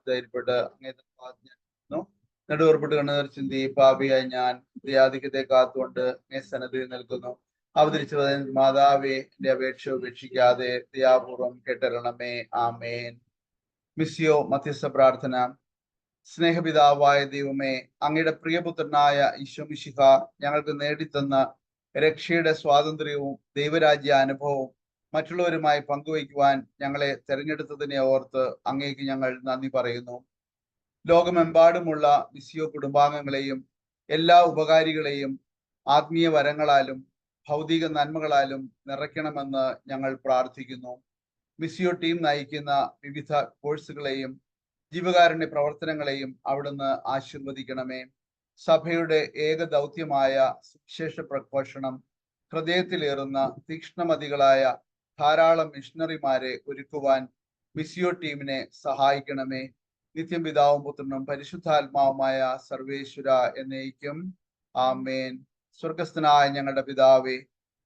ധൈര്യപ്പെട്ട് നെടുവേർപ്പെട്ട് കണ്ണുനീർ ചിന്തി പാപിയായി ഞാൻ ദയാധിക്യത്തെ കാത്തുകൊണ്ട് സന്നദ്ധിയിൽ നിൽക്കുന്നു. അവതരിച്ച മാതാവേ, എന്റെ അപേക്ഷ ഉപേക്ഷിക്കാതെ ദയാപൂർവം കേട്ടരണമേ. ആമേൻ. മിസ്സിയോ മധ്യസ്ഥ പ്രാർത്ഥന. സ്നേഹപിതാവായ ദൈവമേ, അങ്ങയുടെ പ്രിയപുത്രനായ ഈശോ മിശിഹ ഞങ്ങൾക്ക് നേടിത്തന്ന രക്ഷയുടെ സ്വാതന്ത്ര്യവും ദൈവരാജ്യ അനുഭവവും മറ്റുള്ളവരുമായി പങ്കുവയ്ക്കുവാൻ ഞങ്ങളെ തെരഞ്ഞെടുത്തതിനെ ഓർത്ത് അങ്ങേക്ക് ഞങ്ങൾ നന്ദി പറയുന്നു. ലോകമെമ്പാടുമുള്ള മിസ്സിയോ കുടുംബാംഗങ്ങളെയും എല്ലാ ഉപകാരികളെയും ആത്മീയ വരങ്ങളാലും ഭൗതിക നന്മകളാലും നിറയ്ക്കണമെന്ന് ഞങ്ങൾ പ്രാർത്ഥിക്കുന്നു. മിസ്സിയോ ടീം നയിക്കുന്ന വിവിധ കോഴ്സുകളെയും ജീവകാരുണ്യ പ്രവർത്തനങ്ങളെയും അവിടുന്ന് ആശീർവദിക്കണമേ. സഭയുടെ ഏക ദൗത്യമായ സുവിശേഷ പ്രഘോഷണം ഹൃദയത്തിലേറുന്ന തീക്ഷ്ണമതികളായ ധാരാളം മിഷണറിമാരെ ഒരുക്കുവാൻ മിസ്സിയോ ടീമിനെ സഹായിക്കണമേ. നിത്യം പിതാവും പുത്രനും പരിശുദ്ധാത്മാവുമായ സർവേശ്വര എന്നേക്കും ആമേൻ. സ്വർഗസ്ഥനായ ഞങ്ങളുടെ പിതാവേ,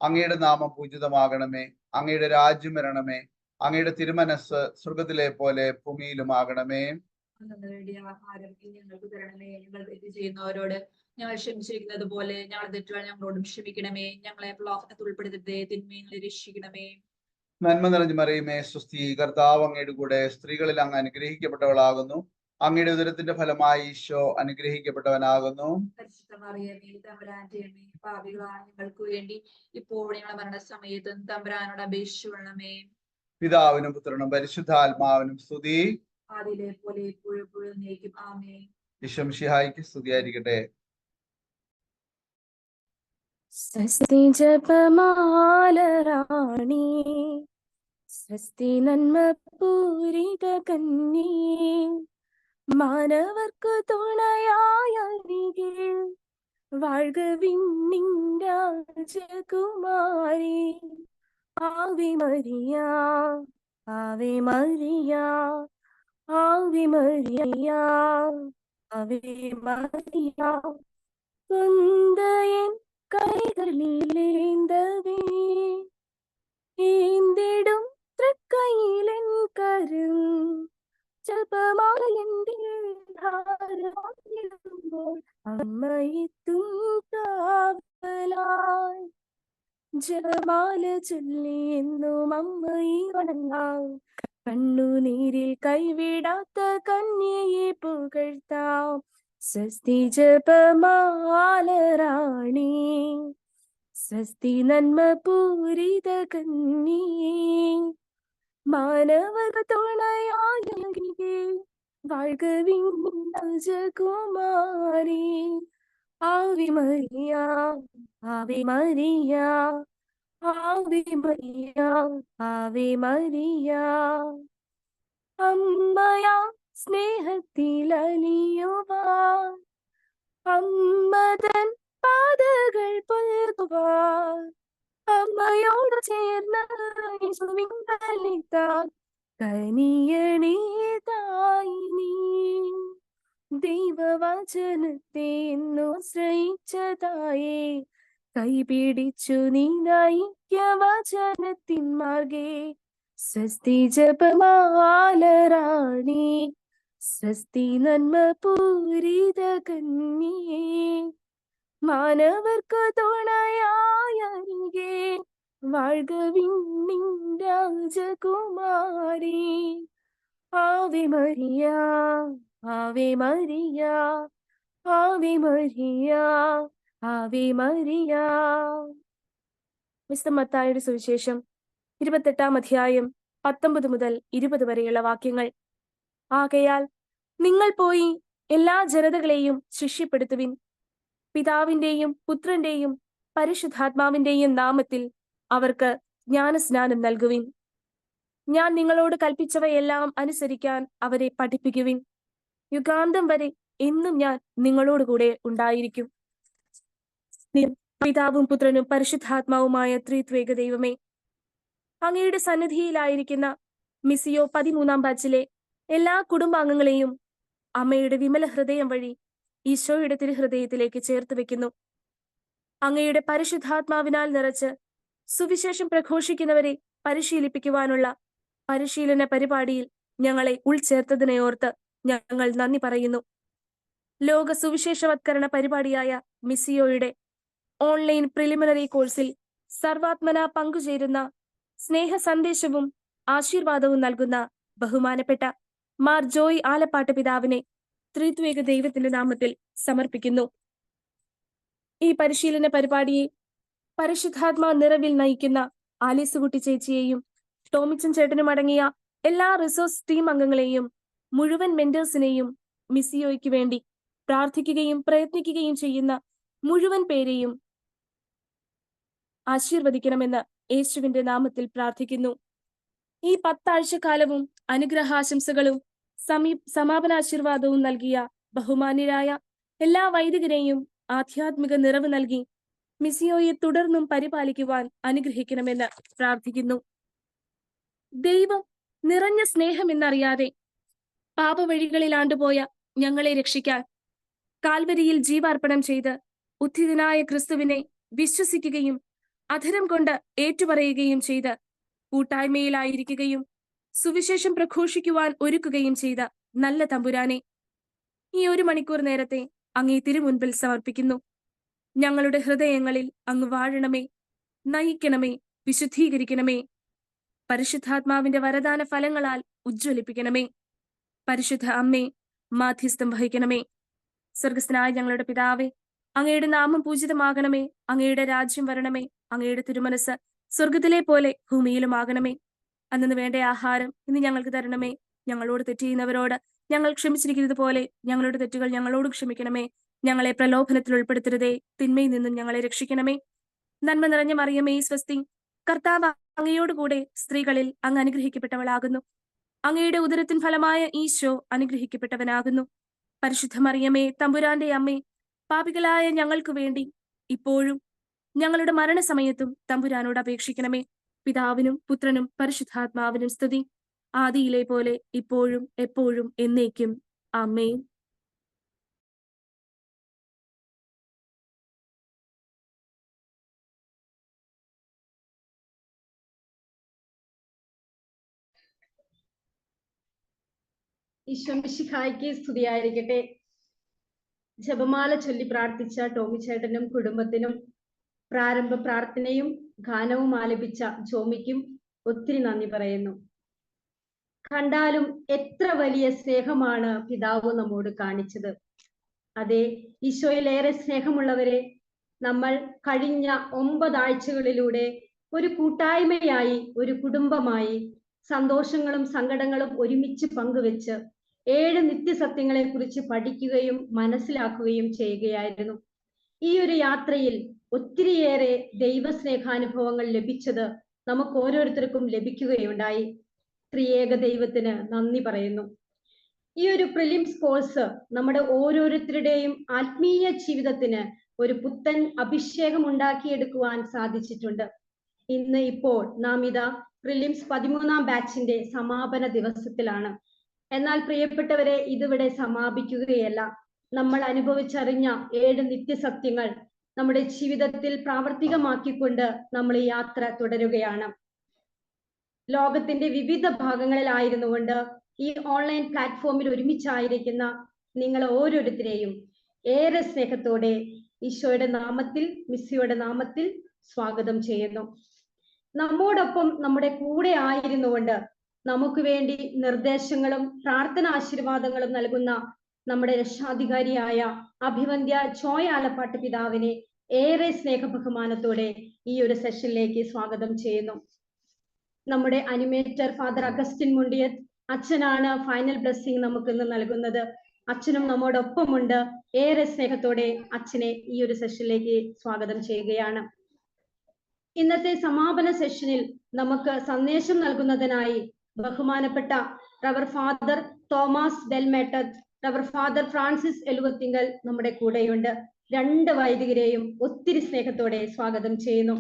അങ്ങയുടെ നാമം പൂജിതമാകണമേ. അങ്ങയുടെ രാജ്യം വരണമേ. അങ്ങയുടെ തിരുമനസ് സ്വർഗത്തിലെ പോലെ ഭൂമിയിലുമാകണമേ. ആഹാരം ഞങ്ങൾക്ക് തരണമേ. ഞങ്ങൾ തെറ്റ് ചെയ്യുന്നവരോട് ഞങ്ങൾ ക്ഷമിച്ചിരിക്കുന്നത് പോലെ ഞങ്ങളുടെ തെറ്റുകൾ ഞങ്ങളോടും ക്ഷമിക്കണമേ. ഞങ്ങളെ പ്രലോഭനത്തിൽ ഉൾപ്പെടുത്തരുതേ, തിന്മയെ രക്ഷിക്കണമേ. നന്മ നിറഞ്ഞു മറിയുമേ, സ്വസ്തി, കർത്താവ് അങ്ങയുടെ കൂടെ, സ്ത്രീകളിൽ അങ്ങ് അനുഗ്രഹിക്കപ്പെട്ടവളാകുന്നു. അങ്ങയുടെ ഉദരത്തിന്റെ ഫലമായി ഈശോ അനുഗ്രഹിക്കപ്പെട്ടവനാകുന്നു. പാപികളാണ് ഞങ്ങൾക്ക് വേണ്ടി ഇപ്പോൾ ഞങ്ങളുടെ മരണസമയത്തും തമ്പുരാനോട് അപേക്ഷിച്ചുകൊള്ളണമേ. പിതാവിനും പുത്രനും പരിശുദ്ധാത്മാവിനും സ്തുതി. ആദിയിലെ പോലെ എപ്പോഴും നീക്കും. ആമേൻ. ഈശോ മിശിഹായ്ക്ക് സ്തുതിയായിരിക്കട്ടെ. സ്വസ്തി ജപമാല റാണി, സ്വസ്തി നന്മ പൂരിത കന്യേ, മാനവർക്കു തുണയായ അരികിൽ വാഴ്ക വിണ്ണിൻ രാജകുമാരി. Ave Maria, Ave Maria, Ave Maria, Ave Maria. കുന്തയൻ കൈകളിലേന്തവേ ഏന്തിടും തൃക്കൈയിലെൻ കരും, ജപമാലയെന്റെ ധാരമായിടുമ്പോൾ അമ്മയെത്തും കാവലായി. ജപമാല ചൊല്ലി എന്നും അമ്മയെ വണങ്ങാം, കണ്ണുനീരിൽ കൈവിടാത്ത കന്യയെ പുകഴ്ത്താം. സ്വസ്തി ജപമാല റാണി, സ്വസ്തി നന്മ പൂരിത കന്യേ, മാനവർ തുണയായ വാഴ്ക വിണ്ണിൻ രാജകുമാരി. Ave Maria, Ave Maria, Ave Maria, Ave Maria. അമ്മയാ സ്നേഹത്തിൽ അലിയുവാൻ, അമ്മതൻ പാതകൾ പുൽകുവാൻ, അമ്മയോട് ചേർന്ന് കനിയണേ തായിനി. ദൈവവചനത്തെ ആശ്രയിച്ചതായേ, കൈപിടിച്ചു നീ ഐക്യവചനത്തിൻ മാർഗേ. സ്വസ്തി ജപമാല റാണി, സ്വസ്തി നന്മ പൂരിത കന്യേ, മാനവർക്കു തുണയായ അരികെ വാഴ്ക വിണ്ണിൻ രാജകുമാരി. Ave Maria, Ave Maria, Ave Maria, Ave Maria. വിശുദ്ധ മത്തായിയുടെ സുവിശേഷം 28-ാം അധ്യായം 19 മുതൽ 20 വരെയുള്ള വാക്യങ്ങൾ. ആകയാൽ നിങ്ങൾ പോയി എല്ലാ ജനതകളെയും ശിഷ്യപ്പെടുത്തുവിൻ, പിതാവിന്റെയും പുത്രന്റെയും പരിശുദ്ധാത്മാവിന്റെയും നാമത്തിൽ അവർക്ക് ജ്ഞാനസ്നാനം നൽകുവിൻ. ഞാൻ നിങ്ങളോട് കൽപ്പിച്ചവയെല്ലാം അനുസരിക്കാൻ അവരെ പഠിപ്പിക്കുവിൻ. യുഗാന്തം വരെ എന്നും ഞാൻ നിങ്ങളോട് കൂടെ ഉണ്ടായിരിക്കും. പിതാവും പുത്രനും പരിശുദ്ധാത്മാവുമായ ത്രിത്വേക ദൈവമേ, അങ്ങയുടെ സന്നിധിയിലായിരിക്കുന്ന മിസ്സിയോ 13-ാം ബാച്ചിലെ എല്ലാ കുടുംബാംഗങ്ങളെയും അമ്മയുടെ വിമല ഹൃദയം വഴി ഈശോയുടെ തിരുഹൃദയത്തിലേക്ക് ചേർത്ത് വെക്കുന്നു. അങ്ങയുടെ പരിശുദ്ധാത്മാവിനാൽ നിറച്ച് സുവിശേഷം പ്രഘോഷിക്കുന്നവരെ പരിശീലിപ്പിക്കുവാനുള്ള പരിശീലന പരിപാടിയിൽ ഞങ്ങളെ ഉൾച്ചേർത്തതിനെ ഓർത്ത് ഞങ്ങൾ നന്ദി പറയുന്നു. ലോക സുവിശേഷവത്കരണ പരിപാടിയായ മിസിയോയുടെ ഓൺലൈൻ പ്രിലിമിനറി കോഴ്സിൽ സർവാത്മന പങ്കുചേരുന്ന സ്നേഹ സന്ദേശവും ആശീർവാദവും നൽകുന്ന ബഹുമാനപ്പെട്ട മാർ ജോയ് ആലപ്പാട്ട് പിതാവിനെ ത്രിത്വേക ദൈവത്തിന്റെ നാമത്തിൽ സമർപ്പിക്കുന്നു. ഈ പരിശീലന പരിപാടിയെ പരിശുദ്ധാത്മാ നിറവിൽ നയിക്കുന്ന ആലീസുകുട്ടി ചേച്ചിയെയും ടോമിച്ചൻ ചേട്ടനും അടങ്ങിയ എല്ലാ റിസോഴ്സ് ടീം അംഗങ്ങളെയും മുഴുവൻ മെന്റേഴ്സിനെയും മിസിയോയ്ക്ക് വേണ്ടി പ്രാർത്ഥിക്കുകയും പ്രയത്നിക്കുകയും ചെയ്യുന്ന മുഴുവൻ പേരെയും ആശീർവദിക്കണമെന്ന് യേശുവിന്റെ നാമത്തിൽ പ്രാർത്ഥിക്കുന്നു. ഈ 10 ആഴ്ചക്കാലവും അനുഗ്രഹാശംസകളും സമാപനാശീർവാദവും നൽകിയ ബഹുമാന്യരായ എല്ലാ വൈദികരെയും ആധ്യാത്മിക നിറവ് നൽകി മിസിയോയെ തുടർന്നും പരിപാലിക്കുവാൻ അനുഗ്രഹിക്കണമെന്ന് പ്രാർത്ഥിക്കുന്നു. ദൈവം നിറഞ്ഞ സ്നേഹമെന്നറിയാതെ പാപവഴികളിൽ ആണ്ടുപോയ ഞങ്ങളെ രക്ഷിക്കാൻ കാൽവരിയിൽ ജീവാർപ്പണം ചെയ്ത് ഉത്ഥിതനായ ക്രിസ്തുവിനെ വിശ്വസിക്കുകയും അധരം കൊണ്ട് ഏറ്റുപറയുകയും ചെയ്ത് കൂട്ടായ്മയിലായിരിക്കുകയും സുവിശേഷം പ്രഘോഷിക്കുവാൻ ഒരുക്കുകയും ചെയ്ത നല്ല തമ്പുരാനെ, ഈ 1 മണിക്കൂർ നേരത്തെ അങ്ങേ തിരുമുൻപിൽ സമർപ്പിക്കുന്നു. ഞങ്ങളുടെ ഹൃദയങ്ങളിൽ അങ്ങ് വാഴണമേ, നയിക്കണമേ, വിശുദ്ധീകരിക്കണമേ. പരിശുദ്ധാത്മാവിന്റെ വരദാന ഫലങ്ങളാൽ ഉജ്ജ്വലിപ്പിക്കണമേ. പരിശുദ്ധ അമ്മേ, മാധ്യസ്ഥം വഹിക്കണമേ. സ്വർഗസ്ഥനായ ഞങ്ങളുടെ പിതാവേ, അങ്ങയുടെ നാമം പൂജിതമാകണമേ. അങ്ങയുടെ രാജ്യം വരണമേ. അങ്ങയുടെ തിരുമനസ് സ്വർഗത്തിലെ പോലെ ഭൂമിയിലുമാകണമേ. അന്നു വേണ്ട ആഹാരം ഇന്ന് ഞങ്ങൾക്ക് തരണമേ. ഞങ്ങളോട് തെറ്റ് ചെയ്യുന്നവരോട് ഞങ്ങൾ ക്ഷമിച്ചിരിക്കുന്നത് പോലെ ഞങ്ങളുടെ തെറ്റുകൾ ഞങ്ങളോട് ക്ഷമിക്കണമേ. ഞങ്ങളെ പ്രലോഭനത്തിൽ ഉൾപ്പെടുത്തരുതേ, തിന്മയിൽ നിന്നും ഞങ്ങളെ രക്ഷിക്കണമേ. നന്മ നിറഞ്ഞ മറിയമേ സ്വസ്തി, കർത്താവ് അങ്ങയോടുകൂടെ സ്ത്രീകളിൽ അങ്ങ് അനുഗ്രഹിക്കപ്പെട്ടവളാകുന്നു. അങ്ങയുടെ ഉദരത്തിൻ ഫലമായ ഈശോ അനുഗ്രഹിക്കപ്പെട്ടവനാകുന്നു. പരിശുദ്ധ മറിയമേ, തമ്പുരാന്റെ അമ്മേ, പാപികളായ ഞങ്ങൾക്ക് വേണ്ടി ഇപ്പോഴും ഞങ്ങളുടെ മരണസമയത്തും തമ്പുരാനോട് അപേക്ഷിക്കണമേ. പിതാവിനും പുത്രനും പരിശുദ്ധാത്മാവിനും സ്തുതി, ആദിയിലെ പോലെ ഇപ്പോഴും എപ്പോഴും എന്നേക്കും. ആമേൻ. ഈശോ മിശിഹായ്ക്ക് സ്തുതിയായിരിക്കട്ടെ. ജപമാല ചൊല്ലി പ്രാർത്ഥിച്ച ടോമിച്ചേട്ടനും കുടുംബത്തിനും പ്രാരംഭ പ്രാർത്ഥനയും ഗാനവും ആലപിച്ച ജോമിക്കും ഒത്തിരി നന്ദി പറയുന്നു. കണ്ടാലും എത്ര വലിയ സ്നേഹമാണ് പിതാവ് നമ്മോട് കാണിച്ചത്. അതെ, ഈശോയിലേറെ സ്നേഹമുള്ളവരെ, നമ്മൾ കഴിഞ്ഞ 9 ആഴ്ചകളിലൂടെ ഒരു കൂട്ടായ്മയായി, ഒരു കുടുംബമായി സന്തോഷങ്ങളും സങ്കടങ്ങളും ഒരുമിച്ച് പങ്കുവെച്ച് 7 നിത്യസത്യങ്ങളെ കുറിച്ച് പഠിക്കുകയും മനസ്സിലാക്കുകയും ചെയ്യുകയായിരുന്നു. ഈ ഒരു യാത്രയിൽ ഒത്തിരിയേറെ ദൈവസ്നേഹാനുഭവങ്ങൾ ലഭിച്ചത് നമുക്ക് ഓരോരുത്തർക്കും ലഭിക്കുകയുണ്ടായി. ത്രിയേക ദൈവത്തിന് നന്ദി പറയുന്നു. ഈ ഒരു പ്രിലിംസ് കോഴ്സ് നമ്മുടെ ഓരോരുത്തരുടെയും ആത്മീയ ജീവിതത്തിന് ഒരു പുത്തൻ അഭിഷേകം ഉണ്ടാക്കിയെടുക്കുവാൻ സാധിച്ചിട്ടുണ്ട്. ഇന്ന് ഇപ്പോൾ നാം ഇതാ പ്രിലിംസ് 13ാം ബാച്ചിന്റെ സമാപന ദിവസത്തിലാണ്. എന്നാൽ പ്രിയപ്പെട്ടവരെ, ഇതിവിടെ സമാപിക്കുകയല്ല. നമ്മൾ അനുഭവിച്ചറിഞ്ഞ 7 നിത്യസത്യങ്ങൾ നമ്മുടെ ജീവിതത്തിൽ പ്രാവർത്തികമാക്കിക്കൊണ്ട് നമ്മൾ ഈ യാത്ര തുടരുകയാണ്. ലോകത്തിന്റെ വിവിധ ഭാഗങ്ങളിലായിരുന്നു കൊണ്ട് ഈ ഓൺലൈൻ പ്ലാറ്റ്ഫോമിൽ ഒരുമിച്ചായിരിക്കുന്ന നിങ്ങൾ ഓരോരുത്തരെയും ഏറെ സ്നേഹത്തോടെ ഈശോയുടെ നാമത്തിൽ, മിസ്സിയുടെ നാമത്തിൽ സ്വാഗതം ചെയ്യുന്നു. നമ്മോടൊപ്പം നമ്മുടെ കൂടെ ആയിരുന്നുകൊണ്ട് നമുക്ക് വേണ്ടി നിർദ്ദേശങ്ങളും പ്രാർത്ഥന ആശീർവാദങ്ങളും നൽകുന്ന നമ്മുടെ രക്ഷാധികാരിയായ അഭിവന്ദ്യ ജോയ് ആലപ്പാട്ട് പിതാവിനെ ഏറെ സ്നേഹബഹുമാനത്തോടെ ഈ ഒരു സെഷനിലേക്ക് സ്വാഗതം ചെയ്യുന്നു. നമ്മുടെ അനിമേറ്റർ ഫാദർ അഗസ്റ്റിൻ മുണ്ടിയത്ത് അച്ഛനാണ് ഫൈനൽ ബ്ലെസ്സിങ് നമുക്ക് ഇന്ന് നൽകുന്നത്. അച്ഛനും നമ്മോടൊപ്പമുണ്ട്. ഏറെ സ്നേഹത്തോടെ അച്ഛനെ ഈ ഒരു സെഷനിലേക്ക് സ്വാഗതം ചെയ്യുകയാണ്. ഇന്നത്തെ സമാപന സെഷനിൽ നമുക്ക് സന്ദേശം നൽകുന്നതിനായി ബഹുമാനപ്പെട്ട Rev father Thomas Delmettath, Rev father Francis Eluvathingal നമ്മുടെ കൂടെയുണ്ട്. 2 വൈദികരെയും ഒത്തിരി സ്നേഹത്തോടെ സ്വാഗതം ചെയ്യുന്നു.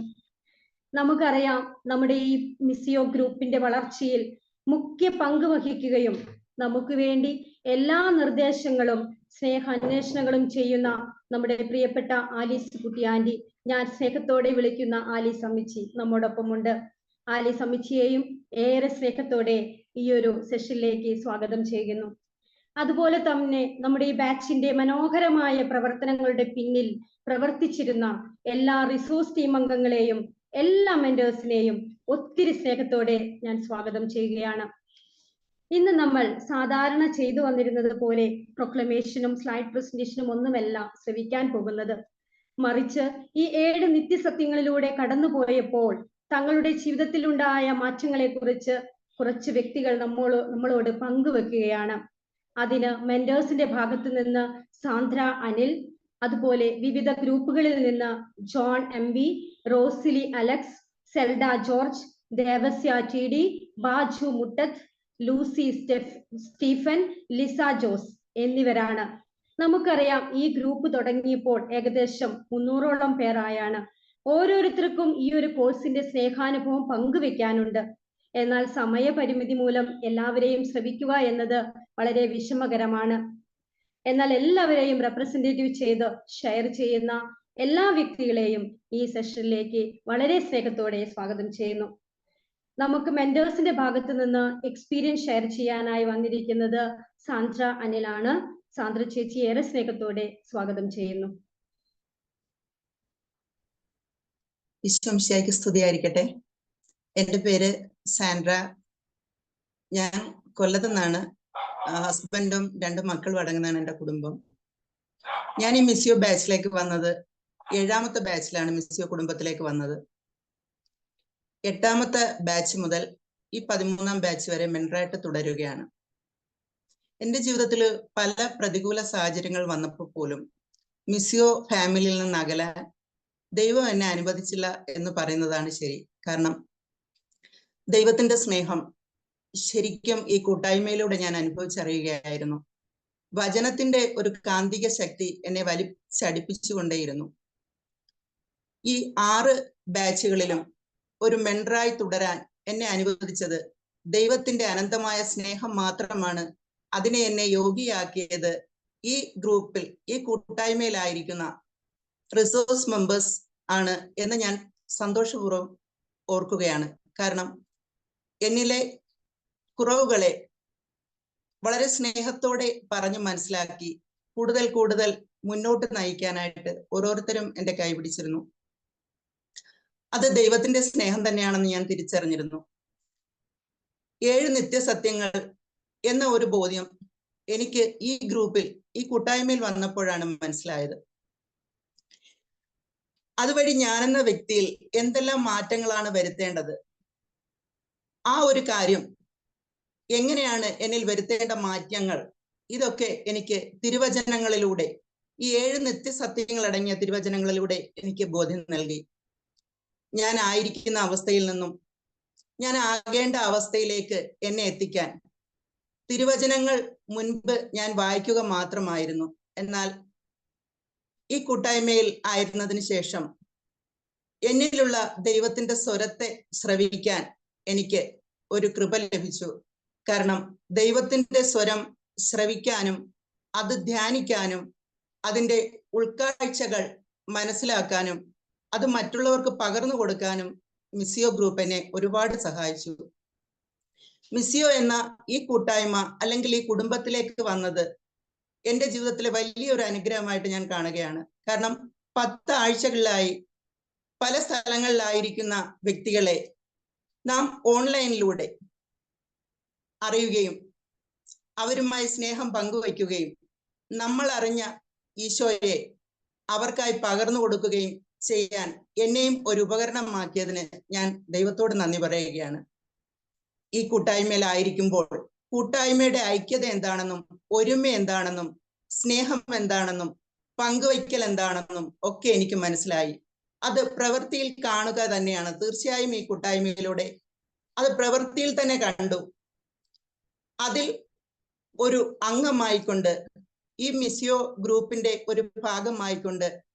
നമുക്കറിയാം, നമ്മുടെ ഈ മിസിയോ ഗ്രൂപ്പിന്റെ വളർച്ചയിൽ മുഖ്യ പങ്ക് വഹിക്കുകയും നമുക്ക് വേണ്ടി എല്ലാ നിർദ്ദേശങ്ങളും സ്നേഹാന്വേഷണങ്ങളും ചെയ്യുന്ന നമ്മുടെ പ്രിയപ്പെട്ട ആലീസ് കുട്ടി ആന്റി, ഞാൻ സ്നേഹത്തോടെ വിളിക്കുന്ന ആലീസ് അമ്മച്ചി നമ്മോടൊപ്പമുണ്ട്. ആലീസ് അമ്മച്ചിയെയും ഏറെ സ്നേഹത്തോടെ ഈ ഒരു സെഷനിലേക്ക് സ്വാഗതം ചെയ്യുന്നു. അതുപോലെ തന്നെ നമ്മുടെ ഈ ബാച്ചിന്റെ മനോഹരമായ പ്രവർത്തനങ്ങളുടെ പിന്നിൽ പ്രവർത്തിച്ചിരുന്ന എല്ലാ റിസോഴ്സ് ടീം അംഗങ്ങളെയും എല്ലാ മെന്റേഴ്സിനെയും ഒത്തിരി സ്നേഹത്തോടെ ഞാൻ സ്വാഗതം ചെയ്യുകയാണ്. ഇന്ന് നമ്മൾ സാധാരണ ചെയ്തു വന്നിരുന്നത് പോലെ പ്രൊക്ലമേഷനും സ്ലൈഡ് പ്രസന്റേഷനും ഒന്നുമല്ല ശ്രവിക്കാൻ പോകുന്നത്. മറിച്ച് ഈ 7 നിത്യസത്യങ്ങളിലൂടെ കടന്നുപോയപ്പോൾ തങ്ങളുടെ ജീവിതത്തിലുണ്ടായ മാറ്റങ്ങളെ കുറിച്ച് കുറച്ച് വ്യക്തികൾ നമ്മളോട് പങ്കുവെക്കുകയാണ്. അതിന് മെന്റേഴ്സിന്റെ ഭാഗത്തു നിന്ന് സാന്ദ്ര അനിൽ, അതുപോലെ വിവിധ ഗ്രൂപ്പുകളിൽ നിന്ന് ജോൺ MV, റോസിലി അലക്സ്, സെൽഡ ജോർജ്, ദേവസ്യ TD, ബാജു മുട്ടത്ത്, ലൂസി സ്റ്റീഫൻ, ലിസ ജോസ് എന്നിവരാണ്. നമുക്കറിയാം ഈ ഗ്രൂപ്പ് തുടങ്ങിയപ്പോൾ ഏകദേശം 300ഓളം പേരായാണ്. ഓരോരുത്തർക്കും ഈ ഒരു കോഴ്സിന്റെ സ്നേഹാനുഭവം പങ്കുവെക്കാനുണ്ട്. എന്നാൽ സമയപരിമിതി മൂലം എല്ലാവരെയും ശ്രവിക്കുക എന്നത് വളരെ വിഷമകരമാണ്. എന്നാൽ എല്ലാവരെയും റെപ്രസെന്റേറ്റീവ് ചെയ്ത് ഷെയർ ചെയ്യുന്ന എല്ലാ വ്യക്തികളെയും ഈ സെഷനിലേക്ക് വളരെ സ്നേഹത്തോടെ സ്വാഗതം ചെയ്യുന്നു. നമുക്ക് മെന്റേഴ്സിന്റെ ഭാഗത്ത് നിന്ന് എക്സ്പീരിയൻസ് ഷെയർ ചെയ്യാനായി വന്നിരിക്കുന്നത് സാന്ദ്ര അനിലാണ്. സാന്ദ്ര ചേച്ചി ഏറെ സ്നേഹത്തോടെ സ്വാഗതം ചെയ്യുന്നു. ഈശോമിശിഹായ്ക്ക് സ്തുതിയായിരിക്കട്ടെ. എൻ്റെ പേര് സാൻഡ്ര. ഞാൻ കൊല്ലത്തു നിന്നാണ്. ഹസ്ബൻഡും 2 മക്കളും അടങ്ങുന്നതാണ് എൻ്റെ കുടുംബം. ഞാൻ ഈ മിസ്സിയോ ബാച്ചിലേക്ക് വന്നത് 7ാമത്തെ ബാച്ചിലാണ് മിസ്സിയോ കുടുംബത്തിലേക്ക് വന്നത്. 8ാമത്തെ ബാച്ച് മുതൽ ഈ 13ാം ബാച്ച് വരെ മെൻറ്ററായിട്ട് തുടരുകയാണ്. എൻ്റെ ജീവിതത്തിൽ പല പ്രതികൂല സാഹചര്യങ്ങൾ വന്നപ്പോൾ പോലും മിസ്സിയോ ഫാമിലിയിൽ നിന്ന് അകലാൻ ദൈവം എന്നെ അനുവദിച്ചില്ല എന്ന് പറയുന്നതാണ് ശരി. കാരണം ദൈവത്തിന്റെ സ്നേഹം ശരിക്കും ഈ കൂട്ടായ്മയിലൂടെ ഞാൻ അനുഭവിച്ചറിയുകയായിരുന്നു. വചനത്തിന്റെ ഒരു കാന്തിക ശക്തി എന്നെ വലിച്ചടിപ്പിച്ചുകൊണ്ടേയിരുന്നു. ഈ 6 ബാച്ചുകളിലും ഒരു മെൻറ്ററായി തുടരാൻ എന്നെ അനുവദിച്ചത് ദൈവത്തിന്റെ അനന്തമായ സ്നേഹം മാത്രമാണ്. അതിനെ എന്നെ യോഗ്യയാക്കിയത് ഈ ഗ്രൂപ്പിൽ, ഈ കൂട്ടായ്മയിലായിരിക്കുന്ന റിസോഴ്സ് മെമ്പേഴ്സ് ആണ് എന്ന് ഞാൻ സന്തോഷപൂർവ്വം ഓർക്കുകയാണ്. കാരണം എന്നിലെ കുറവുകളെ വളരെ സ്നേഹത്തോടെ പറഞ്ഞു മനസ്സിലാക്കി കൂടുതൽ മുന്നോട്ട് നയിക്കാനായിട്ട് ഓരോരുത്തരും എൻ്റെ കൈ പിടിച്ചിരുന്നു. അത് ദൈവത്തിന്റെ സ്നേഹം തന്നെയാണെന്ന് ഞാൻ തിരിച്ചറിഞ്ഞിരുന്നു. 7 നിത്യസത്യങ്ങൾ എന്ന ഒരു ബോധ്യം എനിക്ക് ഈ ഗ്രൂപ്പിൽ, ഈ കൂട്ടായ്മയിൽ വന്നപ്പോഴാണ് മനസ്സിലായത്. അതുവഴി ഞാനെന്ന വ്യക്തിയിൽ എന്തെല്ലാം മാറ്റങ്ങളാണ് വരുത്തേണ്ടത്, ആ ഒരു കാര്യം എങ്ങനെയാണ് എന്നിൽ വരുത്തേണ്ട മാറ്റങ്ങൾ, ഇതൊക്കെ എനിക്ക് തിരുവചനങ്ങളിലൂടെ, ഈ 7 നിത്യസത്യങ്ങൾ അടങ്ങിയ തിരുവചനങ്ങളിലൂടെ എനിക്ക് ബോധ്യം നൽകി. ഞാൻ ആയിരിക്കുന്ന അവസ്ഥയിൽ നിന്നും ഞാൻ ആകേണ്ട അവസ്ഥയിലേക്ക് എന്നെ എത്തിക്കാൻ തിരുവചനങ്ങൾ മുൻപ് ഞാൻ വായിക്കുക മാത്രമായിരുന്നു. എന്നാൽ ഈ കൂട്ടായ്മയിൽ ആയിരുന്നതിന് ശേഷം എന്നിലുള്ള ദൈവത്തിന്റെ സ്വരത്തെ ശ്രവിക്കാൻ എനിക്ക് ഒരു കൃപ ലഭിച്ചു. കാരണം ദൈവത്തിന്റെ സ്വരം ശ്രവിക്കാനും അത് ധ്യാനിക്കാനും അതിൻ്റെ ഉൾക്കാഴ്ചകൾ മനസ്സിലാക്കാനും അത് മറ്റുള്ളവർക്ക് പകർന്നു കൊടുക്കാനും മിസ്സിയോ ഗ്രൂപ്പ് എന്നെ ഒരുപാട് സഹായിച്ചു. മിസ്സിയോ എന്ന ഈ കൂട്ടായ്മ അല്ലെങ്കിൽ ഈ കുടുംബത്തിലേക്ക് വന്നത് എൻ്റെ ജീവിതത്തിലെ വലിയൊരു അനുഗ്രഹമായിട്ട് ഞാൻ കാണുകയാണ്. കാരണം 10 ആഴ്ചകളിലായി പല സ്ഥലങ്ങളിലായിരിക്കുന്ന വ്യക്തികളെ നാം ഓൺലൈനിലൂടെ അറിയുകയും അവരുമായി സ്നേഹം പങ്കുവയ്ക്കുകയും നമ്മൾ അറിഞ്ഞ ഈശോയെ അവർക്കായി പകർന്നു കൊടുക്കുകയും ചെയ്യാൻ എന്നെയും ഒരു ഉപകരണമാക്കിയതിന് ഞാൻ ദൈവത്തോട് നന്ദി പറയുകയാണ്. ഈ കൂട്ടായ്മയിലായിരിക്കുമ്പോൾ കൂട്ടായ്മയുടെ ഐക്യത എന്താണെന്നും ഒരുമ എന്താണെന്നും സ്നേഹം എന്താണെന്നും പങ്കുവയ്ക്കൽ എന്താണെന്നും ഒക്കെ എനിക്ക് മനസ്സിലായി. അത് പ്രവൃത്തിയിൽ കാണുക തന്നെയാണ്. തീർച്ചയായും ഈ കൂട്ടായ്മയിലൂടെ അത് പ്രവൃത്തിയിൽ തന്നെ കണ്ടു. അതിൽ ഒരു അംഗമായിക്കൊണ്ട്, ഈ മിസ്സിയോ ഗ്രൂപ്പിന്റെ ഒരു ഭാഗമായിക്കൊണ്ട്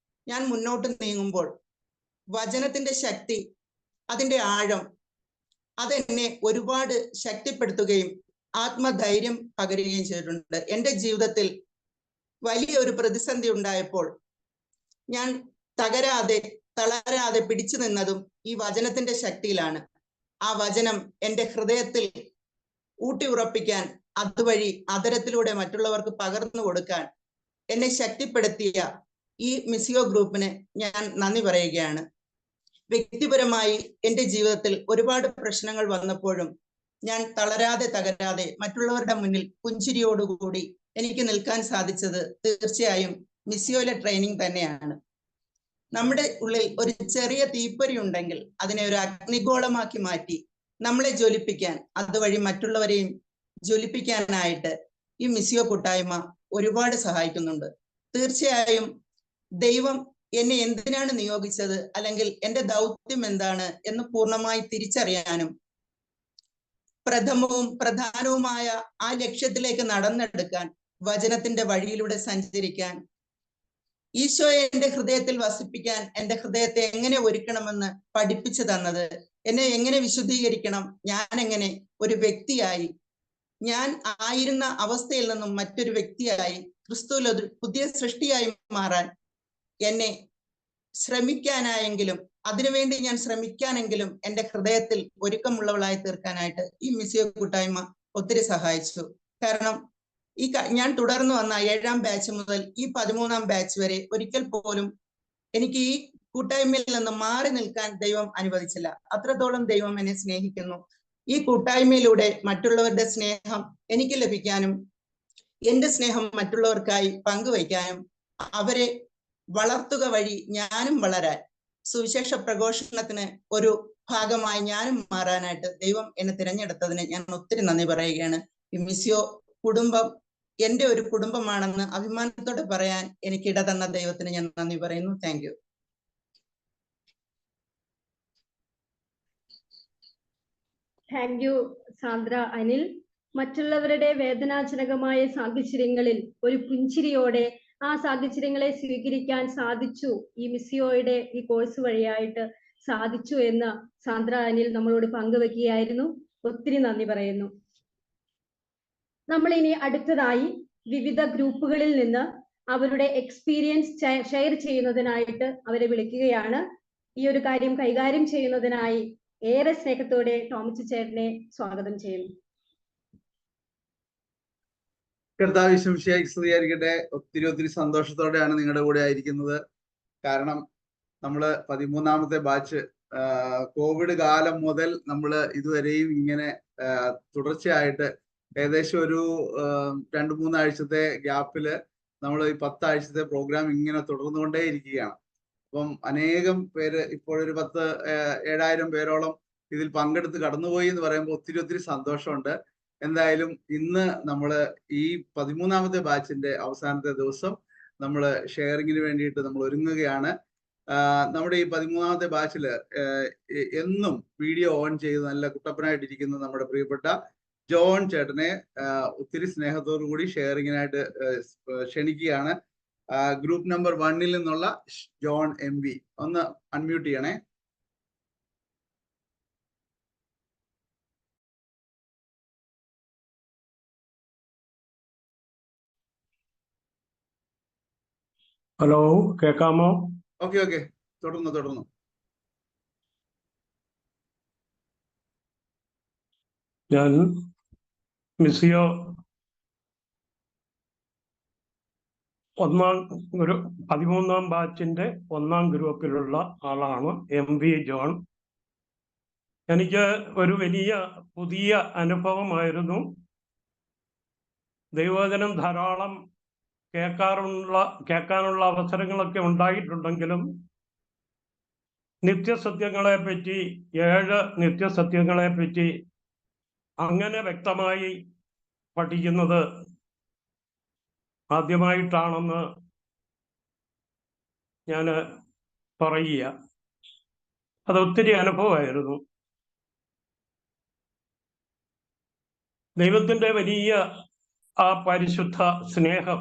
ഞാൻ മുന്നോട്ട് നീങ്ങുമ്പോൾ വചനത്തിന്റെ ശക്തി, അതിൻ്റെ ആഴം അതെന്നെ ഒരുപാട് ശക്തിപ്പെടുത്തുകയും ആത്മധൈര്യം പകരുകയും ചെയ്തിട്ടുണ്ട്. എൻ്റെ ജീവിതത്തിൽ വലിയൊരു പ്രതിസന്ധി ഉണ്ടായപ്പോൾ ഞാൻ തളരാതെ പിടിച്ചു നിന്നതും ഈ വചനത്തിന്റെ ശക്തിയിലാണ്. ആ വചനം എൻ്റെ ഹൃദയത്തിൽ ഊട്ടി ഉറപ്പിക്കാൻ അതുവഴി അതരത്തിലൂടെ മറ്റുള്ളവർക്ക് പകർന്നു കൊടുക്കാൻ എന്നെ ശക്തിപ്പെടുത്തിയ ഈ മിസിയോ ഗ്രൂപ്പിന് ഞാൻ നന്ദി പറയുകയാണ്. വ്യക്തിപരമായി എൻ്റെ ജീവിതത്തിൽ ഒരുപാട് പ്രശ്നങ്ങൾ വന്നപ്പോഴും ഞാൻ തളരാതെ തകരാതെ മറ്റുള്ളവരുടെ മുന്നിൽ പുഞ്ചിരിയോടുകൂടി എനിക്ക് നിൽക്കാൻ സാധിച്ചത് തീർച്ചയായും മിസിയോയിലെ ട്രെയിനിങ് തന്നെയാണ്. നമ്മുടെ ഉള്ളിൽ ഒരു ചെറിയ തീപ്പൊരി ഉണ്ടെങ്കിൽ അതിനെ ഒരു അഗ്നിഗോളമാക്കി മാറ്റി നമ്മളെ ജ്വലിപ്പിക്കാൻ, അതുവഴി മറ്റുള്ളവരെയും ജ്വലിപ്പിക്കാനായിട്ട് ഈ മിസിയോ കൂട്ടായ്മ ഒരുപാട് സഹായിക്കുന്നുണ്ട്. തീർച്ചയായും ദൈവം എന്നെ എന്തിനാണ് നിയോഗിച്ചത്, അല്ലെങ്കിൽ എൻ്റെ ദൗത്യം എന്താണ് എന്ന് പൂർണ്ണമായി തിരിച്ചറിയാനും പ്രഥമവും പ്രധാനവുമായ ആ ലക്ഷ്യത്തിലേക്ക് നടന്നെടുക്കാൻ, വചനത്തിന്റെ വഴിയിലൂടെ സഞ്ചരിക്കാൻ, ഈശോയെ എൻ്റെ ഹൃദയത്തിൽ വസിപ്പിക്കാൻ എൻ്റെ ഹൃദയത്തെ എങ്ങനെ ഒരുക്കണമെന്ന് പഠിപ്പിച്ചു തന്നത്, എന്നെ എങ്ങനെ വിശുദ്ധീകരിക്കണം, ഞാൻ എങ്ങനെ ഒരു വ്യക്തിയായി, ഞാൻ ആയിരുന്ന അവസ്ഥയിൽ നിന്നും മറ്റൊരു വ്യക്തിയായി ക്രിസ്തുവിൽ ഒരു പുതിയ സൃഷ്ടിയായി മാറാൻ എന്നെ ശ്രമിക്കാനായെങ്കിലും, അതിനുവേണ്ടി ഞാൻ ശ്രമിക്കാനെങ്കിലും എൻ്റെ ഹൃദയത്തിൽ ഒരുക്കമുള്ളവളായി തീർക്കാനായിട്ട് ഈ മിസിയോ കൂട്ടായ്മ ഒത്തിരി സഹായിച്ചു. കാരണം ഞാൻ തുടർന്നു വന്ന 7ാം ബാച്ച് മുതൽ ഈ 13ാം ബാച്ച് വരെ ഒരിക്കൽ പോലും എനിക്ക് ഈ കൂട്ടായ്മയിൽ നിന്ന് മാറി നിൽക്കാൻ ദൈവം അനുവദിച്ചില്ല. അത്രത്തോളം ദൈവം എന്നെ സ്നേഹിക്കുന്നു. ഈ കൂട്ടായ്മയിലൂടെ മറ്റുള്ളവരുടെ സ്നേഹം എനിക്ക് ലഭിക്കാനും എൻ്റെ സ്നേഹം മറ്റുള്ളവർക്കായി പങ്കുവയ്ക്കാനും അവരെ വളർത്തുക വഴി ഞാനും വളരാൻ, സുവിശേഷ പ്രഘോഷണത്തിന് ഒരു ഭാഗമായി ഞാനും മാറാനായിട്ട് ദൈവം എന്നെ തിരഞ്ഞെടുത്തതിന് ഞാൻ ഒത്തിരി നന്ദി പറയുകയാണ്. ഈ മിസിയോ കുടുംബം എൻ്റെ ഒരു കുടുംബമാണെന്ന് അഭിമാനത്തോടെ പറയാൻ എനിക്ക് ഇട തന്ന ദൈവത്തിന് ഞാൻ നന്ദി പറയുന്നു. Thank you. Thank you Sandra Anil. മറ്റുള്ളവരുടെ വേദനാജനകമായ സാഹചര്യങ്ങളിൽ ഒരു പുഞ്ചിരിയോടെ ആ സാഹചര്യങ്ങളെ സ്വീകരിക്കാൻ സാധിച്ചു, ഈ മിസിയോയുടെ ഈ കോഴ്സ് വഴിയായിട്ട് സാധിച്ചു എന്ന് സാന്ദ്ര അനിൽ നമ്മളോട് പങ്കുവെക്കുകയായിരുന്നു. ഒത്തിരി നന്ദി പറയുന്നു. നമ്മൾ ഇനി അടുത്തതായി വിവിധ ഗ്രൂപ്പുകളിൽ നിന്ന് അവരുടെ എക്സ്പീരിയൻസ് ഷെയർ ചെയ്യുന്നതിനായിട്ട് അവരെ വിളിക്കുകയാണ്. ഈ ഒരു കാര്യം കൈകാര്യം ചെയ്യുന്നതിനായി ഏറെ സ്നേഹത്തോടെ ടോമിച്ച് ചേട്ടനെ സ്വാഗതം ചെയ്യുന്നു. കർത്താവ് ശംശിയായി സ്തുതിയായിരിക്കട്ടെ. ഒത്തിരി സന്തോഷത്തോടെയാണ് നിങ്ങളുടെ കൂടെ ആയിരിക്കുന്നത്. കാരണം നമ്മള് 13ാമത്തെ ബാച്ച് കോവിഡ് കാലം മുതൽ നമ്മൾ ഇതുവരെയും ഇങ്ങനെ തുടർച്ചയായിട്ട് ഏകദേശം ഒരു 2-3 ആഴ്ചത്തെ ഗ്യാപ്പില് നമ്മൾ ഈ 10 ആഴ്ചത്തെ പ്രോഗ്രാം ഇങ്ങനെ തുടർന്നുകൊണ്ടേ ഇരിക്കുകയാണ്. അപ്പം അനേകം പേര് ഇപ്പോഴൊരു 7,000 പേരോളം ഇതിൽ പങ്കെടുത്ത് കടന്നുപോയി എന്ന് പറയുമ്പോൾ ഒത്തിരി സന്തോഷമുണ്ട്. എന്തായാലും ഇന്ന് നമ്മൾ ഈ 13ാമത്തെ ബാച്ചിന്റെ അവസാനത്തെ ദിവസം നമ്മൾ ഷെയറിങ്ങിന് വേണ്ടിയിട്ട് നമ്മൾ ഒരുങ്ങുകയാണ്. നമ്മുടെ ഈ 13ാമത്തെ ബാച്ചിൽ എന്നും വീഡിയോ ഓൺ ചെയ്ത് നല്ല കുട്ടപ്പനായിട്ടിരിക്കുന്ന നമ്മുടെ പ്രിയപ്പെട്ട ജോൺ ചേട്ടനെ ഒത്തിരി സ്നേഹത്തോടു കൂടി ഷെയറിങ്ങിനായിട്ട് ക്ഷണിക്കുകയാണ്. ഗ്രൂപ്പ് നമ്പർ 1 നിന്നുള്ള ജോൺ MV ഒന്ന് അൺമ്യൂട്ട് ചെയ്യണേ. ഹലോ, കേൾക്കാമോ? ഓക്കെ തുടർന്നു. ഞാൻ മിസിയോ 13ാം ബാച്ചിന്റെ 1ാം ഗ്രൂപ്പിലുള്ള ആളാണ്, MV ജോൺ. എനിക്ക് ഒരു വലിയ പുതിയ അനുഭവമായിരുന്നു. ദൈവവചനം ധാരാളം കേൾക്കാനുള്ള അവസരങ്ങളൊക്കെ ഉണ്ടായിട്ടുണ്ടെങ്കിലും നിത്യസത്യങ്ങളെ പറ്റി 7 നിത്യസത്യങ്ങളെ പറ്റി അങ്ങനെ വ്യക്തമായി പഠിക്കുന്നത് ആദ്യമായിട്ടാണെന്ന് ഞാൻ പറയുക. അതൊത്തിരി അനുഭവമായിരുന്നു. ദൈവത്തിൻ്റെ വലിയ ആ പരിശുദ്ധ സ്നേഹം,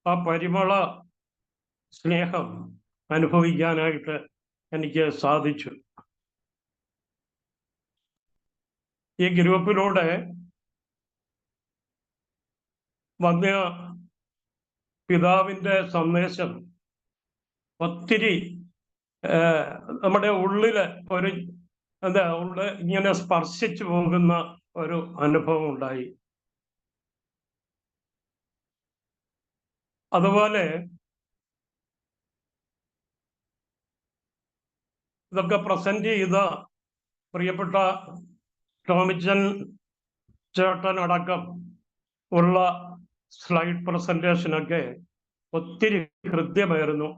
ആ പരിമള സ്നേഹം അനുഭവിക്കാനായിട്ട് എനിക്ക് സാധിച്ചു. ഈ ഗ്രൂപ്പിലൂടെ വന്ന പിതാവിൻ്റെ സന്ദേശം ഒത്തിരി നമ്മുടെ ഉള്ളില് ഇങ്ങനെ സ്പർശിച്ചു പോകുന്ന ഒരു അനുഭവം ഉണ്ടായി. അതുപോലെ ഇതൊക്കെ പ്രസന്റ് ചെയ്ത പ്രിയപ്പെട്ട ടോമിച്ചൻ ചേട്ടൻ അടക്കം ഉള്ള സ്ലൈഡ് പ്രസന്റേഷനൊക്കെ ഒത്തിരി ഹൃദ്യമായിരുന്നു.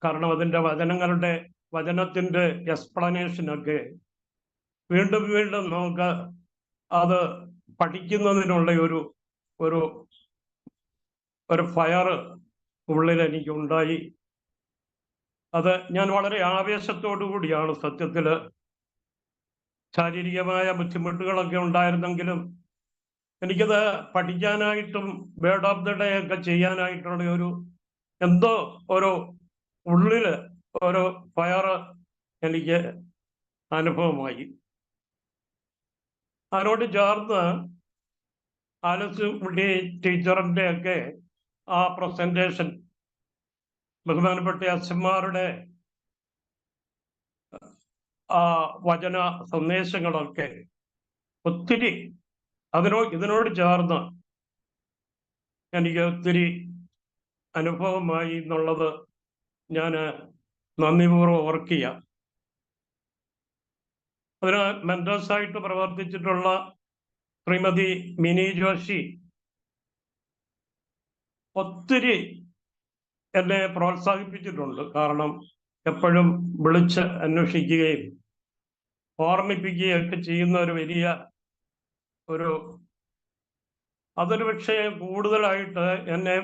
കാരണം അതിൻ്റെ വചനത്തിൻ്റെ എക്സ്പ്ലനേഷനൊക്കെ വീണ്ടും വീണ്ടും നമുക്ക് അത് പഠിക്കുന്നതിനുള്ള ഒരു ഫയർ ഉള്ളിൽ എനിക്കുണ്ടായി. അത് ഞാൻ വളരെ ആവേശത്തോടു കൂടിയാണ് സത്യത്തിൽ. ശാരീരികമായ ബുദ്ധിമുട്ടുകളൊക്കെ ഉണ്ടായിരുന്നെങ്കിലും എനിക്കത് പഠിക്കാനായിട്ടും വേർഡ് ഓഫ് ദ ഡേ ഒക്കെ ചെയ്യാനായിട്ടുള്ള എന്തോ ഒരു ഉള്ളിൽ ഒരു ഫയർ എനിക്ക് അനുഭവമായി. അതിനോട് ചേർന്ന് ആലസ് കുട്ടി ടീച്ചറിൻ്റെ ഒക്കെ ആ പ്രസന്റേഷൻ, ബഹുമാനപ്പെട്ട അച്ഛന്മാരുടെ ആ വചന സന്ദേശങ്ങളൊക്കെ ഒത്തിരി ഇതിനോട് ചേർന്ന് എനിക്ക് ഒത്തിരി അനുഭവമായി എന്നുള്ളത് ഞാൻ നന്ദിപൂർവ്വം ഓർക്കുക. അതിന് മെന്റേഴ്സായിട്ട് പ്രവർത്തിച്ചിട്ടുള്ള ശ്രീമതി മിനി ജോഷി ഒത്തിരി എന്നെ പ്രോത്സാഹിപ്പിച്ചിട്ടുണ്ട്. കാരണം എപ്പോഴും വിളിച്ച് അന്വേഷിക്കുകയും ഓർമ്മിപ്പിക്കുകയൊക്കെ ചെയ്യുന്ന ഒരു വലിയ അതൊരു പക്ഷേ കൂടുതലായിട്ട് എന്നെ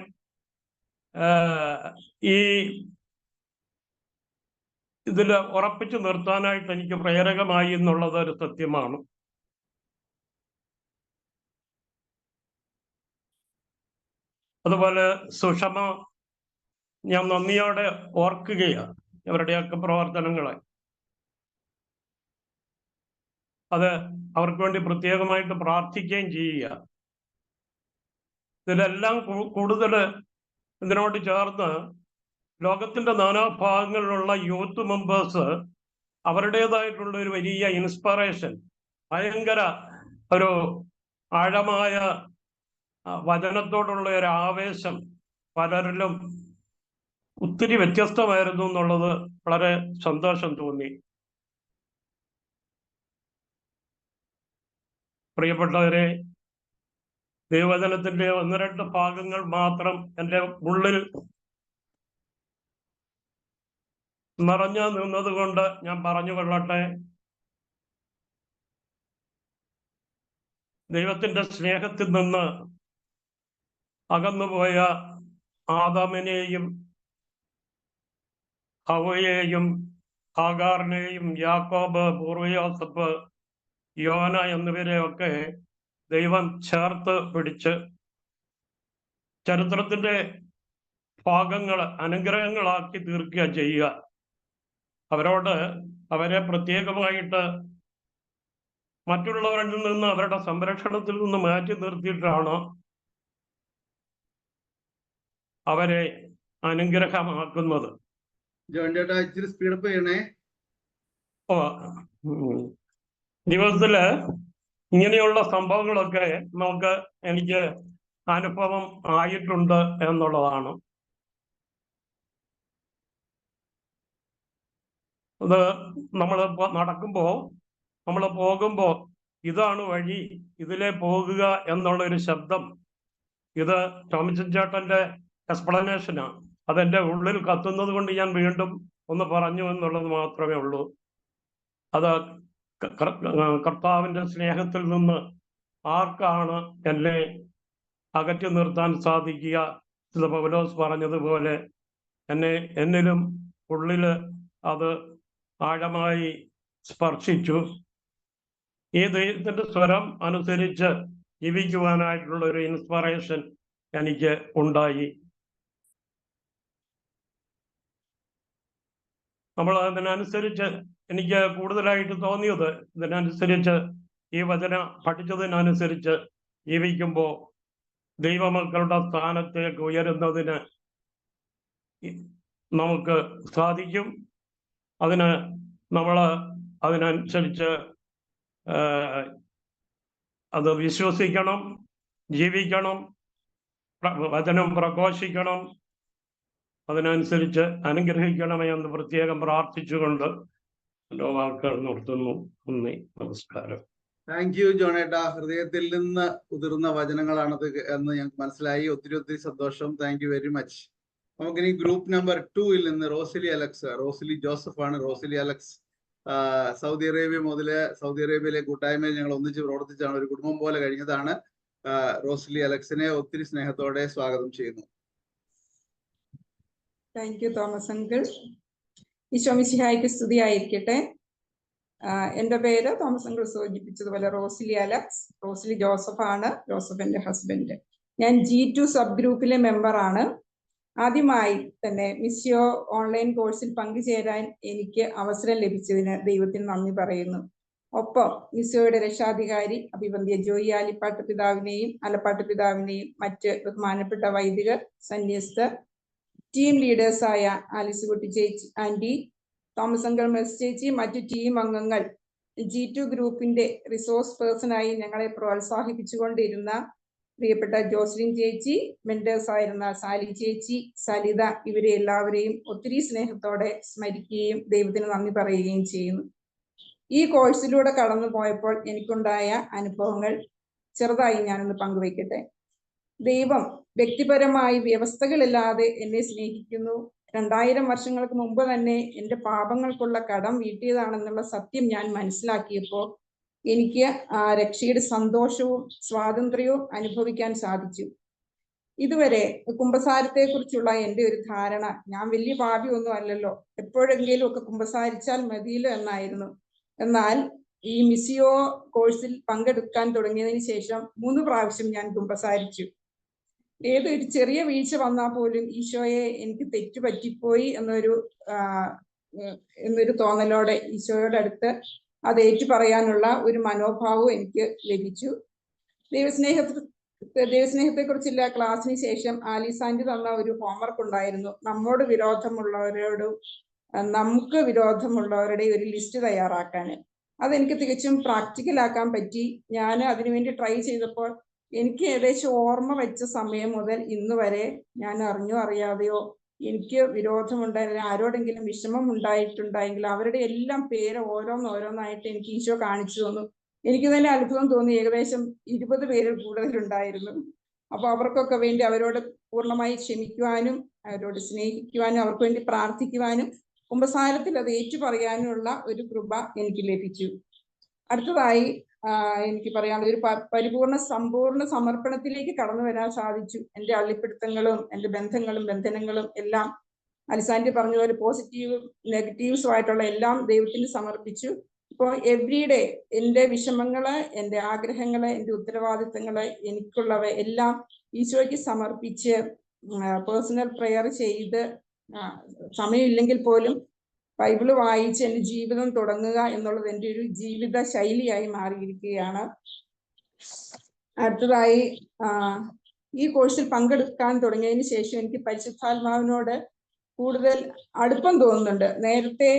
ഇതിൽ ഉറപ്പിച്ചു നിർത്താനായിട്ട് എനിക്ക് പ്രേരകമായി എന്നുള്ളത് ഒരു സത്യമാണ്. അതുപോലെ സുഷമ ഞാൻ നന്ദിയോടെ ഓർക്കുകയാണ് അവരുടെയൊക്കെ പ്രവർത്തനങ്ങളെ. അത് അവർക്ക് വേണ്ടി പ്രത്യേകമായിട്ട് പ്രാർത്ഥിക്കുകയും ചെയ്യുക. ഇതിലെല്ലാം കൂടുതൽ ഇതിനോട് ചേർന്ന് ലോകത്തിന്റെ നാനാഭാഗങ്ങളിലുള്ള യൂത്ത് മെമ്പേഴ്സ് അവരുടേതായിട്ടുള്ള ഒരു വലിയ ഇൻസ്പിറേഷൻ, ഭയങ്കര ഒരു ആഴമായ വചനത്തോടുള്ള ഒരു ആവേശം പലരിലും ഒത്തിരി വ്യത്യസ്തമായിരുന്നു എന്നുള്ളത് വളരെ സന്തോഷം തോന്നി. പ്രിയപ്പെട്ടവരെ, ദൈവവചനത്തിന്റെ 1-2 ഭാഗങ്ങൾ മാത്രം എൻ്റെ ഉള്ളിൽ നിറഞ്ഞു നിന്നത് കൊണ്ട് ഞാൻ പറഞ്ഞു കൊള്ളട്ടെ. ദൈവത്തിന്റെ സ്നേഹത്തിൽ നിന്ന് അകന്നുപോയ ആദാമിനെയും ഹവ്വയെയും ഹാഗാറിനെയും യാക്കോബ്, പൂർവ്വയോസഫ്, യോന എന്നിവരെയൊക്കെ ദൈവം ചേർത്ത് പിടിച്ച് ചരിത്രത്തിന്റെ ഭാഗങ്ങൾ അനുഗ്രഹങ്ങളാക്കി തീർക്കുക ചെയ്യുക. അവരെ പ്രത്യേകമായിട്ട് മറ്റുള്ളവരിൽ നിന്ന് അവരുടെ സംരക്ഷണത്തിൽ നിന്ന് മാറ്റി നിർത്തിയിട്ടാണ് അവരെ അനുഗ്രഹമാക്കുന്നത്. ജീവിതത്തില് ഇങ്ങനെയുള്ള സംഭവങ്ങളൊക്കെ എനിക്ക് അനുഭവം ആയിട്ടുണ്ട് എന്നുള്ളതാണ്. അത് നമ്മൾ പോകുമ്പോ ഇതാണ് വഴി, ഇതിലെ പോകുക എന്നുള്ളൊരു ശബ്ദം, ഇത് ടോമിച്ചൻ ചേട്ടന്റെ എക്സ്പ്ലനേഷനാണ്. അതെന്റെ ഉള്ളിൽ കത്തുന്നത് കൊണ്ട് ഞാൻ വീണ്ടും ഒന്ന് പറഞ്ഞു എന്നുള്ളത് മാത്രമേ ഉള്ളൂ. അത് കർത്താവിന്റെ സ്നേഹത്തിൽ നിന്ന് ആർക്കാണ് എന്നെ അകറ്റി നിർത്താൻ സാധിക്കുക? പൗലോസ് പറഞ്ഞതുപോലെ എന്നിലും ഉള്ളില് അത് ആഴമായി സ്പർശിച്ചു. ഈ ദൈവത്തിന്റെ സ്വരം അനുസരിച്ച് ജീവിക്കുവാനായിട്ടുള്ള ഒരു ഇൻസ്പിറേഷൻ എനിക്ക് ഉണ്ടായി. നമ്മൾ അതിനനുസരിച്ച് എനിക്ക് കൂടുതലായിട്ട് തോന്നിയത്, ഇതിനനുസരിച്ച് ഈ വചനം പഠിച്ചതിനനുസരിച്ച് ജീവിക്കുമ്പോൾ ദൈവമക്കളുടെ സ്ഥാനത്തേക്ക് ഉയരുന്നതിന് നമുക്ക് സാധിക്കും. നമ്മൾ അതിനനുസരിച്ച് അത് വിശ്വസിക്കണം, ജീവിക്കണം, വചനം പ്രഘോഷിക്കണം, അതിനനുസരിച്ച് അനുഗ്രഹിക്കണമേ എന്ന് പ്രത്യേകം പ്രാർത്ഥിച്ചുകൊണ്ട് എൻ്റെ വാക്കുകൾ നിർത്തുന്നു. നന്ദി, നമസ്കാരം. താങ്ക് യു ജോണേട്ട. ഹൃദയത്തിൽ നിന്ന് ഉതിർന്ന വചനങ്ങളാണത് എന്ന് ഞങ്ങൾക്ക് മനസ്സിലായി. ഒത്തിരി സന്തോഷം. Thank you very much. നമുക്കിനി ഗ്രൂപ്പ് നമ്പർ 2-ൽ നിന്ന് റോസിലി അലക്സ്, റോസിലി ജോസഫ് ആണ്. റോസിലി അലക്സ് സൗദി അറേബ്യ മുതല് സൗദി അറേബ്യയിലെ കൂട്ടായ്മയിൽ ഞങ്ങൾ ഒന്നിച്ച് പ്രവർത്തിച്ചാണ്, ഒരു കുടുംബം പോലെ കഴിഞ്ഞതാണ്. റോസിലി അലക്സിനെ ഒത്തിരി സ്നേഹത്തോടെ സ്വാഗതം ചെയ്യുന്നു. Thank you Thomas uncle. ഈശോ മിശിഹായ്ക്ക് സ്തുതിയായിരിക്കട്ടെ. എൻ്റെ പേര് തോമസ് അങ്കിൾ സൂചിപ്പിച്ചതുപോലെ റോസിലി അലക്സ്. റോസിലി ജോസഫ് ആണ്, ജോസഫിന്റെ ഹസ്ബൻഡ്. ഞാൻ G2 സബ് ഗ്രൂപ്പിലെ മെമ്പറാണ്. ആദ്യമായി തന്നെ മിസ്സിയോ ഓൺലൈൻ കോഴ്സിൽ പങ്കുചേരാൻ എനിക്ക് അവസരം ലഭിച്ചതിന് ദൈവത്തിന് നന്ദി പറയുന്നു. ഒപ്പം മിസ്സിയോയുടെ രക്ഷാധികാരി അഭിവന്ദ്യ ജോയി ആലിപ്പാട്ട് പിതാവിനെയും ആലപ്പാട്ട് പിതാവിനെയും മറ്റ് ബഹുമാനപ്പെട്ട വൈദികർ, സന്യസ്തർ, ടീം ലീഡേഴ്സായ ആലിസ് കുട്ടി ചേച്ചി ആൻറ്റി, തോമസ് അങ്കിൾ മെസ് ചേച്ചി, മറ്റു ടീം അംഗങ്ങൾ, G2 ഗ്രൂപ്പിന്റെ റിസോഴ്സ് പേഴ്സണായി ഞങ്ങളെ പ്രോത്സാഹിപ്പിച്ചുകൊണ്ടിരുന്ന പ്രിയപ്പെട്ട ജോസ്ലിൻ ചേച്ചി, മെന്റേഴ്സ് ആയിരുന്ന സാലി ചേച്ചി, സലിത, ഇവരെ എല്ലാവരെയും ഒത്തിരി സ്നേഹത്തോടെ സ്മരിക്കുകയും ദൈവത്തിന് നന്ദി പറയുകയും ചെയ്യുന്നു. ഈ കോഴ്സിലൂടെ കടന്നു പോയപ്പോൾ എനിക്കുണ്ടായ അനുഭവങ്ങൾ ചെറുതായി ഞാനൊന്ന് പങ്കുവയ്ക്കട്ടെ. ദൈവം വ്യക്തിപരമായി വ്യവസ്ഥകളില്ലാതെ എന്നെ സ്നേഹിക്കുന്നു. 2000 വർഷങ്ങൾക്ക് മുമ്പ് തന്നെ എൻ്റെ പാപങ്ങൾക്കുള്ള കടം വീട്ടിയതാണെന്നുള്ള സത്യം ഞാൻ മനസ്സിലാക്കിയപ്പോൾ എനിക്ക് രക്ഷയുടെ സന്തോഷവും സ്വാതന്ത്ര്യവും അനുഭവിക്കാൻ സാധിച്ചു. ഇതുവരെ കുമ്പസാരത്തെ കുറിച്ചുള്ള എൻ്റെ ഒരു ധാരണ, ഞാൻ വലിയ പാപിയൊന്നും അല്ലല്ലോ, എപ്പോഴെങ്കിലും ഒക്കെ കുമ്പസാരിച്ചാൽ മതിയല്ലോ എന്നായിരുന്നു. എന്നാൽ ഈ മിസ്സിയോ കോഴ്സിൽ പങ്കെടുക്കാൻ തുടങ്ങിയതിന് ശേഷം 3 പ്രാവശ്യം ഞാൻ കുമ്പസാരിച്ചു. ഏതൊരു ചെറിയ വീഴ്ച വന്നാൽ പോലും ഈശോയെ എനിക്ക് തെറ്റുപറ്റിപ്പോയി എന്നൊരു തോന്നലോടെ ഈശോയുടെ അടുത്ത് അത് ഏറ്റു പറയാനുള്ള ഒരു മനോഭാവവും എനിക്ക് ലഭിച്ചു. ദൈവസ്നേഹത്തെ കുറിച്ചുള്ള ക്ലാസ്സിന് ശേഷം ആലിസാൻഡി തന്ന ഒരു ഹോംവർക്ക് ഉണ്ടായിരുന്നു. നമുക്ക് വിരോധമുള്ളവരുടെ ഒരു ലിസ്റ്റ് തയ്യാറാക്കാൻ. അതെനിക്ക് തികച്ചും പ്രാക്ടിക്കലാക്കാൻ പറ്റി. ഞാൻ അതിനുവേണ്ടി ട്രൈ ചെയ്തപ്പോൾ എനിക്ക് ഏകദേശം ഓർമ്മ വെച്ച സമയം മുതൽ ഇന്ന് വരെ ഞാൻ അറിഞ്ഞോ അറിയാതെയോ എനിക്ക് വിരോധമുണ്ടായിരുന്ന ആരോടെങ്കിലും വിഷമം ഉണ്ടായിട്ടുണ്ടെങ്കിൽ അവരുടെ എല്ലാം പേര് ഓരോന്നായിട്ട് എനിക്ക് ഈശോ കാണിച്ചു തന്നു. എനിക്ക് തന്നെ അത്ഭുതം തോന്നി. ഏകദേശം 20 പേരിൽ കൂടുതലുണ്ടായിരുന്നു. അപ്പൊ അവർക്കൊക്കെ വേണ്ടി അവരോട് പൂർണ്ണമായി ക്ഷമിക്കുവാനും അവരോട് സ്നേഹിക്കുവാനും അവർക്ക് വേണ്ടി പ്രാർത്ഥിക്കുവാനും കുമ്പസാരത്തിൽ അത് ഏറ്റു പറയാനുള്ള ഒരു കൃപ എനിക്ക് ലഭിച്ചു. അടുത്തതായി എനിക്ക് പറയാനുള്ള ഒരു പരിപൂർണ സമ്പൂർണ്ണ സമർപ്പണത്തിലേക്ക് കടന്നു വരാൻ സാധിച്ചു. എൻ്റെ അള്ളിപ്പിടുത്തങ്ങളും എൻ്റെ ബന്ധനങ്ങളും എല്ലാം അലിസാൻഡി പറഞ്ഞതുപോലെ പോസിറ്റീവും നെഗറ്റീവ്സും ആയിട്ടുള്ള എല്ലാം ദൈവത്തിന് സമർപ്പിച്ചു. ഇപ്പോൾ എവ്രിഡേ എൻ്റെ വിഷമങ്ങള്, എൻ്റെ ആഗ്രഹങ്ങള്, എൻ്റെ ഉത്തരവാദിത്തങ്ങള്, എനിക്കുള്ളവ എല്ലാം ഈശോയ്ക്ക് സമർപ്പിച്ച് പേഴ്സണൽ പ്രെയർ ചെയ്ത് സമയമില്ലെങ്കിൽ പോലും ബൈബിള് വായിച്ച് എൻ്റെ ജീവിതം തുടങ്ങുക എന്നുള്ളത് എൻ്റെ ഒരു ജീവിത ശൈലിയായി മാറിയിരിക്കുകയാണ്. അടുത്തതായി ഈ കോഴ്സിൽ പങ്കെടുക്കാൻ തുടങ്ങിയതിന് ശേഷം എനിക്ക് പരിശുദ്ധാത്മാവിനോട് കൂടുതൽ അടുപ്പം തോന്നുന്നുണ്ട്. നേരത്തെ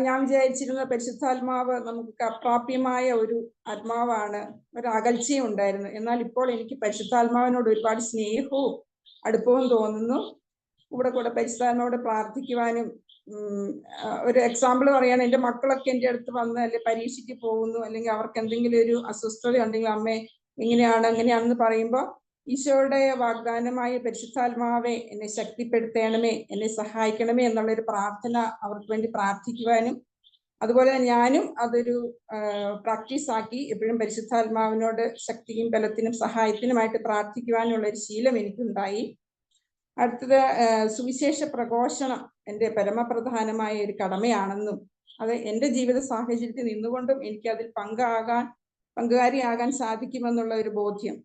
ഞാൻ വിചാരിച്ചിരുന്ന പരിശുദ്ധാത്മാവ് നമുക്ക് അപ്രാപ്യമായ ഒരു ആത്മാവാണ്, ഒരു അകൽച്ചയും ഉണ്ടായിരുന്നു. എന്നാൽ ഇപ്പോൾ എനിക്ക് പരിശുദ്ധാത്മാവിനോട് ഒരുപാട് സ്നേഹവും അടുപ്പവും തോന്നുന്നു. കൂടെ പരിശുദ്ധാത്മാവോട് പ്രാർത്ഥിക്കുവാനും, ഒരു എക്സാമ്പിൾ പറയാണ്, എൻ്റെ മക്കളൊക്കെ എൻ്റെ അടുത്ത് വന്ന് അല്ലെങ്കിൽ പരീക്ഷയ്ക്ക് പോകുന്നു, അല്ലെങ്കിൽ അവർക്ക് എന്തെങ്കിലും ഒരു അസ്വസ്ഥത ഉണ്ടെങ്കിൽ അമ്മേ അങ്ങനെയാണെന്ന് പറയുമ്പോൾ ഈശോയുടെ വാഗ്ദാനമായ പരിശുദ്ധാത്മാവെ എന്നെ ശക്തിപ്പെടുത്തണമേ, എന്നെ സഹായിക്കണമേ എന്നുള്ളൊരു പ്രാർത്ഥന അവർക്ക് വേണ്ടി പ്രാർത്ഥിക്കുവാനും, അതുപോലെ ഞാനും അതൊരു പ്രാക്ടീസ് ആക്കി എപ്പോഴും പരിശുദ്ധാത്മാവിനോട് ശക്തിയും ബലത്തിനും സഹായത്തിനുമായിട്ട് പ്രാർത്ഥിക്കുവാനുള്ള ഒരു ശീലം എനിക്കുണ്ടായി. അടുത്തത് സുവിശേഷ പ്രഘോഷണം എൻ്റെ പരമപ്രധാനമായ ഒരു കടമയാണെന്നും അത് എൻ്റെ ജീവിത സാഹചര്യത്തിൽ നിന്നുകൊണ്ടും എനിക്ക് അതിൽ പങ്കുകാരിയാകാൻ സാധിക്കുമെന്നുള്ള ഒരു ബോധ്യം.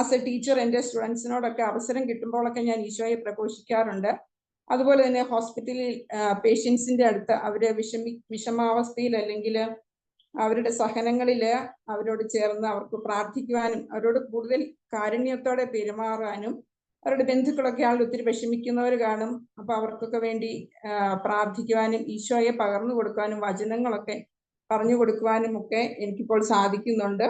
ആസ് എ ടീച്ചർ എൻ്റെ സ്റ്റുഡൻസിനോടൊക്കെ അവസരം കിട്ടുമ്പോഴൊക്കെ ഞാൻ ഈശോയെ പ്രഘോഷിക്കാറുണ്ട്. അതുപോലെ തന്നെ ഹോസ്പിറ്റലിൽ പേഷ്യൻസിൻ്റെ അടുത്ത് അവര് വിഷമാവസ്ഥയിൽ അല്ലെങ്കിൽ അവരുടെ സഹനങ്ങളിൽ അവരോട് ചേർന്ന് അവർക്ക് പ്രാർത്ഥിക്കുവാനും അവരോട് കൂടുതൽ കാരുണ്യത്തോടെ പെരുമാറാനും, അവരുടെ ബന്ധുക്കളൊക്കെ ആൾ ഒത്തിരി വിഷമിക്കുന്നവർ കാണും, അപ്പൊ അവർക്കൊക്കെ വേണ്ടി പ്രാർത്ഥിക്കുവാനും ഈശോയെ പകർന്നു കൊടുക്കുവാനും വചനങ്ങളൊക്കെ പറഞ്ഞു കൊടുക്കുവാനും ഒക്കെ എനിക്കിപ്പോൾ സാധിക്കുന്നുണ്ട്.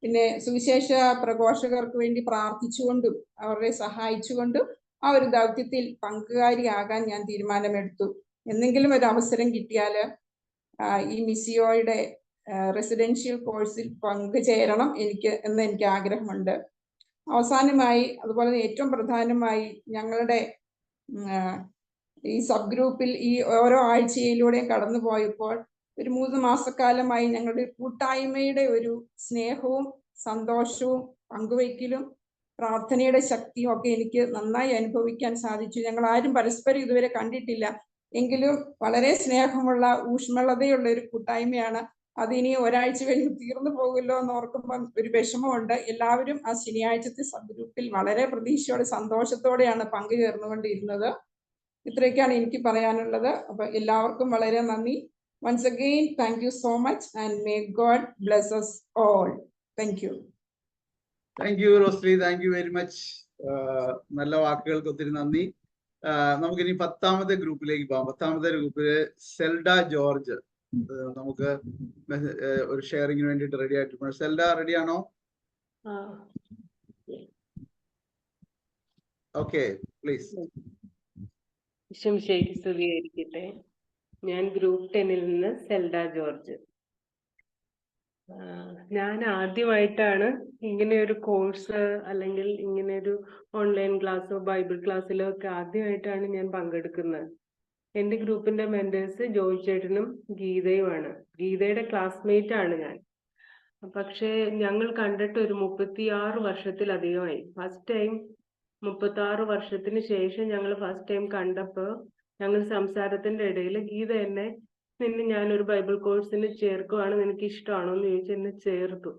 പിന്നെ സുവിശേഷ പ്രഘോഷകർക്ക് വേണ്ടി പ്രാർത്ഥിച്ചുകൊണ്ടും അവരെ സഹായിച്ചുകൊണ്ടും ആ ഒരു ദൗത്യത്തിൽ പങ്കുകാരിയാകാൻ ഞാൻ തീരുമാനമെടുത്തു. എന്തെങ്കിലും ഒരു അവസരം കിട്ടിയാൽ ഈ മിസിയോയുടെ റെസിഡൻഷ്യൽ കോഴ്സിൽ പങ്കുചേരണം എന്ന് എനിക്ക് ആഗ്രഹമുണ്ട്. അവസാനമായി, അതുപോലെ ഏറ്റവും പ്രധാനമായി, ഞങ്ങളുടെ ഈ സബ് ഗ്രൂപ്പിൽ ഈ ഓരോ ആഴ്ചയിലൂടെയും കടന്നു പോയപ്പോൾ ഒരു 3 മാസക്കാലമായി ഞങ്ങളുടെ കൂട്ടായ്മയുടെ ഒരു സ്നേഹവും സന്തോഷവും പങ്കുവയ്ക്കലും പ്രാർത്ഥനയുടെ ശക്തിയും ഒക്കെ എനിക്ക് നന്നായി അനുഭവിക്കാൻ സാധിച്ചു. ഞങ്ങൾ ആരും പരസ്പരം ഇതുവരെ കണ്ടിട്ടില്ല, എങ്കിലും വളരെ സ്നേഹമുള്ള ഊഷ്മളതയുള്ള ഒരു കൂട്ടായ്മയാണ്. അതിനി ഒരാഴ്ച കഴിഞ്ഞ് തീർന്നു പോകുമല്ലോ എന്ന് ഓർക്കുമ്പോൾ ഒരു വിഷമമുണ്ട്. എല്ലാവരും ആ ശനിയാഴ്ചത്തെ സബ് ഗ്രൂപ്പിൽ വളരെ പ്രതീക്ഷയോടെ സന്തോഷത്തോടെയാണ് പങ്കുചേർന്നുകൊണ്ടിരുന്നത്. ഇത്രയൊക്കെയാണ് എനിക്ക് പറയാനുള്ളത്. അപ്പൊ എല്ലാവർക്കും വളരെ നന്ദി. Once again, thank you so much and may God bless us all. Thank you. Thank you, Rosely. Thank you very much. നല്ല വാക്കുകൾക്ക് ഒത്തിരി നന്ദി. നമുക്കിനി 10ാമത്തെ ഗ്രൂപ്പിലേക്ക് പോകാം. 10ാമത്തെ ഗ്രൂപ്പില് സെൽഡ ജോർജ് നമുക്ക് ഒരു ഷെയറിങ്ങിന് വേണ്ടിയിട്ട് റെഡി ആയിട്ടുണ്ട്. സെൽഡ റെഡിയാണോ? Okay, please. ഈശോമിശിഹായ്ക്ക് സ്തുതിയായിരിക്കട്ടെ. ഞാൻ ഗ്രൂപ്പ് 10-ൽ നിന്ന് സെൽഡ ജോർജ്. ഞാൻ ആദ്യമായിട്ടാണ് ഇങ്ങനെ ഒരു കോഴ്സ് അല്ലെങ്കിൽ ഇങ്ങനെ ഒരു ഓൺലൈൻ ക്ലാസ്സോ ബൈബിൾ ക്ലാസ്സിലോ ഒക്കെ ആദ്യമായിട്ടാണ് ഞാൻ പങ്കെടുക്കുന്നത്. എൻ്റെ ഗ്രൂപ്പിന്റെ മെമ്പേഴ്സ് ജോയ് ചേട്ടനും ഗീതയുമാണ്. ഗീതയുടെ ക്ലാസ്മേറ്റ് ആണ് ഞാൻ. പക്ഷേ ഞങ്ങൾ കണ്ടിട്ട് ഒരു 36 വർഷത്തിലധികമായി. ഫസ്റ്റ് ടൈം 36 വർഷത്തിന് ശേഷം ഞങ്ങൾ ഫസ്റ്റ് ടൈം കണ്ടപ്പോൾ ഞങ്ങൾ സംസാരത്തിന്റെ ഇടയിൽ ഗീത എന്നെ, നിന്നെ ഞാനൊരു ബൈബിൾ കോഴ്സിന് ചേർക്കുവാണ്, നിനക്ക് ഇഷ്ടമാണോ എന്ന് ചോദിച്ച് എന്നെ ചേർത്തു.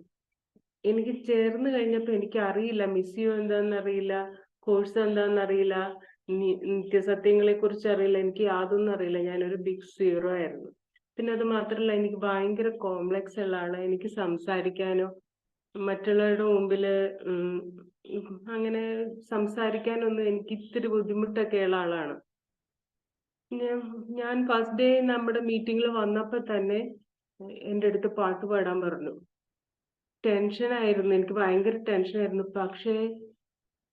എനിക്ക് ചേർന്ന് കഴിഞ്ഞപ്പോൾ എനിക്ക് അറിയില്ല, മിസ്സിയോ എന്താണെന്നറിയില്ല, കോഴ്സ് എന്താണെന്നറിയില്ല, നിത്യസത്യങ്ങളെ കുറിച്ച് അറിയില്ല, എനിക്ക് യാതൊന്നും അറിയില്ല. ഞാനൊരു ബിഗ് സീറോ ആയിരുന്നു. പിന്നെ അത് മാത്രമല്ല, എനിക്ക് ഭയങ്കര കോംപ്ലക്സ് ഉള്ള ആളാണ്. എനിക്ക് സംസാരിക്കാനോ മറ്റുള്ളവരുടെ മുമ്പില് അങ്ങനെ സംസാരിക്കാനൊന്നും എനിക്ക് ഇത്തിരി ബുദ്ധിമുട്ടൊക്കെയുള്ള ആളാണ്. ഞാൻ ഫസ്റ്റ് ഡേ നമ്മുടെ മീറ്റിങ്ങിൽ വന്നപ്പോൾ തന്നെ എൻ്റെ അടുത്ത് പാട്ട് പാടാൻ പറഞ്ഞു. ടെൻഷനായിരുന്നു, എനിക്ക് ഭയങ്കര ടെൻഷനായിരുന്നു. പക്ഷേ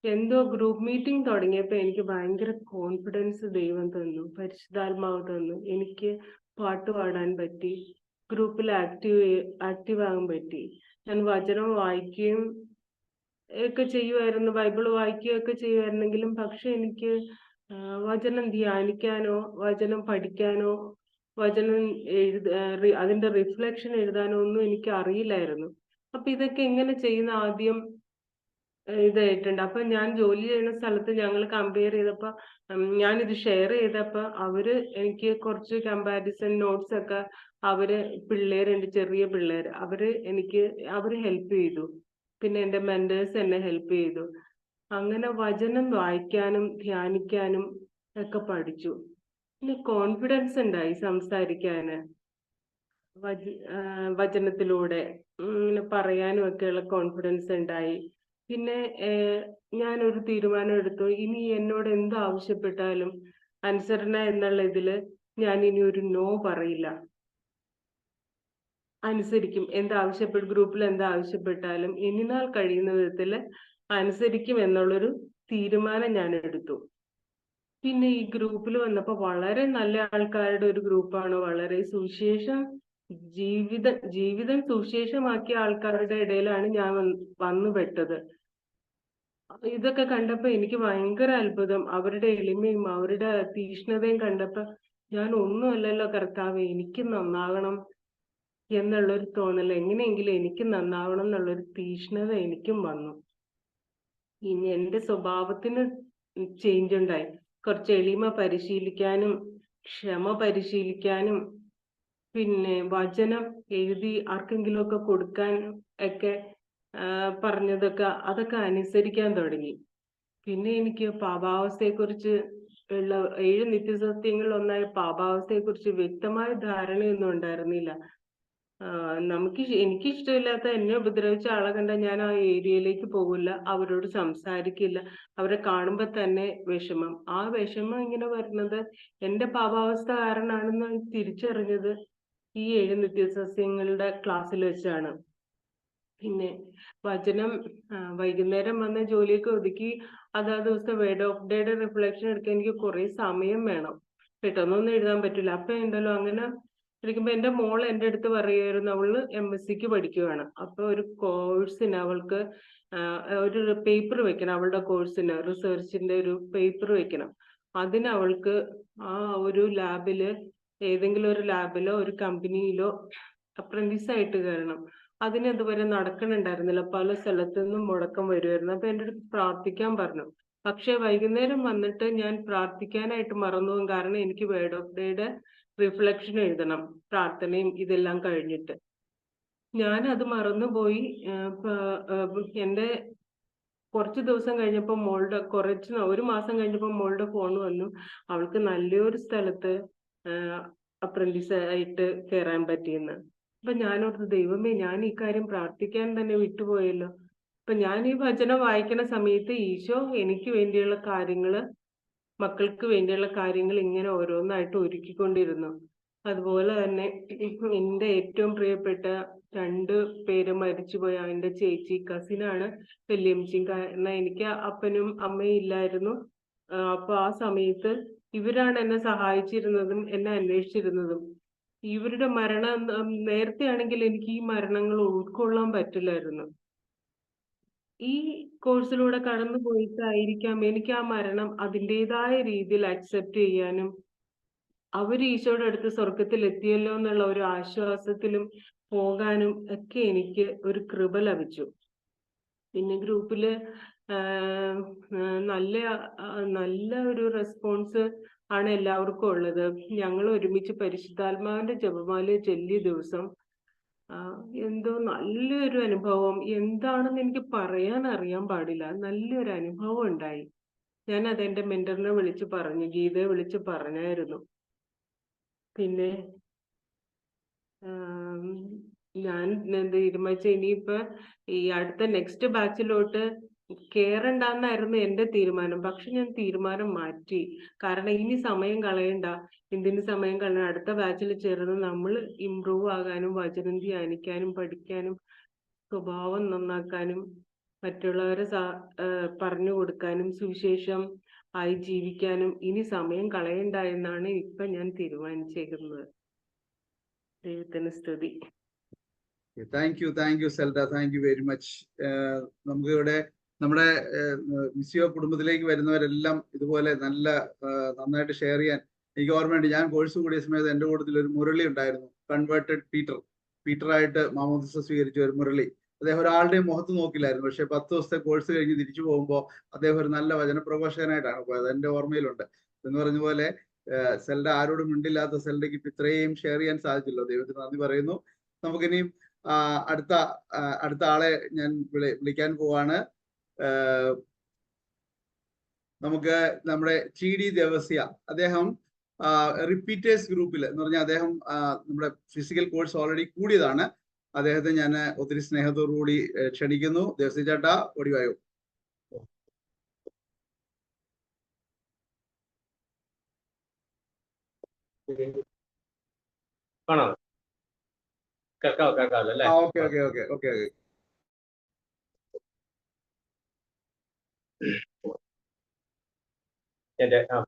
എന്തോ ഗ്രൂപ്പ് മീറ്റിംഗ് തുടങ്ങിയപ്പോൾ എനിക്ക് ഭയങ്കര കോൺഫിഡൻസ് ദൈവം തന്നു, പരിശുദ്ധാത്മാവ് തന്നു. എനിക്ക് പാട്ട് പാടാൻ പറ്റി, ഗ്രൂപ്പിൽ ആക്റ്റീവ് ആകാൻ പറ്റി. ഞാൻ വചനം വായിക്കുകയും ഒക്കെ ചെയ്യുമായിരുന്നു, ബൈബിൾ വായിക്കുകയൊക്കെ ചെയ്യുമായിരുന്നെങ്കിലും പക്ഷെ എനിക്ക് വചനം ധ്യാനിക്കാനോ വചനം പഠിക്കാനോ വചനം അതിന്റെ റിഫ്ലക്ഷൻ എഴുതാനോ ഒന്നും എനിക്ക് അറിയില്ലായിരുന്നു. അപ്പൊ ഇതൊക്കെ എങ്ങനെ ചെയ്യുന്ന ആദ്യം ഇതായിട്ടുണ്ട്. അപ്പൊ ഞാൻ ജോലി ചെയ്യുന്ന സ്ഥലത്ത് ഞങ്ങൾ കമ്പയർ ചെയ്തപ്പോ ഞാനിത് ഷെയർ ചെയ്തപ്പോ അവര് എനിക്ക് കുറച്ച് കമ്പാരിസൺ നോട്ട്സ് ഒക്കെ പിള്ളേരുണ്ട്, ചെറിയ പിള്ളേര്, അവര് ഹെൽപ്പ് ചെയ്തു. പിന്നെ എൻ്റെ മെന്റേഴ്സ് എന്നെ ഹെൽപ്പ് ചെയ്തു. അങ്ങനെ വചനം വായിക്കാനും ധ്യാനിക്കാനും ഒക്കെ പഠിച്ചു. പിന്നെ കോൺഫിഡൻസ് ഉണ്ടായി സംസാരിക്കാന്, വചനത്തിലൂടെ ഇങ്ങനെ പറയാനും ഒക്കെയുള്ള കോൺഫിഡൻസ് ഉണ്ടായി. പിന്നെ ഞാനൊരു തീരുമാനം എടുത്തു, ഇനി എന്നോട് എന്ത് ആവശ്യപ്പെട്ടാലും അനുസരണ എന്നുള്ള ഇതില് ഞാൻ ഇനി ഒരു നോ പറയില്ല, അനുസരിക്കും. ഗ്രൂപ്പിൽ എന്താവശ്യപ്പെട്ടാലും ഇനി നാൾ കഴിയുന്ന വിധത്തിൽ അനുസരിക്കും എന്നുള്ളൊരു തീരുമാനം ഞാൻ എടുത്തു. പിന്നെ ഈ ഗ്രൂപ്പിൽ വന്നപ്പോൾ വളരെ നല്ല ആൾക്കാരുടെ ഒരു ഗ്രൂപ്പാണ്. വളരെ ജീവിതം സുവിശേഷമാക്കിയ ആൾക്കാരുടെ ഇടയിലാണ് ഞാൻ വന്നു പെട്ടത്. ഇതൊക്കെ കണ്ടപ്പോ എനിക്ക് ഭയങ്കര അത്ഭുതം. അവരുടെ എളിമയും അവരുടെ തീഷ്ണതയും കണ്ടപ്പോ ഞാൻ ഒന്നുമല്ലല്ലോ കർത്താവേ, എനിക്ക് നന്നാകണം എന്നുള്ളൊരു തോന്നൽ, എങ്ങനെയെങ്കിലും എനിക്ക് നന്നാവണം എന്നുള്ളൊരു തീഷ്ണത എനിക്കും വന്നു. ഇനി എൻ്റെ സ്വഭാവത്തിന് ചേഞ്ച് ഉണ്ടായി. കുറച്ച് എളിമ പരിശീലിക്കാനും ക്ഷമ പരിശീലിക്കാനും പിന്നെ വചനം എഴുതി ആർക്കെങ്കിലും ഒക്കെ കൊടുക്കാൻ ഒക്കെ അതൊക്കെ അനുസരിക്കാൻ തുടങ്ങി. പിന്നെ എനിക്ക് പാപാവസ്ഥയെക്കുറിച്ച് ഉള്ള 7 നിത്യസത്യങ്ങളിൽ ഒന്നായ പാപാവസ്ഥയെക്കുറിച്ച് വ്യക്തമായ ധാരണയൊന്നും ഉണ്ടായിരുന്നില്ല. എനിക്കിഷ്ടമില്ലാത്ത, എന്നെ ഉപദ്രവിച്ച ആളെ കണ്ട ഞാൻ ആ ഏരിയയിലേക്ക് പോകില്ല, അവരോട് സംസാരിക്കില്ല. അവരെ കാണുമ്പോ തന്നെ വിഷമം. ആ വിഷമം ഇങ്ങനെ വരുന്നത് എൻ്റെ പാപാവസ്ഥ കാരണമാണെന്ന് തിരിച്ചറിഞ്ഞത് ഈ 7 നിത്യസസ്യങ്ങളുടെ ക്ലാസ്സിൽ വെച്ചാണ്. പിന്നെ വചനം വൈകുന്നേരം വന്ന് ജോലിയൊക്കെ ഒതുക്കി അതാത് ദിവസത്തെ വേർഡ് ഓഫ് ഡേയുടെ റിഫ്ലക്ഷൻ എടുക്കാൻ എനിക്ക് കുറെ സമയം വേണം. പെട്ടെന്നൊന്നും എഴുതാൻ പറ്റില്ല. അപ്പൊ ഉണ്ടല്ലോ അങ്ങനെ ഇരിക്കുമ്പോ എന്റെ മോൾ എൻ്റെ അടുത്ത് പറയുമായിരുന്നു, അവള് MSc പഠിക്കുകയാണ്. അപ്പൊ ഒരു കോഴ്സിന് അവൾക്ക് ഒരു പേപ്പർ വെക്കണം, അവളുടെ കോഴ്സിന് റിസർച്ചിന്റെ ഒരു പേപ്പർ വെക്കണം. അതിന് അവൾക്ക് ആ ഒരു ലാബില്, ഏതെങ്കിലും ഒരു ലാബിലോ ഒരു കമ്പനിയിലോ അപ്രന്റീസ് ആയിട്ട് കയറണം. അതിന് ഇതുവരെ നടക്കണുണ്ടായിരുന്നില്ല. പല സ്ഥലത്തു നിന്നും മുടക്കം വരുമായിരുന്നു. അപ്പൊ എൻ്റെ അടുത്ത് പ്രാർത്ഥിക്കാൻ പറഞ്ഞു. പക്ഷെ വൈകുന്നേരം വന്നിട്ട് ഞാൻ പ്രാർത്ഥിക്കാനായിട്ട് മറന്നു പോകും. കാരണം എനിക്ക് വേർഡ് ഓഫ് ഡേയുടെ റിഫ്ലക്ഷൻ എഴുതണം, പ്രാർത്ഥനയും ഇതെല്ലാം കഴിഞ്ഞിട്ട്. ഞാൻ അത് മറന്നുപോയി. എൻ്റെ കുറച്ച് ദിവസം കഴിഞ്ഞപ്പോൾ ഒരു മാസം കഴിഞ്ഞപ്പോൾ മോളുടെ ഫോൺ വന്നു. അവൾക്ക് നല്ലൊരു സ്ഥലത്ത് അപ്രന്റീസ് ആയിട്ട് കയറാൻ പറ്റിയെന്ന്. അപ്പൊ ഞാനോർത്ത്, ദൈവമേ, ഞാൻ ഈ കാര്യം പ്രാർത്ഥിക്കാൻ തന്നെ വിട്ടുപോയല്ലോ. അപ്പൊ ഞാൻ ഈ വചനം വായിക്കുന്ന സമയത്ത് ഈശോ എനിക്ക് വേണ്ടിയുള്ള കാര്യങ്ങള്, മക്കൾക്ക് വേണ്ടിയുള്ള കാര്യങ്ങൾ ഇങ്ങനെ ഓരോന്നായിട്ട് ഒരുക്കിക്കൊണ്ടിരുന്നു. അതുപോലെ തന്നെ എൻ്റെ ഏറ്റവും പ്രിയപ്പെട്ട 2 പേര് മരിച്ചുപോയ എൻ്റെ ചേച്ചി, കസിനാണ് വല്യമ്മച്ചി. കാരണം എനിക്ക് അപ്പനും അമ്മയും ഇല്ലായിരുന്നു. അപ്പൊ ആ സമയത്ത് ഇവരാണ് എന്നെ സഹായിച്ചിരുന്നതും എന്നെ അന്വേഷിച്ചിരുന്നതും. ഇവരുടെ മരണം നേരത്തെ ആണെങ്കിൽ എനിക്ക് ഈ മരണങ്ങൾ ഉൾക്കൊള്ളാൻ പറ്റില്ലായിരുന്നു. ഈ കോഴ്സിലൂടെ കടന്നു പോയിട്ടായിരിക്കാം എനിക്ക് ആ മരണം അതിൻ്റെതായ രീതിയിൽ അക്സെപ്റ്റ് ചെയ്യാനും അവർ ഈശോയുടെ അടുത്ത് സ്വർഗത്തിൽ എത്തിയല്ലോ എന്നുള്ള ഒരു ആശ്വാസത്തിലും പോകാനും ഒക്കെ എനിക്ക് ഒരു കൃപ ലഭിച്ചു. പിന്നെ ഗ്രൂപ്പില് നല്ല ഒരു റെസ്പോൺസ് ആണ് എല്ലാവർക്കും ഉള്ളത്. ഞങ്ങൾ ഒരുമിച്ച് പരിശുദ്ധാത്മാവിന്റെ ജപമാല ചൊല്ലിയ ദിവസം എന്തോ നല്ലൊരു അനുഭവം, എന്താണെന്ന് എനിക്ക് പറയാൻ അറിയാൻ പാടില്ല, നല്ലൊരു അനുഭവം ഉണ്ടായി. ഞാൻ അതെന്റെ മെന്ററിനെ വിളിച്ച് പറഞ്ഞു, ഗീതയെ വിളിച്ച് പറഞ്ഞായിരുന്നു. പിന്നെ ഞാൻ തീരുമാനിച്ച ഇനിയിപ്പോ ഈ അടുത്ത നെക്സ്റ്റ് ബാച്ചിലോട്ട് കേറണ്ടെന്നായിരുന്നു എന്റെ തീരുമാനം. പക്ഷെ ഞാൻ തീരുമാനം മാറ്റി. കാരണം ഇനി സമയം കളയണ്ട, എന്തിന് സമയം കളയണം, അടുത്ത ബാച്ചിൽ ചേർന്ന് നമ്മൾ ഇംപ്രൂവ് ആകാനും വചനം ധ്യാനിക്കാനും പഠിക്കാനും സ്വഭാവം നന്നാക്കാനും മറ്റുള്ളവരെ പറഞ്ഞു കൊടുക്കാനും സുവിശേഷം ആയി ജീവിക്കാനും ഇനി സമയം കളയണ്ട എന്നാണ് ഇപ്പൊ ഞാൻ തീരുമാനിച്ചേക്കുന്നത്. ദൈവത്തിന് സ്തുതി. Thank you Zelda, thank you very much. നമുക്ക് ഇവിടെ നമ്മുടെ മിസിയോ കുടുംബത്തിലേക്ക് വരുന്നവരെല്ലാം ഇതുപോലെ നന്നായിട്ട് ഷെയർ ചെയ്യാൻ എനിക്ക് ഓർമ്മയുണ്ട്. ഞാൻ കോഴ്സ് കൂടിയ സമയത്ത് എൻ്റെ കൂട്ടത്തിൽ ഒരു മുരളി ഉണ്ടായിരുന്നു, കൺവേർട്ടഡ് പീറ്ററായിട്ട് മാമോദിസ സ്വീകരിച്ച ഒരു മുരളി. അദ്ദേഹം ഒരാളുടെയും മുഖത്ത് നോക്കില്ലായിരുന്നു. പക്ഷെ 10 ദിവസത്തെ കോഴ്സ് കഴിഞ്ഞ് തിരിച്ചു പോകുമ്പോൾ അദ്ദേഹം ഒരു നല്ല വചനപ്രഘോഷകനായിട്ടാണ് പോയത്. എൻ്റെ ഓർമ്മയിലുണ്ട്. എന്ന് പറഞ്ഞ പോലെ സെൽഡ ആരോടും മിണ്ടില്ലാത്ത സെൽഡയ്ക്ക് ഇപ്പൊ ഇത്രയും ഷെയർ ചെയ്യാൻ സാധിച്ചല്ലോ. ദൈവത്തിന് നന്ദി പറയുന്നു. നമുക്കിനിയും അടുത്ത ആളെ ഞാൻ വിളിക്കാൻ പോവാണ്. നമുക്ക് നമ്മുടെ GD ദേവസ്യ, അദ്ദേഹം റിപ്പീറ്റേഴ്സ് ഗ്രൂപ്പിൽ എന്ന് പറഞ്ഞാൽ അദ്ദേഹം നമ്മുടെ ഫിസിക്കൽ കോഴ്സ് ഓൾറെഡി കൂടിയതാണ്. അദ്ദേഹത്തെ ഞാൻ ഒത്തിരി സ്നേഹത്തോടുകൂടി ക്ഷണിക്കുന്നു. ദേവസ്യ ചേട്ടാ, ഓടിവായോ. ഓക്കെ.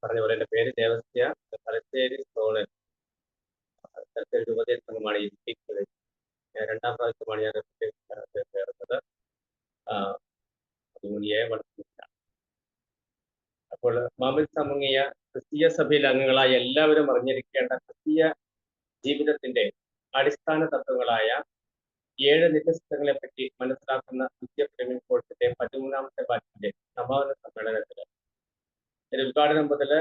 പറഞ്ഞ പോലെ എൻ്റെ പേര് ദേവസ്യ, തലശ്ശേരി സോണൽ തലശ്ശേരി രൂപതയിൽ സംഘമാണ് ഇരിക്കുന്നത്. 2ാം പ്രാവശ്യമാണ് ഞാൻ ചേർന്നത്. 13 അപ്പോൾ മാമിൽ സമങ്ങിയ ക്രിസ്തീയ സഭയിൽ അംഗങ്ങളായ എല്ലാവരും അറിഞ്ഞിരിക്കേണ്ട ക്രിസ്തീയ ജീവിതത്തിന്റെ അടിസ്ഥാന തത്വങ്ങളായ 7 നിത്യസത്യങ്ങളെ പറ്റി മനസ്സിലാക്കുന്ന ക്രിസ്തീയ പ്രേമി കോഴ്സിന്റെ 13ാമത്തെ ബാച്ചിന്റെ സമാപന സമ്മേളനത്തിൽ ഉദ്ഘാടനം മുതൽ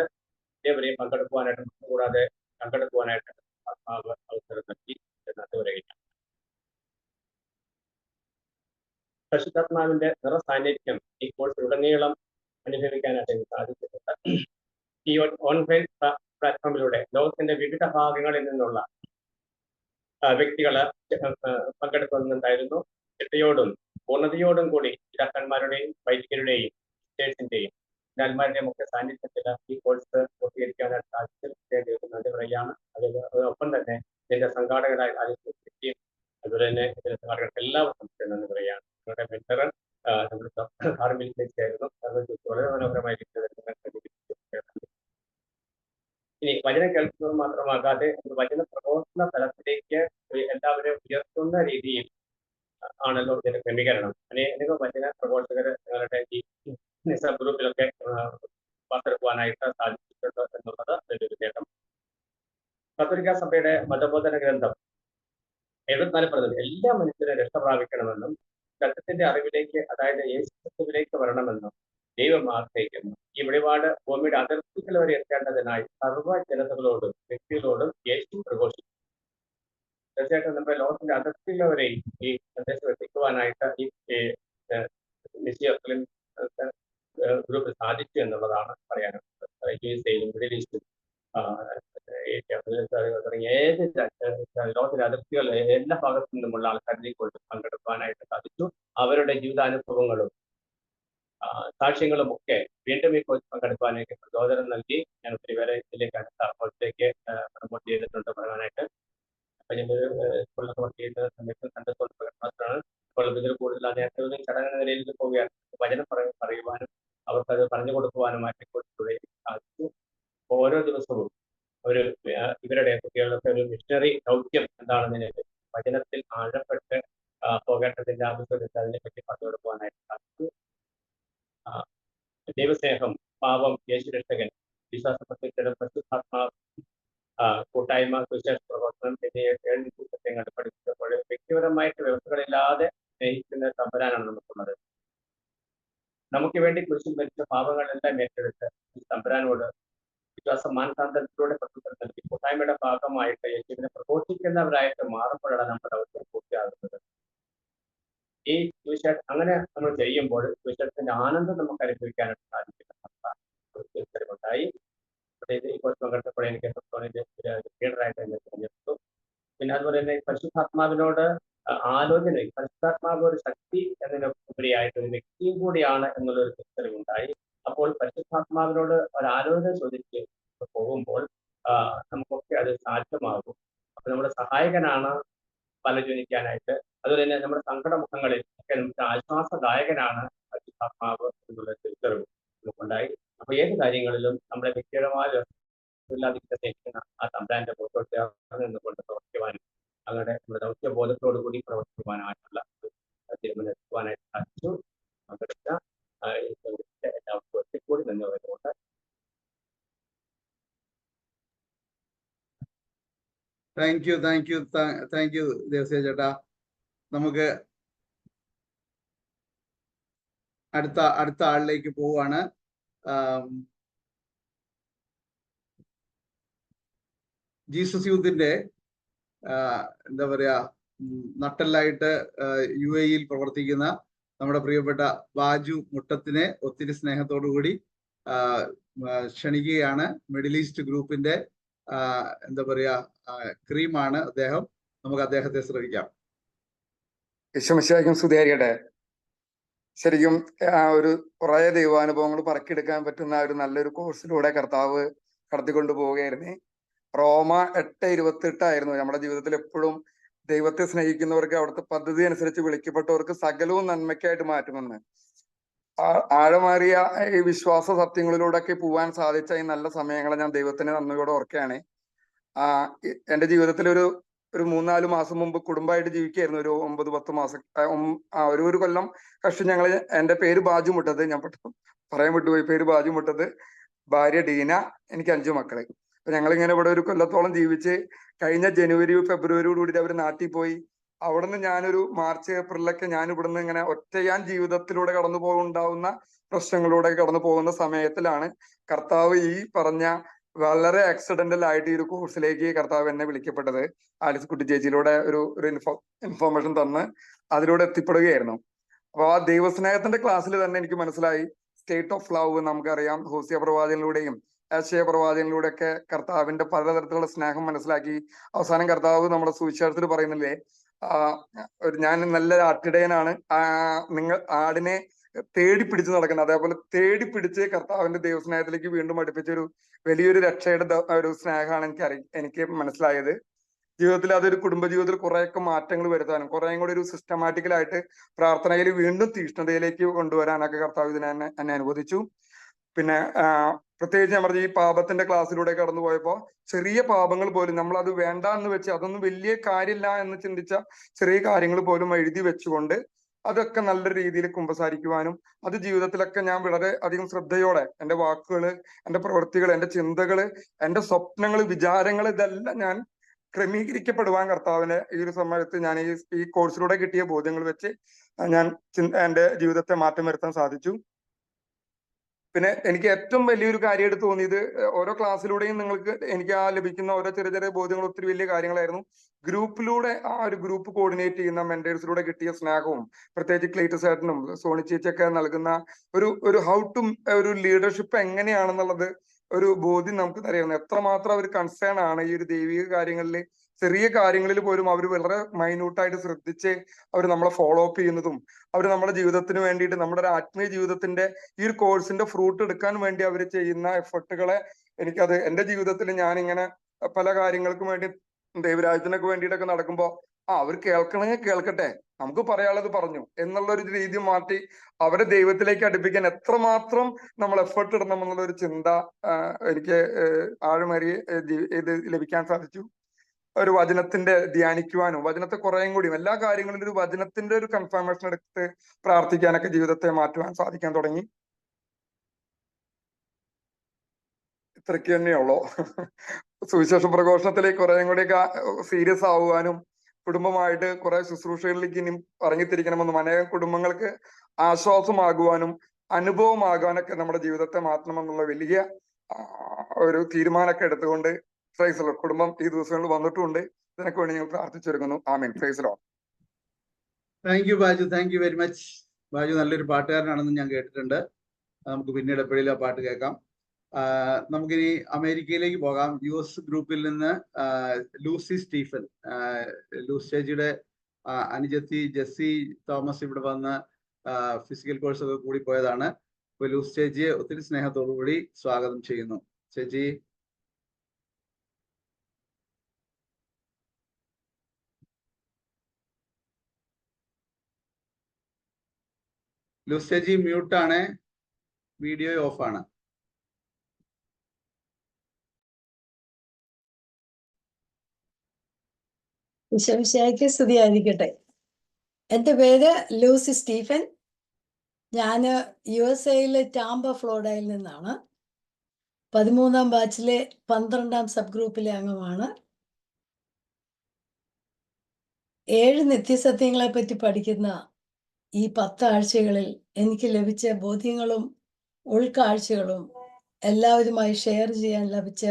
ഇതേവരെയും പങ്കെടുക്കുവാനായിട്ട്, കൂടാതെ പങ്കെടുക്കുവാനായിട്ട് അവസരം നൽകി നന്ദിവരുകയാണ്. പരിശുദ്ധാത്മാവിന്റെ നിറസാന്നിധ്യം ഈ കോഴ്സ് ഉടനീളം അനുഭവിക്കാനായിട്ട് എനിക്ക് സാധിച്ചിട്ടുണ്ട്. ഈ ഓൺലൈൻ പ്ലാറ്റ്ഫോമിലൂടെ ലോകത്തിന്റെ വിവിധ ഭാഗങ്ങളിൽ നിന്നുള്ള വ്യക്തികള് പങ്കെടുക്കുന്നുണ്ടായിരുന്നു. ചിട്ടയോടും പൂർണ്ണതയോടും കൂടി പിതാക്കന്മാരുടെയും വൈദികരുടെയും ടീച്ചേഴ്സിന്റെയും ജ്ഞാന്മാരുടെയും ഒക്കെ സാന്നിധ്യത്തിൽ ഈ കോഴ്സ് പൂർത്തീകരിക്കാനായിട്ട് സാധിച്ചത് നന്ദി പറയുകയാണ്. അതോടൊപ്പം തന്നെ ഇതിന്റെ സംഘാടകരായ അതുപോലെ തന്നെ എല്ലാവർക്കും നന്ദി പറയുകയാണ്. നിങ്ങളുടെ മെന്റർ നമ്മുടെ കാർമിൽ ചേച്ചിയായിരുന്നു. അത് വളരെ മനോഹരമായി ഇനി വചനം കേൾക്കുന്നത് മാത്രമാകാതെ വചന പ്രബോധന തലത്തിലേക്ക് എല്ലാവരെയും ഉയർത്തുന്ന രീതിയിൽ ആണല്ലോ ഇതിന്റെ ക്രമീകരണം. അനേകം വചന പ്രബോധകർ ഞങ്ങളുടെ ഈ നിസ ഗ്രൂപ്പിലൊക്കെ പങ്കെടുക്കുവാനായിട്ട് സാധിച്ചിട്ടുണ്ട് എന്നുള്ളത് ഒരു നേട്ടം. കത്തോലിക്ക സഭയുടെ മതബോധന ഗ്രന്ഥം 74 എല്ലാ മനുഷ്യരും രക്ഷ പ്രാപിക്കണമെന്നും സത്യത്തിന്റെ അറിവിലേക്ക്, അതായത് യേശുവിലേക്ക് വരണമെന്നും ദൈവം ആഗ്രഹിക്കുന്നു. ഈ വെളിപാട് ഭൂമിയുടെ അതിർത്തികൾ വരെ എത്തേണ്ടതിനായി സർവ്വ ജനതകളോടും വ്യക്തികളോടും യേശു പ്രഘോഷിക്കും. തീർച്ചയായിട്ടും നമ്മുടെ ലോകത്തിന്റെ അതിർത്തികൾ വരെ ഈ സന്ദേശം എത്തിക്കുവാനായിട്ട് ഈ മിസിയോ ഫിലിം ഗ്രൂപ്പ് സാധിച്ചു എന്നുള്ളതാണ് പറയാനുള്ളത്. യുഎസ്എയിലും മിഡിൽ ഈസ്റ്റിലും തുടങ്ങിയ ഏത് ലോകത്തിന്റെ അതിർത്തികൾ എല്ലാ ഭാഗത്തു നിന്നുമുള്ള ആൾക്കാരിലേക്ക് കൊണ്ട് പങ്കെടുക്കാനായിട്ട് സാധിച്ചു. അവരുടെ ജീവിതാനുഭവങ്ങളും സാക്ഷ്യങ്ങളും ഒക്കെ വീണ്ടും ഈ കോഴ്സ് പങ്കെടുക്കാനായിട്ട് പ്രചോദനം നൽകി. ഞാൻ ഒത്തിരി പേരെ ഇതിലേക്ക് അടുത്ത കോഴ്സിലേക്ക് പ്രൊമോട്ട് ചെയ്തിട്ടുണ്ട് പറയാനായിട്ട്. സ്കൂളിലൊക്കെ വർക്ക് ചെയ്യുന്ന സമയത്ത് സൺഡേ സ്കൂൾ പ്രകടനമാണ്. അപ്പോൾ ഇതിൽ കൂടുതൽ നേരത്തെ ചടങ്ങ് നിലയിലേക്ക് പോവുകയാണ്. വചനം പറയുവാനും അവർക്കത് പറഞ്ഞു കൊടുക്കുവാനുമായിട്ട് കോഴ്സിലൂടെ സാധിച്ചു. ഓരോ ദിവസവും ഒരു ഇവരുടെ കുട്ടികളുടെ ഒരു മിഷണറി ദൗത്യം എന്താണെന്ന് വചനത്തിൽ ആഴപ്പെട്ട് പോകേണ്ടതിന്റെ ആവശ്യകത അതിനെപ്പറ്റി പറഞ്ഞു കൊടുക്കുവാനായിട്ട് സാധിച്ചു. ദൈവസ്നേഹം, പാപം, യേശുരക്ഷകൻ, വിശ്വാസപ്രത്യക്ഷരം, പരിശുദ്ധാത്മാ കൂട്ടായ്മ, സുവിശേഷ പ്രവർത്തനം എന്നീ 7 സത്യങ്ങൾ പഠിച്ചപ്പോൾ വ്യക്തിപരമായിട്ട് വ്യവസ്ഥകളില്ലാതെ സ്നേഹിക്കുന്ന തമ്പുരാനാണ് നമുക്കുള്ളത്. നമുക്ക് വേണ്ടി കുരിശിൽ മരിച്ച പാപങ്ങളെല്ലാം ഏറ്റെടുത്ത് ഈ തമ്പുരാനോട് വിശ്വാസം മാനസാന്തരത്തിലൂടെ പ്രവർത്തനം നൽകി കൂട്ടായ്മയുടെ ഭാഗമായിട്ട് യേശുവിനെ പ്രഘോഷിക്കുന്നവരായിട്ട് മാറുമ്പോഴാണ് നമ്മുടെ ദൗത്യം പൂർത്തിയാകുന്നത്. ഈ സുവിശേഷം അങ്ങനെ നമ്മൾ ചെയ്യുമ്പോൾ സുവിശേഷത്തിന്റെ ആനന്ദം നമുക്ക് അനുഭവിക്കാനായിട്ട് സാധിക്കുന്നുണ്ടായി. ഈ കോഴ്സ് പങ്കെടുത്തപ്പോൾ എനിക്ക് ലീഡറായിട്ട് എന്നെ തിരഞ്ഞെടുത്തു. പിന്നെ അതുപോലെ തന്നെ പരിശുദ്ധാത്മാവിനോട് ആലോചന, പരിശുദ്ധാത്മാവ് ഒരു ശക്തി എന്നതിനുപരിയായിട്ട് ഒരു വ്യക്തിയും കൂടിയാണ് എന്നുള്ളൊരു തിരിച്ചറിവുണ്ടായി. അപ്പോൾ പരിശുദ്ധാത്മാവിനോട് ഒരാലോചന ചോദിച്ച് പോകുമ്പോൾ നമുക്കൊക്കെ അത് സാധ്യമാകും. അപ്പൊ നമ്മുടെ സഹായകനാണ് ആലോചനിക്കാനായിട്ട്. അതുപോലെ തന്നെ നമ്മുടെ സങ്കടമുഖങ്ങളിൽ ഒക്കെ നമുക്ക് ആശ്വാസദായകനാണ് പരിശുദ്ധാത്മാവ് എന്നുള്ള തിരിച്ചറിവ് നമുക്കുണ്ടായി. അപ്പൊ ഏത് കാര്യങ്ങളിലും നമ്മുടെ വ്യക്തിപരമായ സ്നേഹിക്കുന്ന ആ തമ്പുരാന്റെ മുഖത്തോട് ചേർന്ന് നിന്നുകൊണ്ട് പ്രവർത്തിക്കുവാനും അങ്ങനെ നമ്മുടെ ദൗത്യബോധത്തോടു കൂടി പ്രവർത്തിക്കുവാനായിട്ടുള്ള തീരുമാനമെടുക്കുവാനായിട്ട് സാധിച്ചു. പങ്കെടുത്ത എല്ലാവർക്കും ഒരിക്കൽ കൂടി ധന്യവാദമുണ്ട്. താങ്ക് യു ദേവസ്യ ചേട്ടാ. നമുക്ക് അടുത്ത ആളിലേക്ക് പോവാണ്. ജീസസ് യൂത്തിന്റെ എന്താ പറയാ നട്ടല്ലായിട്ട് UAE-യിൽ പ്രവർത്തിക്കുന്ന നമ്മുടെ പ്രിയപ്പെട്ട ബാജു മുട്ടത്തിനെ ഒത്തിരി സ്നേഹത്തോടു കൂടി ക്ഷണിക്കുകയാണ്. മിഡിൽ ഈസ്റ്റ് ഗ്രൂപ്പിന്റെ എന്താ പറയാ ക്രീമാണ് അദ്ദേഹം. നമുക്ക് അദ്ദേഹത്തെ ശ്രമിക്കാം. യേശുമിശിഹായ്ക്കും സ്തുതിയായിരിക്കട്ടെ. ശരിക്കും ഒരു കുറേ ദൈവാനുഭവങ്ങൾ പറക്കിയെടുക്കാൻ പറ്റുന്ന ഒരു നല്ലൊരു കോഴ്സിലൂടെ കർത്താവ് കടത്തിക്കൊണ്ടു പോവുകയായിരുന്നേ. റോമ 8:28 ആയിരുന്നു നമ്മുടെ ജീവിതത്തിൽ എപ്പോഴും ദൈവത്തെ സ്നേഹിക്കുന്നവർക്ക് അവിടുത്തെ പദ്ധതി അനുസരിച്ച് വിളിക്കപ്പെട്ടവർക്ക് സകലവും നന്മയ്ക്കായിട്ട് മാറ്റുമെന്ന്. ആഴമേറിയ ഈ വിശ്വാസ സത്യങ്ങളിലൂടെയൊക്കെ പോവാൻ സാധിച്ച ഈ നല്ല സമയങ്ങളെ ഞാൻ ദൈവത്തിന് നന്ദിയോടെ ഓർക്കുകയാണ്. എന്റെ ജീവിതത്തിൽ ഒരു 3-4 മാസം മുമ്പ് കുടുംബമായിട്ട് ജീവിക്കുകയായിരുന്നു. ഒരു 9-10 മാസം ഒരു കൊല്ലം കഷ്ടി ഞങ്ങള്. എന്റെ പേര് ബാജു മുട്ടത്ത്, ഞാൻ പെട്ടെന്ന് പറയാൻ വിട്ടുപോയി. പേര് ബാജു മുട്ടത്ത്, ഭാര്യ ഡീന, എനിക്ക് 5 മക്കള്. അപ്പൊ ഞങ്ങളിങ്ങനെ ഇവിടെ ഒരു കൊല്ലത്തോളം ജീവിച്ച് കഴിഞ്ഞ ജനുവരി ഫെബ്രുവരിയോടുകൂടി അവർ നാട്ടിൽ പോയി. അവിടുന്ന് ഞാനൊരു മാർച്ച് ഏപ്രിലൊക്കെ ഞാൻ ഇവിടുന്ന് ഇങ്ങനെ ഒറ്റയാൻ ജീവിതത്തിലൂടെ കടന്നു പോകുണ്ടാവുന്ന പ്രശ്നങ്ങളിലൂടെ കടന്നു പോകുന്ന സമയത്തിലാണ് കർത്താവ് ഈ പറഞ്ഞ വളരെ ആക്സിഡന്റൽ ആയിട്ട് ഈ ഒരു കോഴ്സിലേക്ക് കർത്താവ് എന്നെ വിളിക്കപ്പെട്ടത്. ആലിസ് കുട്ടി ചേച്ചിയിലൂടെ ഒരു ഇൻഫോർമേഷൻ തന്ന് അതിലൂടെ എത്തിപ്പെടുകയായിരുന്നു. അപ്പൊ ആ ദൈവസ്നേഹത്തിന്റെ ക്ലാസ്സിൽ തന്നെ എനിക്ക് മനസ്സിലായി സ്റ്റേറ്റ് ഓഫ് ലവ്. നമുക്കറിയാം ഹോസിയ പ്രവാചകനിലൂടെയും ഏശയ്യാ പ്രവാചകനിലൂടെയൊക്കെ കർത്താവിന്റെ പലതരത്തിലുള്ള സ്നേഹം മനസ്സിലാക്കി. അവസാനം കർത്താവ് നമ്മുടെ സുവിശേഷത്തിൽ പറയുന്നില്ലേ, ഞാൻ നല്ല ആട്ടിടയനാണ്, നിങ്ങൾ ആടിനെ തേടി പിടിച്ച് നടക്കുന്നത്. അതേപോലെ തേടി പിടിച്ച് കർത്താവിന്റെ ദൈവസ്നേഹത്തിലേക്ക് വീണ്ടും അടുപ്പിച്ചൊരു വലിയൊരു രക്ഷയുടെ ഒരു സ്നേഹമാണ് എനിക്ക് മനസ്സിലായത്. ജീവിതത്തിൽ അതൊരു കുടുംബജീവിതത്തിൽ കുറേയൊക്കെ മാറ്റങ്ങൾ വരുത്താനും കുറേയും കൂടി ഒരു സിസ്റ്റമാറ്റിക്കലായിട്ട് പ്രാർത്ഥനയിൽ വീണ്ടും തീഷ്ണതയിലേക്ക് കൊണ്ടുവരാനൊക്കെ കർത്താവ് ഇതിനെ എന്നെ അനുവദിച്ചു. പിന്നെ പ്രത്യേകിച്ച് ഞാൻ പറഞ്ഞ ഈ പാപത്തിന്റെ ക്ലാസ്സിലൂടെ കടന്നു പോയപ്പോ ചെറിയ പാപങ്ങൾ പോലും നമ്മൾ അത് വേണ്ട എന്ന് വെച്ച് അതൊന്നും വലിയ കാര്യമില്ല എന്ന് ചിന്തിച്ച ചെറിയ കാര്യങ്ങൾ പോലും എഴുതി വെച്ചുകൊണ്ട് അതൊക്കെ നല്ല രീതിയിൽ കുമ്പസാരിക്കുവാനും അത് ജീവിതത്തിലൊക്കെ ഞാൻ വളരെ അധികം ശ്രദ്ധയോടെ എൻ്റെ വാക്കുകള്, എൻ്റെ പ്രവൃത്തികൾ, എൻ്റെ ചിന്തകള്, എൻ്റെ സ്വപ്നങ്ങൾ, വിചാരങ്ങൾ ഇതെല്ലാം ഞാൻ ക്രമീകരിക്കപ്പെടുവാൻ കർത്താവിനെ ഈ ഒരു സമയത്ത് ഞാൻ ഈ കോഴ്സിലൂടെ കിട്ടിയ ബോധ്യങ്ങൾ വെച്ച് ഞാൻ എൻ്റെ ജീവിതത്തെ മാറ്റം വരുത്താൻ സാധിച്ചു. പിന്നെ എനിക്ക് ഏറ്റവും വലിയൊരു കാര്യമായിട്ട് തോന്നിയത് ഓരോ ക്ലാസ്സിലൂടെയും എനിക്ക് ലഭിക്കുന്ന ഓരോ ചെറിയ ചെറിയ ബോധ്യങ്ങൾ ഒത്തിരി വലിയ കാര്യങ്ങളായിരുന്നു. ഗ്രൂപ്പിലൂടെ ആ ഒരു ഗ്രൂപ്പ് കോർഡിനേറ്റ് ചെയ്യുന്ന മെന്റേഴ്സിലൂടെ കിട്ടിയ സ്നേഹവും പ്രത്യേകിച്ച് ക്ലീറ്റസ് ചേട്ടനും സോണി ചേച്ചിയൊക്കെ നൽകുന്ന ഒരു ഹൗ ടു ഒരു ലീഡർഷിപ്പ് എങ്ങനെയാണെന്നുള്ളത് ഒരു ബോധ്യം നമുക്ക് തരുന്നു. എത്രമാത്രം അവർ കൺസേൺ ആണ് ഈ ഒരു ദൈവിക കാര്യങ്ങളിൽ, ചെറിയ കാര്യങ്ങളിൽ പോലും അവർ വളരെ മൈന്യൂട്ടായിട്ട് ശ്രദ്ധിച്ച് അവർ നമ്മളെ ഫോളോ അപ്പ് ചെയ്യുന്നതും അവർ നമ്മുടെ ജീവിതത്തിന് വേണ്ടിയിട്ട് നമ്മുടെ ഒരു ആത്മീയ ജീവിതത്തിന്റെ ഈ ഒരു കോഴ്സിന്റെ ഫ്രൂട്ട് എടുക്കാൻ വേണ്ടി അവർ ചെയ്യുന്ന എഫർട്ടുകളെ എനിക്കത് എൻ്റെ ജീവിതത്തിൽ ഞാനിങ്ങനെ പല കാര്യങ്ങൾക്കും വേണ്ടി ദൈവരാജ്യത്തിനൊക്കെ വേണ്ടിയിട്ടൊക്കെ നടക്കുമ്പോൾ അവർ കേൾക്കണമെങ്കിൽ കേൾക്കട്ടെ, നമുക്ക് പറയാനുള്ളത് പറഞ്ഞു എന്നുള്ള ഒരു രീതി മാറ്റി അവരെ ദൈവത്തിലേക്ക് അടുപ്പിക്കാൻ എത്രമാത്രം നമ്മൾ എഫർട്ട് ഇടണം എന്നുള്ള ഒരു ചിന്ത എനിക്ക് ആഴമേറിയ ഇത് ലഭിക്കാൻ സാധിച്ചു. ഒരു വചനത്തിന്റെ ധ്യാനിക്കുവാനും വചനത്തെ കുറേയും കൂടിയും എല്ലാ കാര്യങ്ങളിലും ഒരു വചനത്തിന്റെ ഒരു കൺഫർമേഷൻ എടുത്ത് പ്രാർത്ഥിക്കാനൊക്കെ ജീവിതത്തെ മാറ്റുവാൻ സാധിക്കാൻ തുടങ്ങി. ഇത്രയ്ക്ക് തന്നെയുള്ളൂ. സുവിശേഷ പ്രഘോഷണത്തിലേക്ക് കുറേയും കൂടിയൊക്കെ സീരിയസ് ആവുവാനും കുടുംബമായിട്ട് കുറെ ശുശ്രൂഷകളിലേക്ക് ഇനി ഇറങ്ങിത്തിരിക്കണമെന്നും അനേകം കുടുംബങ്ങൾക്ക് ആശ്വാസമാകുവാനും അനുഭവമാകാനൊക്കെ നമ്മുടെ ജീവിതത്തെ മാറ്റണമെന്നുള്ള വലിയ ഒരു തീരുമാനമൊക്കെ എടുത്തുകൊണ്ട് പ്രൈസ് ലോർഡ് കുടുംബം ഈ ദിവസങ്ങളിൽ വന്നിട്ടുമുണ്ട്. ഇതിനൊക്കെ വേണ്ടി ഞങ്ങൾ പ്രാർത്ഥിച്ചെടുക്കുന്നു. ആമേൻ. Praise Lord. Thank you Baju, thank you very much. Baju നല്ലൊരു പാട്ടുകാരനാണെന്ന് ഞാൻ കേട്ടിട്ടുണ്ട്. നമുക്ക് പിന്നീട് എപ്പോഴേലും ആ പാട്ട് കേൾക്കാം. നമുക്കിനി അമേരിക്കയിലേക്ക് പോകാം. US ഗ്രൂപ്പിൽ നിന്ന് ലൂസി സ്റ്റീഫൻ, ലൂസ് ചേച്ചിയുടെ അനുജത്തി ജെസ്സി തോമസ് ഇവിടെ വന്ന് ഫിസിക്കൽ കോഴ്സ് ഒക്കെ കൂടി പോയതാണ്. അപ്പൊ ലൂസ് ചേച്ചിയെ ഒത്തിരി സ്നേഹത്തോടു കൂടി സ്വാഗതം ചെയ്യുന്നു. ചേച്ചി. ലൂസ് ചേച്ചി മ്യൂട്ടാണ്, വീഡിയോ ഓഫാണ്. ഈശോമിശിഹായ്ക്ക് സ്തുതിയായിരിക്കട്ടെ. എൻ്റെ പേര് ലൂസി സ്റ്റീഫൻ. ഞാൻ USA ടാംപ ഫ്ലോറിഡയിൽ നിന്നാണ്. 13ാം ബാച്ചിലെ 12ാം സബ് ഗ്രൂപ്പിലെ അംഗമാണ്. 7 നിത്യസത്യങ്ങളെ പറ്റി പഠിക്കുന്ന ഈ 10 ആഴ്ചകളിൽ എനിക്ക് ലഭിച്ച ബോധ്യങ്ങളും ഉൾക്കാഴ്ചകളും എല്ലാവരുമായി ഷെയർ ചെയ്യാൻ ലഭിച്ച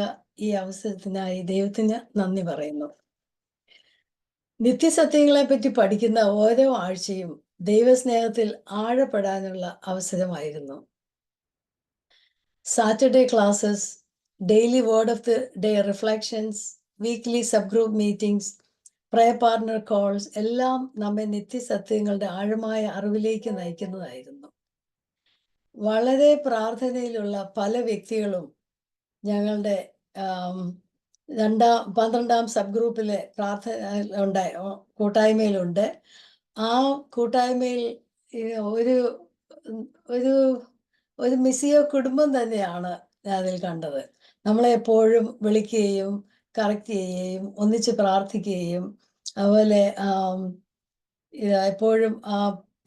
ഈ അവസരത്തിനായി ദൈവത്തിന് നന്ദി പറയുന്നു. നിത്യസത്യങ്ങളെ പറ്റി പഠിക്കുന്ന ഓരോ ആഴ്ചയും ദൈവസ്നേഹത്തിൽ ആഴപ്പെടാനുള്ള അവസരമായിരുന്നു. Saturday classes, daily word of the day reflections, weekly sub group meetings, prayer partner calls എല്ലാം നമ്മെ നിത്യസത്യങ്ങളുടെ ആഴമായ അറിവിലേക്ക് നയിക്കുന്നതായിരുന്നു. വളരെ പ്രാർത്ഥനയിലുള്ള പല വ്യക്തികളും ഞങ്ങളുടെ 12ാം സബ് ഗ്രൂപ്പിലെ കൂട്ടായ്മയിലുണ്ട്. ആ കൂട്ടായ്മയിൽ ഒരു ഒരു ഒരു മിസിയോ കുടുംബം തന്നെയാണ് ഞാൻ അതിൽ കണ്ടത്. നമ്മളെ എപ്പോഴും വിളിക്കുകയും കറക്റ്റ് ചെയ്യുകയും ഒന്നിച്ച് പ്രാർത്ഥിക്കുകയും അതുപോലെ എപ്പോഴും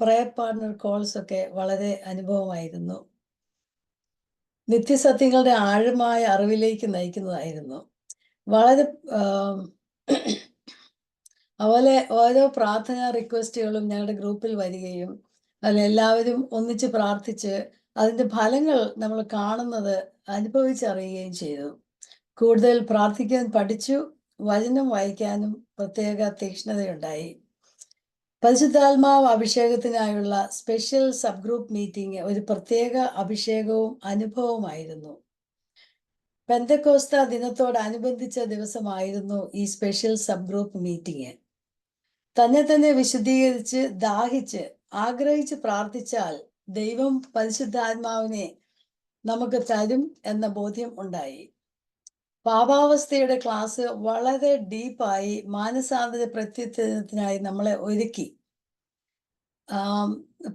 പ്രയർ പാർട്ണർ കോൾസ് ഒക്കെ വളരെ അനുഭവമായിരുന്നു. നിത്യസത്യങ്ങളുടെ ആഴമായ അറിവിലേക്ക് നയിക്കുന്നതായിരുന്നു. വളരെ അതുപോലെ ഓരോ പ്രാർത്ഥനാ റിക്വസ്റ്റുകളും ഞങ്ങളുടെ ഗ്രൂപ്പിൽ വരികയും അതിലെല്ലാവരും ഒന്നിച്ച് പ്രാർത്ഥിച്ച് അതിൻ്റെ ഫലങ്ങൾ നമ്മൾ കാണുന്നത് അനുഭവിച്ചറിയുകയും ചെയ്തു. കൂടുതൽ പ്രാർത്ഥിക്കാൻ പഠിച്ചു. വചനം വായിക്കാനും പ്രത്യേക തീക്ഷ്ണതയുണ്ടായി. പരിശുദ്ധാത്മാവ് അഭിഷേകത്തിനായുള്ള സ്പെഷ്യൽ സബ് ഗ്രൂപ്പ് മീറ്റിംഗ് ഒരു പ്രത്യേക അഭിഷേകവും അനുഭവമായിരുന്നു. പെന്തക്കോസ്ത ദിനത്തോടനുബന്ധിച്ച ദിവസമായിരുന്നു ഈ സ്പെഷ്യൽ സബ് ഗ്രൂപ്പ് മീറ്റിംഗ്. തന്നെ വിശുദ്ധീകരിച്ച് ദാഹിച്ച് ആഗ്രഹിച്ച് പ്രാർത്ഥിച്ചാൽ ദൈവം പരിശുദ്ധാത്മാവിനെ നമുക്ക് തരും എന്ന ബോധ്യം ഉണ്ടായി. പാപാവസ്ഥയുടെ ക്ലാസ് വളരെ ഡീപ്പായി മാനസാന്തര പ്രത്യുത്തരത്തിനായി നമ്മളെ ഒരുക്കി.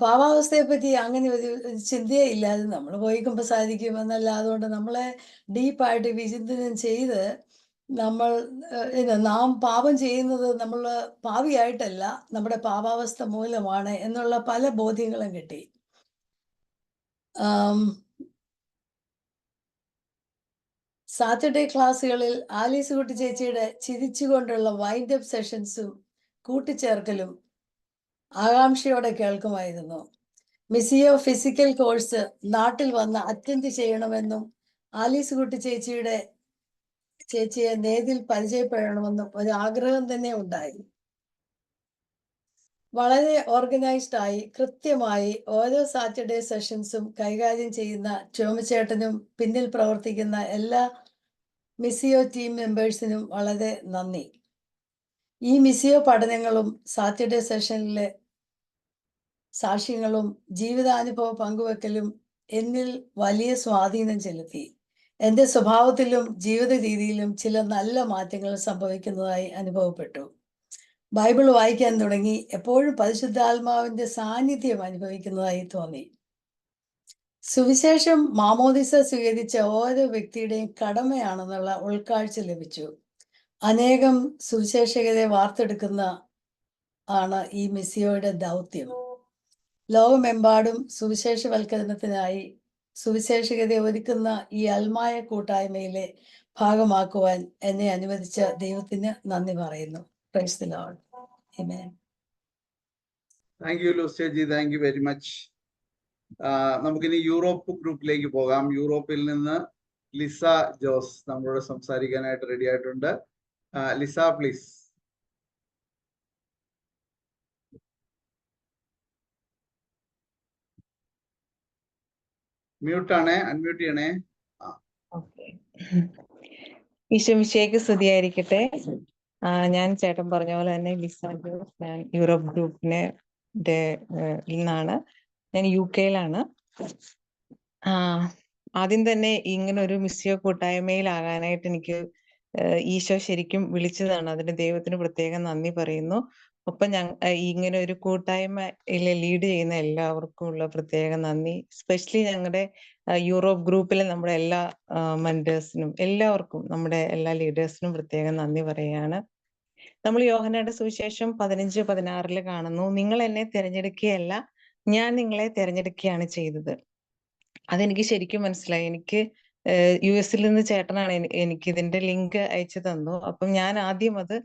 പാവാവസ്ഥയെ പറ്റി അങ്ങനെ ഒരു ചിന്തയേ ഇല്ലാതെ നമ്മൾ പോയി കുമ്പസാരിക്കും എന്നല്ല, അതുകൊണ്ട് നമ്മളെ ഡീപ്പായിട്ട് വിചിന്തനം ചെയ്ത് നമ്മൾ നാം പാപം ചെയ്യുന്നത് നമ്മൾ പാപിയായിട്ടല്ല, നമ്മുടെ പാപാവസ്ഥ മൂലമാണ് എന്നുള്ള പല ബോധ്യങ്ങളും കിട്ടി. സാറ്റർഡേ ക്ലാസ്സുകളിൽ ആലീസ് കുട്ടി ചേച്ചിയുടെ ചിരിച്ചുകൊണ്ടുള്ള വൈൻഡ് അപ്പ് സെഷൻസും കൂട്ടിച്ചേർക്കലും ആകാംക്ഷയോടെ കേൾക്കുമായിരുന്നു. മിസിയോ ഫിസിക്കൽ കോഴ്സ് നാട്ടിൽ വന്ന് അറ്റൻഡ് ചെയ്യണമെന്നും ആലീസ് കുട്ടി ചേച്ചിയെ നേരിൽ പരിചയപ്പെടണമെന്നും ഒരു ആഗ്രഹം തന്നെ ഉണ്ടായി. വളരെ ഓർഗനൈസ്ഡ് ആയി കൃത്യമായി ഓരോ സാറ്റർഡേ സെഷൻസും കൈകാര്യം ചെയ്യുന്ന ടോമിച്ചേട്ടനും പിന്നിൽ പ്രവർത്തിക്കുന്ന എല്ലാ മിസിയോ ടീം മെമ്പേഴ്സിനും വളരെ നന്ദി. ഈ മിസിയോ പഠനങ്ങളും സാറ്റർഡേ സെഷനിലെ സാക്ഷ്യങ്ങളും ജീവിതാനുഭവ പങ്കുവെക്കലും എന്നിൽ വലിയ സ്വാധീനം ചെലുത്തി. എൻ്റെ സ്വഭാവത്തിലും ജീവിത രീതിയിലും ചില നല്ല മാറ്റങ്ങൾ സംഭവിക്കുന്നതായി അനുഭവപ്പെട്ടു. ബൈബിൾ വായിക്കാൻ തുടങ്ങി. എപ്പോഴും പരിശുദ്ധാത്മാവിന്റെ സാന്നിധ്യം അനുഭവിക്കുന്നതായി തോന്നി. സുവിശേഷം മാമോദിസ സ്വീകരിച്ച ഓരോ വ്യക്തിയുടെയും കടമയാണെന്നുള്ള ഉൾക്കാഴ്ച ലഭിച്ചു. അനേകം സുവിശേഷകരെ വാർത്തെടുക്കുന്ന ആണ് ഈ മിസിയോയുടെ ദൗത്യം. ലോകമെമ്പാടും സുവിശേഷവൽക്കരണത്തിനായി സുവിശേഷകരെ ഒരുക്കുന്ന ഈ അൽമായ കൂട്ടായ്മയിലെ ഭാഗമാക്കുവാൻ എന്നെ അനുവദിച്ച ദൈവത്തിന് നന്ദി പറയുന്നു. Praise the Lord. ആമേൻ. Thank you Luciyaji, thank you very much. നമുക്കിനി യൂറോപ്പ് ഗ്രൂപ്പിലേക്ക് പോകാം. യൂറോപ്പിൽ നിന്ന് ലിസ ജോസ് നമ്മളോട് സംസാരിക്കാനായിട്ട് റെഡി ആയിട്ടുണ്ട്. Lisa please. മ്യൂട്ടാണേ, അൺമ്യൂട്ട് ചെയ്യണേ. ഈശോമിശിഹായ്ക്ക് സ്തുതിയായിരിക്കട്ടെ. ഞാൻ ചേട്ടൻ പറഞ്ഞ പോലെ തന്നെ ലിസ ജോസ്, ഞാൻ യൂറോപ്പ് ഗ്രൂപ്പിനെ നിന്നാണ്. ഞാൻ UK-യിലാണ്. ആദ്യം തന്നെ ഇങ്ങനെ ഒരു മിസിയോ കൂട്ടായ്മയിലാകാനായിട്ട് എനിക്ക് ഈശോ ശരിക്കും വിളിച്ചതാണ്. അതിന് ദൈവത്തിന് പ്രത്യേകം നന്ദി പറയുന്നു. ഒപ്പം ഇങ്ങനെ ഒരു കൂട്ടായ്മയിലെ ലീഡ് ചെയ്യുന്ന എല്ലാവർക്കും ഉള്ള പ്രത്യേക നന്ദി. സ്പെഷ്യലി ഞങ്ങളുടെ യൂറോപ്പ് ഗ്രൂപ്പിലെ നമ്മുടെ എല്ലാ മെന്റേഴ്സിനും എല്ലാവർക്കും, നമ്മുടെ എല്ലാ ലീഡേഴ്സിനും പ്രത്യേകം നന്ദി പറയുകയാണ്. നമ്മൾ യോഹന്നാന്റെ സുവിശേഷം 15:16 കാണുന്നു, നിങ്ങൾ എന്നെ തിരഞ്ഞെടുക്കുകയല്ല, ഞാൻ നിങ്ങളെ തിരഞ്ഞെടുക്കുകയാണ് ചെയ്തത്. അതെനിക്ക് ശരിക്കും മനസ്സിലായി. എനിക്ക് US-ൽ നിന്ന് ചേട്ടനാണ് എനിക്ക് ഇതിന്റെ ലിങ്ക് അയച്ചു തന്നു. അപ്പം ഞാൻ ആദ്യം അത്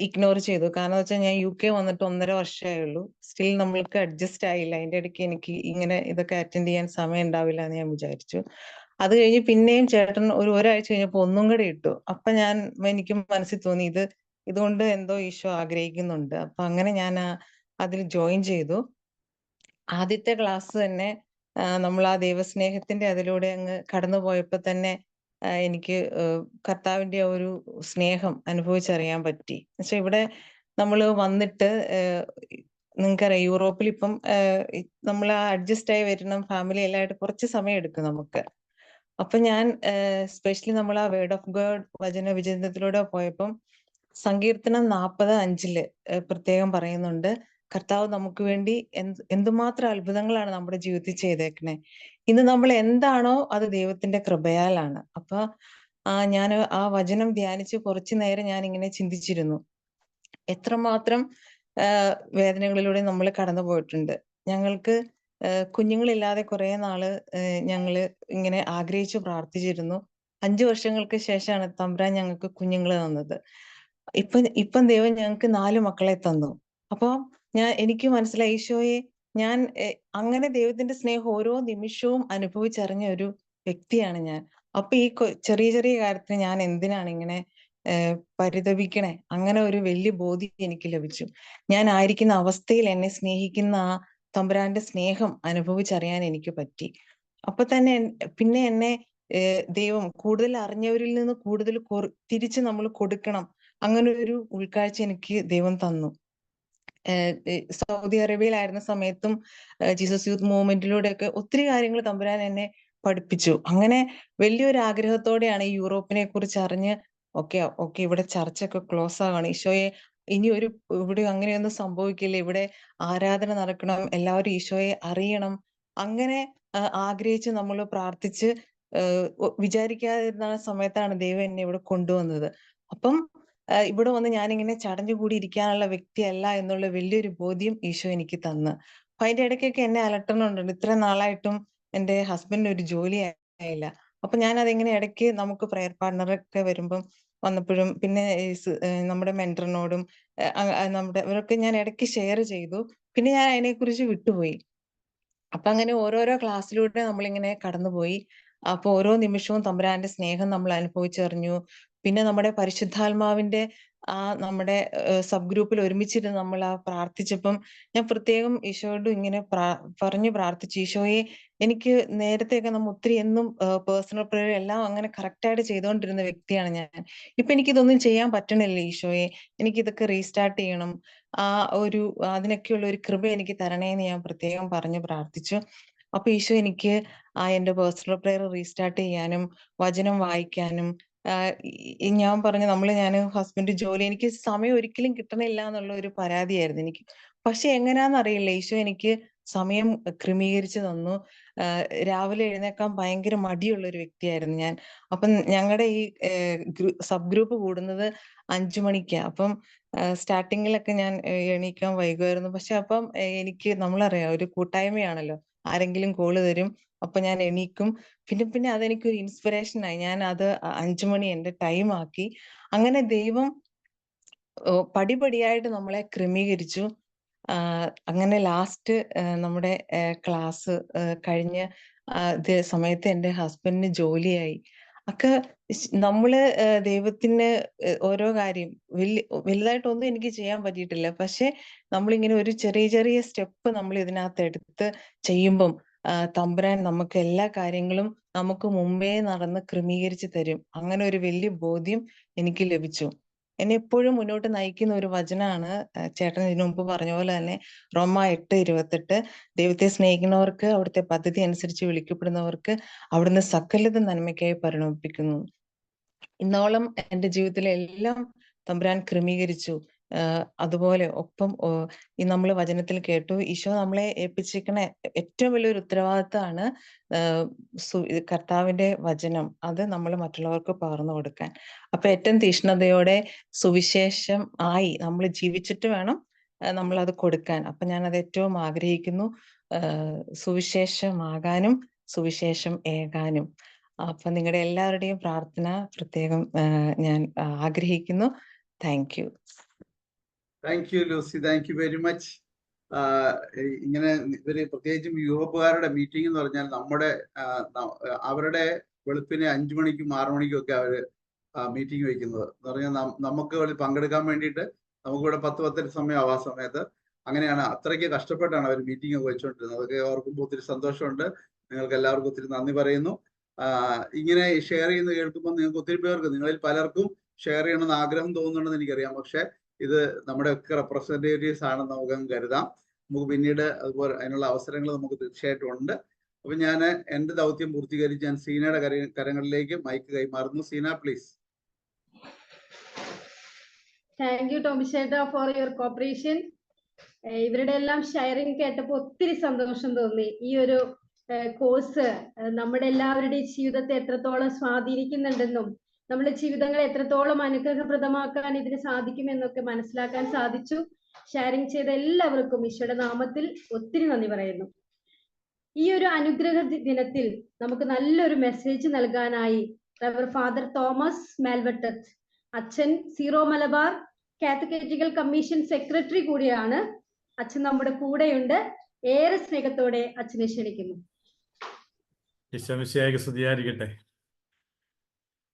ഇഗ്നോർ ചെയ്തു. കാരണം വെച്ചാൽ ഞാൻ UK വന്നിട്ട് 1.5 വർഷമായുള്ളൂ. സ്റ്റിൽ നമ്മൾക്ക് അഡ്ജസ്റ്റ് ആയില്ല. അതിന്റെ ഇടയ്ക്ക് എനിക്ക് ഇങ്ങനെ ഇതൊക്കെ അറ്റൻഡ് ചെയ്യാൻ സമയം ഉണ്ടാവില്ല എന്ന് ഞാൻ വിചാരിച്ചു. അത് കഴിഞ്ഞ് പിന്നെയും ചേട്ടൻ ഒരാഴ്ച കഴിഞ്ഞപ്പോൾ ഒന്നും കൂടെ ഇട്ടു. അപ്പൊ എനിക്ക് മനസ്സിൽ തോന്നി ഇതുകൊണ്ട് എന്തോ ഈശോ ആഗ്രഹിക്കുന്നുണ്ട്. അപ്പൊ അങ്ങനെ ഞാൻ അതിൽ ജോയിൻ ചെയ്തു. ആദ്യത്തെ ക്ലാസ് തന്നെ നമ്മൾ ആ ദൈവസ്നേഹത്തിന്റെ അതിലൂടെ അങ്ങ് കടന്നു പോയപ്പോ തന്നെ എനിക്ക് കർത്താവിന്റെ ഒരു സ്നേഹം അനുഭവിച്ചറിയാൻ പറ്റി. പക്ഷെ ഇവിടെ നമ്മൾ വന്നിട്ട് നിങ്ങൾക്കറിയാം, യൂറോപ്പിൽ ഇപ്പം നമ്മൾ അഡ്ജസ്റ്റ് ആയി വരണം, ഫാമിലി എല്ലായിട്ട് കുറച്ച് സമയം എടുക്കും നമുക്ക്. അപ്പൊ ഞാൻ സ്പെഷ്യലി നമ്മൾ ആ വേർഡ് ഓഫ് ഗോഡ് വചന വിചിന്തനത്തിലൂടെ പോയപ്പം സങ്കീർത്തനം 40:5 പ്രത്യേകം പറയുന്നുണ്ട്, കർത്താവ് നമുക്ക് വേണ്ടി എന്തുമാത്രം അത്ഭുതങ്ങളാണ് നമ്മുടെ ജീവിതത്തിൽ ചെയ്തേക്കണേ. ഇന്ന് നമ്മൾ എന്താണോ അത് ദൈവത്തിന്റെ കൃപയാലാണ്. അപ്പൊ ഞാൻ ആ വചനം ധ്യാനിച്ച് കുറച്ചു നേരം ഞാൻ ഇങ്ങനെ ചിന്തിച്ചിരുന്നു, എത്രമാത്രം വേദനകളിലൂടെ നമ്മൾ കടന്നു പോയിട്ടുണ്ട്. ഞങ്ങൾക്ക് കുഞ്ഞുങ്ങളില്ലാതെ കുറെ നാള് ഞങ്ങള് ഇങ്ങനെ ആഗ്രഹിച്ചു പ്രാർത്ഥിച്ചിരുന്നു. 5 വർഷങ്ങൾക്ക് ശേഷമാണ് തമ്പുരാൻ ഞങ്ങൾക്ക് കുഞ്ഞുങ്ങള് തന്നത്. ഇപ്പം ദൈവം ഞങ്ങൾക്ക് 4 മക്കളെ തന്നു. അപ്പൊ എനിക്ക് മനസ്സിലായി, ഈശോയെ ഞാൻ അങ്ങനെ ദൈവത്തിന്റെ സ്നേഹം ഓരോ നിമിഷവും അനുഭവിച്ചറിഞ്ഞ ഒരു വ്യക്തിയാണ് ഞാൻ. അപ്പൊ ഈ ചെറിയ ചെറിയ കാര്യത്തിന് ഞാൻ എന്തിനാണ് ഇങ്ങനെ പരിതപിക്കണേ? അങ്ങനെ ഒരു വലിയ ബോധ്യം എനിക്ക് ലഭിച്ചു. ഞാൻ ആയിരിക്കുന്ന അവസ്ഥയിൽ എന്നെ സ്നേഹിക്കുന്ന ആ തമ്പുരാന്റെ സ്നേഹം അനുഭവിച്ചറിയാൻ എനിക്ക് പറ്റി. അപ്പൊ തന്നെ പിന്നെ എന്നെ ദൈവം കൂടുതൽ അറിഞ്ഞവരിൽ നിന്ന് കൂടുതൽ തിരിച്ച് നമ്മൾ കൊടുക്കണം, അങ്ങനെ ഒരു ഉൾക്കാഴ്ച എനിക്ക് ദൈവം തന്നു. സൗദി അറേബ്യയിലായിരുന്ന സമയത്തും ജീസസ് യൂത്ത് മൂവ്മെന്റിലൂടെയൊക്കെ ഒത്തിരി കാര്യങ്ങൾ തമ്പുരാൻ എന്നെ പഠിപ്പിച്ചു. അങ്ങനെ വലിയൊരു ആഗ്രഹത്തോടെയാണ് ഈ യൂറോപ്പിനെ കുറിച്ച് അറിഞ്ഞ് ഓക്കെ ഇവിടെ ചർച്ചൊക്കെ ക്ലോസ് ആവാണ്. ഈശോയെ ഇനി ഇവിടെ അങ്ങനെയൊന്നും സംഭവിക്കില്ല, ഇവിടെ ആരാധന നടക്കണം, എല്ലാവരും ഈശോയെ അറിയണം. അങ്ങനെ ആഗ്രഹിച്ച് നമ്മൾ പ്രാർത്ഥിച്ച് വിചാരിക്കാതിരുന്ന സമയത്താണ് ദൈവം എന്നെ ഇവിടെ കൊണ്ടുവന്നത്. അപ്പം ഇവിടെ വന്ന് ഞാനിങ്ങനെ ചടഞ്ഞുകൂടി ഇരിക്കാനുള്ള വ്യക്തിയല്ല എന്നുള്ള വലിയൊരു ബോധ്യം ഈശോ എനിക്ക് തന്ന്. അപ്പൊ അതിന്റെ ഇടയ്ക്കൊക്കെ എന്നെ അലട്ടണുണ്ട്. ഇത്ര നാളായിട്ടും എന്റെ ഹസ്ബൻഡിന് ഒരു ജോലി ആയില്ല. അപ്പൊ ഞാൻ അതിങ്ങനെ ഇടയ്ക്ക് നമുക്ക് പ്രയർ പാർട്ണറൊക്കെ വരുമ്പം വന്നപ്പോഴും പിന്നെ നമ്മുടെ മെന്ററിനോടും ഇവരൊക്കെ ഞാൻ ഇടയ്ക്ക് ഷെയർ ചെയ്തു. പിന്നെ ഞാൻ അതിനെക്കുറിച്ച് വിട്ടുപോയി. അപ്പൊ അങ്ങനെ ഓരോരോ ക്ലാസ്സിലൂടെ നമ്മളിങ്ങനെ കടന്നുപോയി. അപ്പൊ ഓരോ നിമിഷവും തമ്പുരാന്റെ സ്നേഹം നമ്മൾ അനുഭവിച്ചറിഞ്ഞു. പിന്നെ നമ്മുടെ പരിശുദ്ധാത്മാവിന്റെ നമ്മുടെ സബ് ഗ്രൂപ്പിൽ ഒരുമിച്ചിരുന്ന് നമ്മൾ പ്രാർത്ഥിച്ചപ്പം ഞാൻ പ്രത്യേകം ഈശോയോട് ഇങ്ങനെ പറഞ്ഞു പ്രാർത്ഥിച്ചു. ഈശോയെ, എനിക്ക് നേരത്തെയൊക്കെ നമ്മൾ ഒത്തിരി എന്നും പേഴ്സണൽ പ്രേയർ എല്ലാം അങ്ങനെ കറക്റ്റായിട്ട് ചെയ്തുകൊണ്ടിരുന്ന വ്യക്തിയാണ് ഞാൻ. ഇപ്പൊ എനിക്കിതൊന്നും ചെയ്യാൻ പറ്റണില്ല ഈശോയെ, എനിക്കിതൊക്കെ റീസ്റ്റാർട്ട് ചെയ്യണം. അതിനൊക്കെയുള്ള ഒരു കൃപ എനിക്ക് തരണേന്ന് ഞാൻ പ്രത്യേകം പറഞ്ഞു പ്രാർത്ഥിച്ചു. അപ്പൊ ഈശോ എനിക്ക് എന്റെ പേഴ്സണൽ പ്രേയർ റീസ്റ്റാർട്ട് ചെയ്യാനും വചനം വായിക്കാനും ഞാൻ പറഞ്ഞു ഞാൻ ഹസ്ബൻഡ് ജോലി, എനിക്ക് സമയം ഒരിക്കലും കിട്ടണില്ല എന്നുള്ള ഒരു പരാതിയായിരുന്നു എനിക്ക്. പക്ഷെ എങ്ങനെയാണെന്നറിയില്ല, ഈശോ എനിക്ക് സമയം ക്രമീകരിച്ചു തന്നു. രാവിലെ എഴുന്നേക്കാൻ ഭയങ്കര മടിയുള്ള ഒരു വ്യക്തിയായിരുന്നു ഞാൻ. അപ്പം ഞങ്ങളുടെ ഈ സബ് ഗ്രൂപ്പ് കൂടുന്നത് 5 മണിക്കാണ്. അപ്പം സ്റ്റാർട്ടിങ്ങിലൊക്കെ ഞാൻ എണീക്കാൻ വൈകുമായിരുന്നു. പക്ഷെ അപ്പം എനിക്ക് നമ്മളറിയാം, ഒരു കൂട്ടായ്മയാണല്ലോ, ആരെങ്കിലും കോള് തരും, അപ്പൊ ഞാൻ എണീക്കും. പിന്നെ അതെനിക്കൊരു ഇൻസ്പിറേഷനായി. ഞാൻ അത് 5 മണി എന്റെ ടൈം ആക്കി. അങ്ങനെ ദൈവം പടിപടിയായിട്ട് നമ്മളെ ക്രമീകരിച്ചു. അങ്ങനെ ലാസ്റ്റ് നമ്മുടെ ക്ലാസ് കഴിഞ്ഞ സമയത്ത് എന്റെ ഹസ്ബൻഡിന് ജോലിയായി. ഒക്കെ നമ്മള് ദൈവത്തിന് ഓരോ കാര്യം വലുതായിട്ടൊന്നും എനിക്ക് ചെയ്യാൻ പറ്റിയിട്ടില്ല. പക്ഷെ നമ്മളിങ്ങനെ ഒരു ചെറിയ ചെറിയ സ്റ്റെപ്പ് നമ്മൾ ഇതിനകത്ത് എടുത്ത് ചെയ്യുമ്പം തമ്പുരാൻ നമുക്ക് എല്ലാ കാര്യങ്ങളും നമുക്ക് മുമ്പേ നടന്ന് ക്രമീകരിച്ച് തരും. അങ്ങനെ ഒരു വലിയ ബോധ്യം എനിക്ക് ലഭിച്ചു. എന്നെ എപ്പോഴും മുന്നോട്ട് നയിക്കുന്ന ഒരു വചനമാണ് ചേട്ടൻ ഇതിനു മുമ്പ് പറഞ്ഞ പോലെ തന്നെ റോമ 8:28. ദൈവത്തെ സ്നേഹിക്കുന്നവർക്ക് അവിടുത്തെ പദ്ധതി അനുസരിച്ച് വിളിക്കപ്പെടുന്നവർക്ക് അവിടുന്ന് സകലത നന്മയ്ക്കായി പരിണമിപ്പിക്കുന്നു. ഇന്നോളം എന്റെ ജീവിതത്തിലെ എല്ലാം തമ്പുരാൻ ക്രമീകരിച്ചു. അതുപോലെ ഒപ്പം ഈ നമ്മൾ വചനത്തിൽ കേട്ടു, ഈശോ നമ്മളെ ഏൽപ്പിച്ചിരിക്കുന്ന ഏറ്റവും വലിയൊരു ഉത്തരവാദിത്തമാണ് കർത്താവിന്റെ വചനം. അത് നമ്മൾ മറ്റുള്ളവർക്ക് പകർന്നു കൊടുക്കാൻ. അപ്പൊ ഏറ്റവും തീഷ്ണതയോടെ സുവിശേഷം നമ്മൾ ജീവിച്ചിട്ട് വേണം നമ്മൾ അത് കൊടുക്കാൻ. അപ്പൊ ഞാൻ അത് ഏറ്റവും ആഗ്രഹിക്കുന്നു, സുവിശേഷമാകാനും സുവിശേഷം ഏകാനും. അപ്പൊ നിങ്ങളുടെ എല്ലാവരുടെയും പ്രാർത്ഥന പ്രത്യേകം ഞാൻ ആഗ്രഹിക്കുന്നു. Thank you. Thank you Lucy, thank you very much. ഇങ്ങനെ ഇവര് പ്രത്യേകിച്ചും യൂറോപ്പുകാരുടെ മീറ്റിംഗ് എന്ന് പറഞ്ഞാൽ അവരുടെ വെളുപ്പിന് 5 മണിക്കും 6 മണിക്കും ഒക്കെ അവര് മീറ്റിംഗ് വയ്ക്കുന്നത് എന്ന് പറഞ്ഞാൽ നമുക്ക് പങ്കെടുക്കാൻ വേണ്ടിയിട്ട് നമുക്കിവിടെ 10-10 സമയം ആ സമയത്ത് അങ്ങനെയാണ്. അത്രയ്ക്ക് കഷ്ടപ്പെട്ടാണ് അവർ മീറ്റിംഗ് ഒക്കെ വെച്ചുകൊണ്ടിരുന്നത്. അതൊക്കെ ഓർക്കുമ്പോൾ ഒത്തിരി സന്തോഷമുണ്ട്. നിങ്ങൾക്ക് എല്ലാവർക്കും ഒത്തിരി നന്ദി പറയുന്നു. ഇങ്ങനെ ഷെയർ ചെയ്യുന്നത് കേൾക്കുമ്പോൾ നിങ്ങൾക്ക് ഒത്തിരി പേർക്ക്, നിങ്ങളിൽ പലർക്കും ഷെയർ ചെയ്യണമെന്ന് ആഗ്രഹം തോന്നുന്നുണ്ടെന്ന് എനിക്കറിയാം. പക്ഷെ ഇത് നമ്മുടെ ഒക്കെ റെപ്രസെന്റേറ്റീവ്സ് ആണെന്ന് നമുക്ക് കരുതാം. നമുക്ക് പിന്നീട് അതുപോലെ അതിനുള്ള അവസരങ്ങൾ നമുക്ക് തീർച്ചയായിട്ടും ഉണ്ട്. അപ്പൊ ഞാൻ എന്റെ ദൗത്യം പൂർത്തീകരിച്ച് ഞാൻ സീനയുടെ കരങ്ങളിലേക്ക് മൈക്ക് കൈമാറുന്നു. സീന, പ്ലീസ്. താങ്ക് യു ടോമിച്ചേട്ടാ ഫോർ യുവർ കോപ്പറേഷൻ. ഇവരുടെ എല്ലാം ഷെയറിംഗ് കേട്ടപ്പോൾ ഒത്തിരി സന്തോഷം തോന്നി. ഈ ഒരു കോഴ്സ് നമ്മുടെ എല്ലാവരുടെയും ജീവിതത്തെ എത്രത്തോളം സ്വാധീനിക്കുന്നുണ്ടെന്നും നമ്മുടെ ജീവിതങ്ങളെ എത്രത്തോളം അനുഗ്രഹപ്രദമാക്കാൻ ഇതിന് സാധിക്കുമെന്നൊക്കെ മനസ്സിലാക്കാൻ സാധിച്ചു. ഷെയറിംഗ് ചെയ്ത എല്ലാവർക്കും ഈശോയുടെ നാമത്തിൽ ഒത്തിരി നന്ദി പറയുന്നു. ഈ ഒരു അനുഗ്രഹ ദിനത്തിൽ നമുക്ക് നല്ലൊരു മെസ്സേജ് നൽകാനായി ഫാദർ തോമസ് മാൽവട്ടത്ത് അച്ഛൻ zero Malabar Catholic commission secretary കൂടിയാണ്. അച്ഛൻ നമ്മുടെ കൂടെയുണ്ട്. ഏറെ സ്നേഹത്തോടെ അച്ഛനെ ക്ഷണിക്കുന്നു. ഈശോമിശിഹായ്ക്ക് സ്തുതിയായിരിക്കട്ടെ.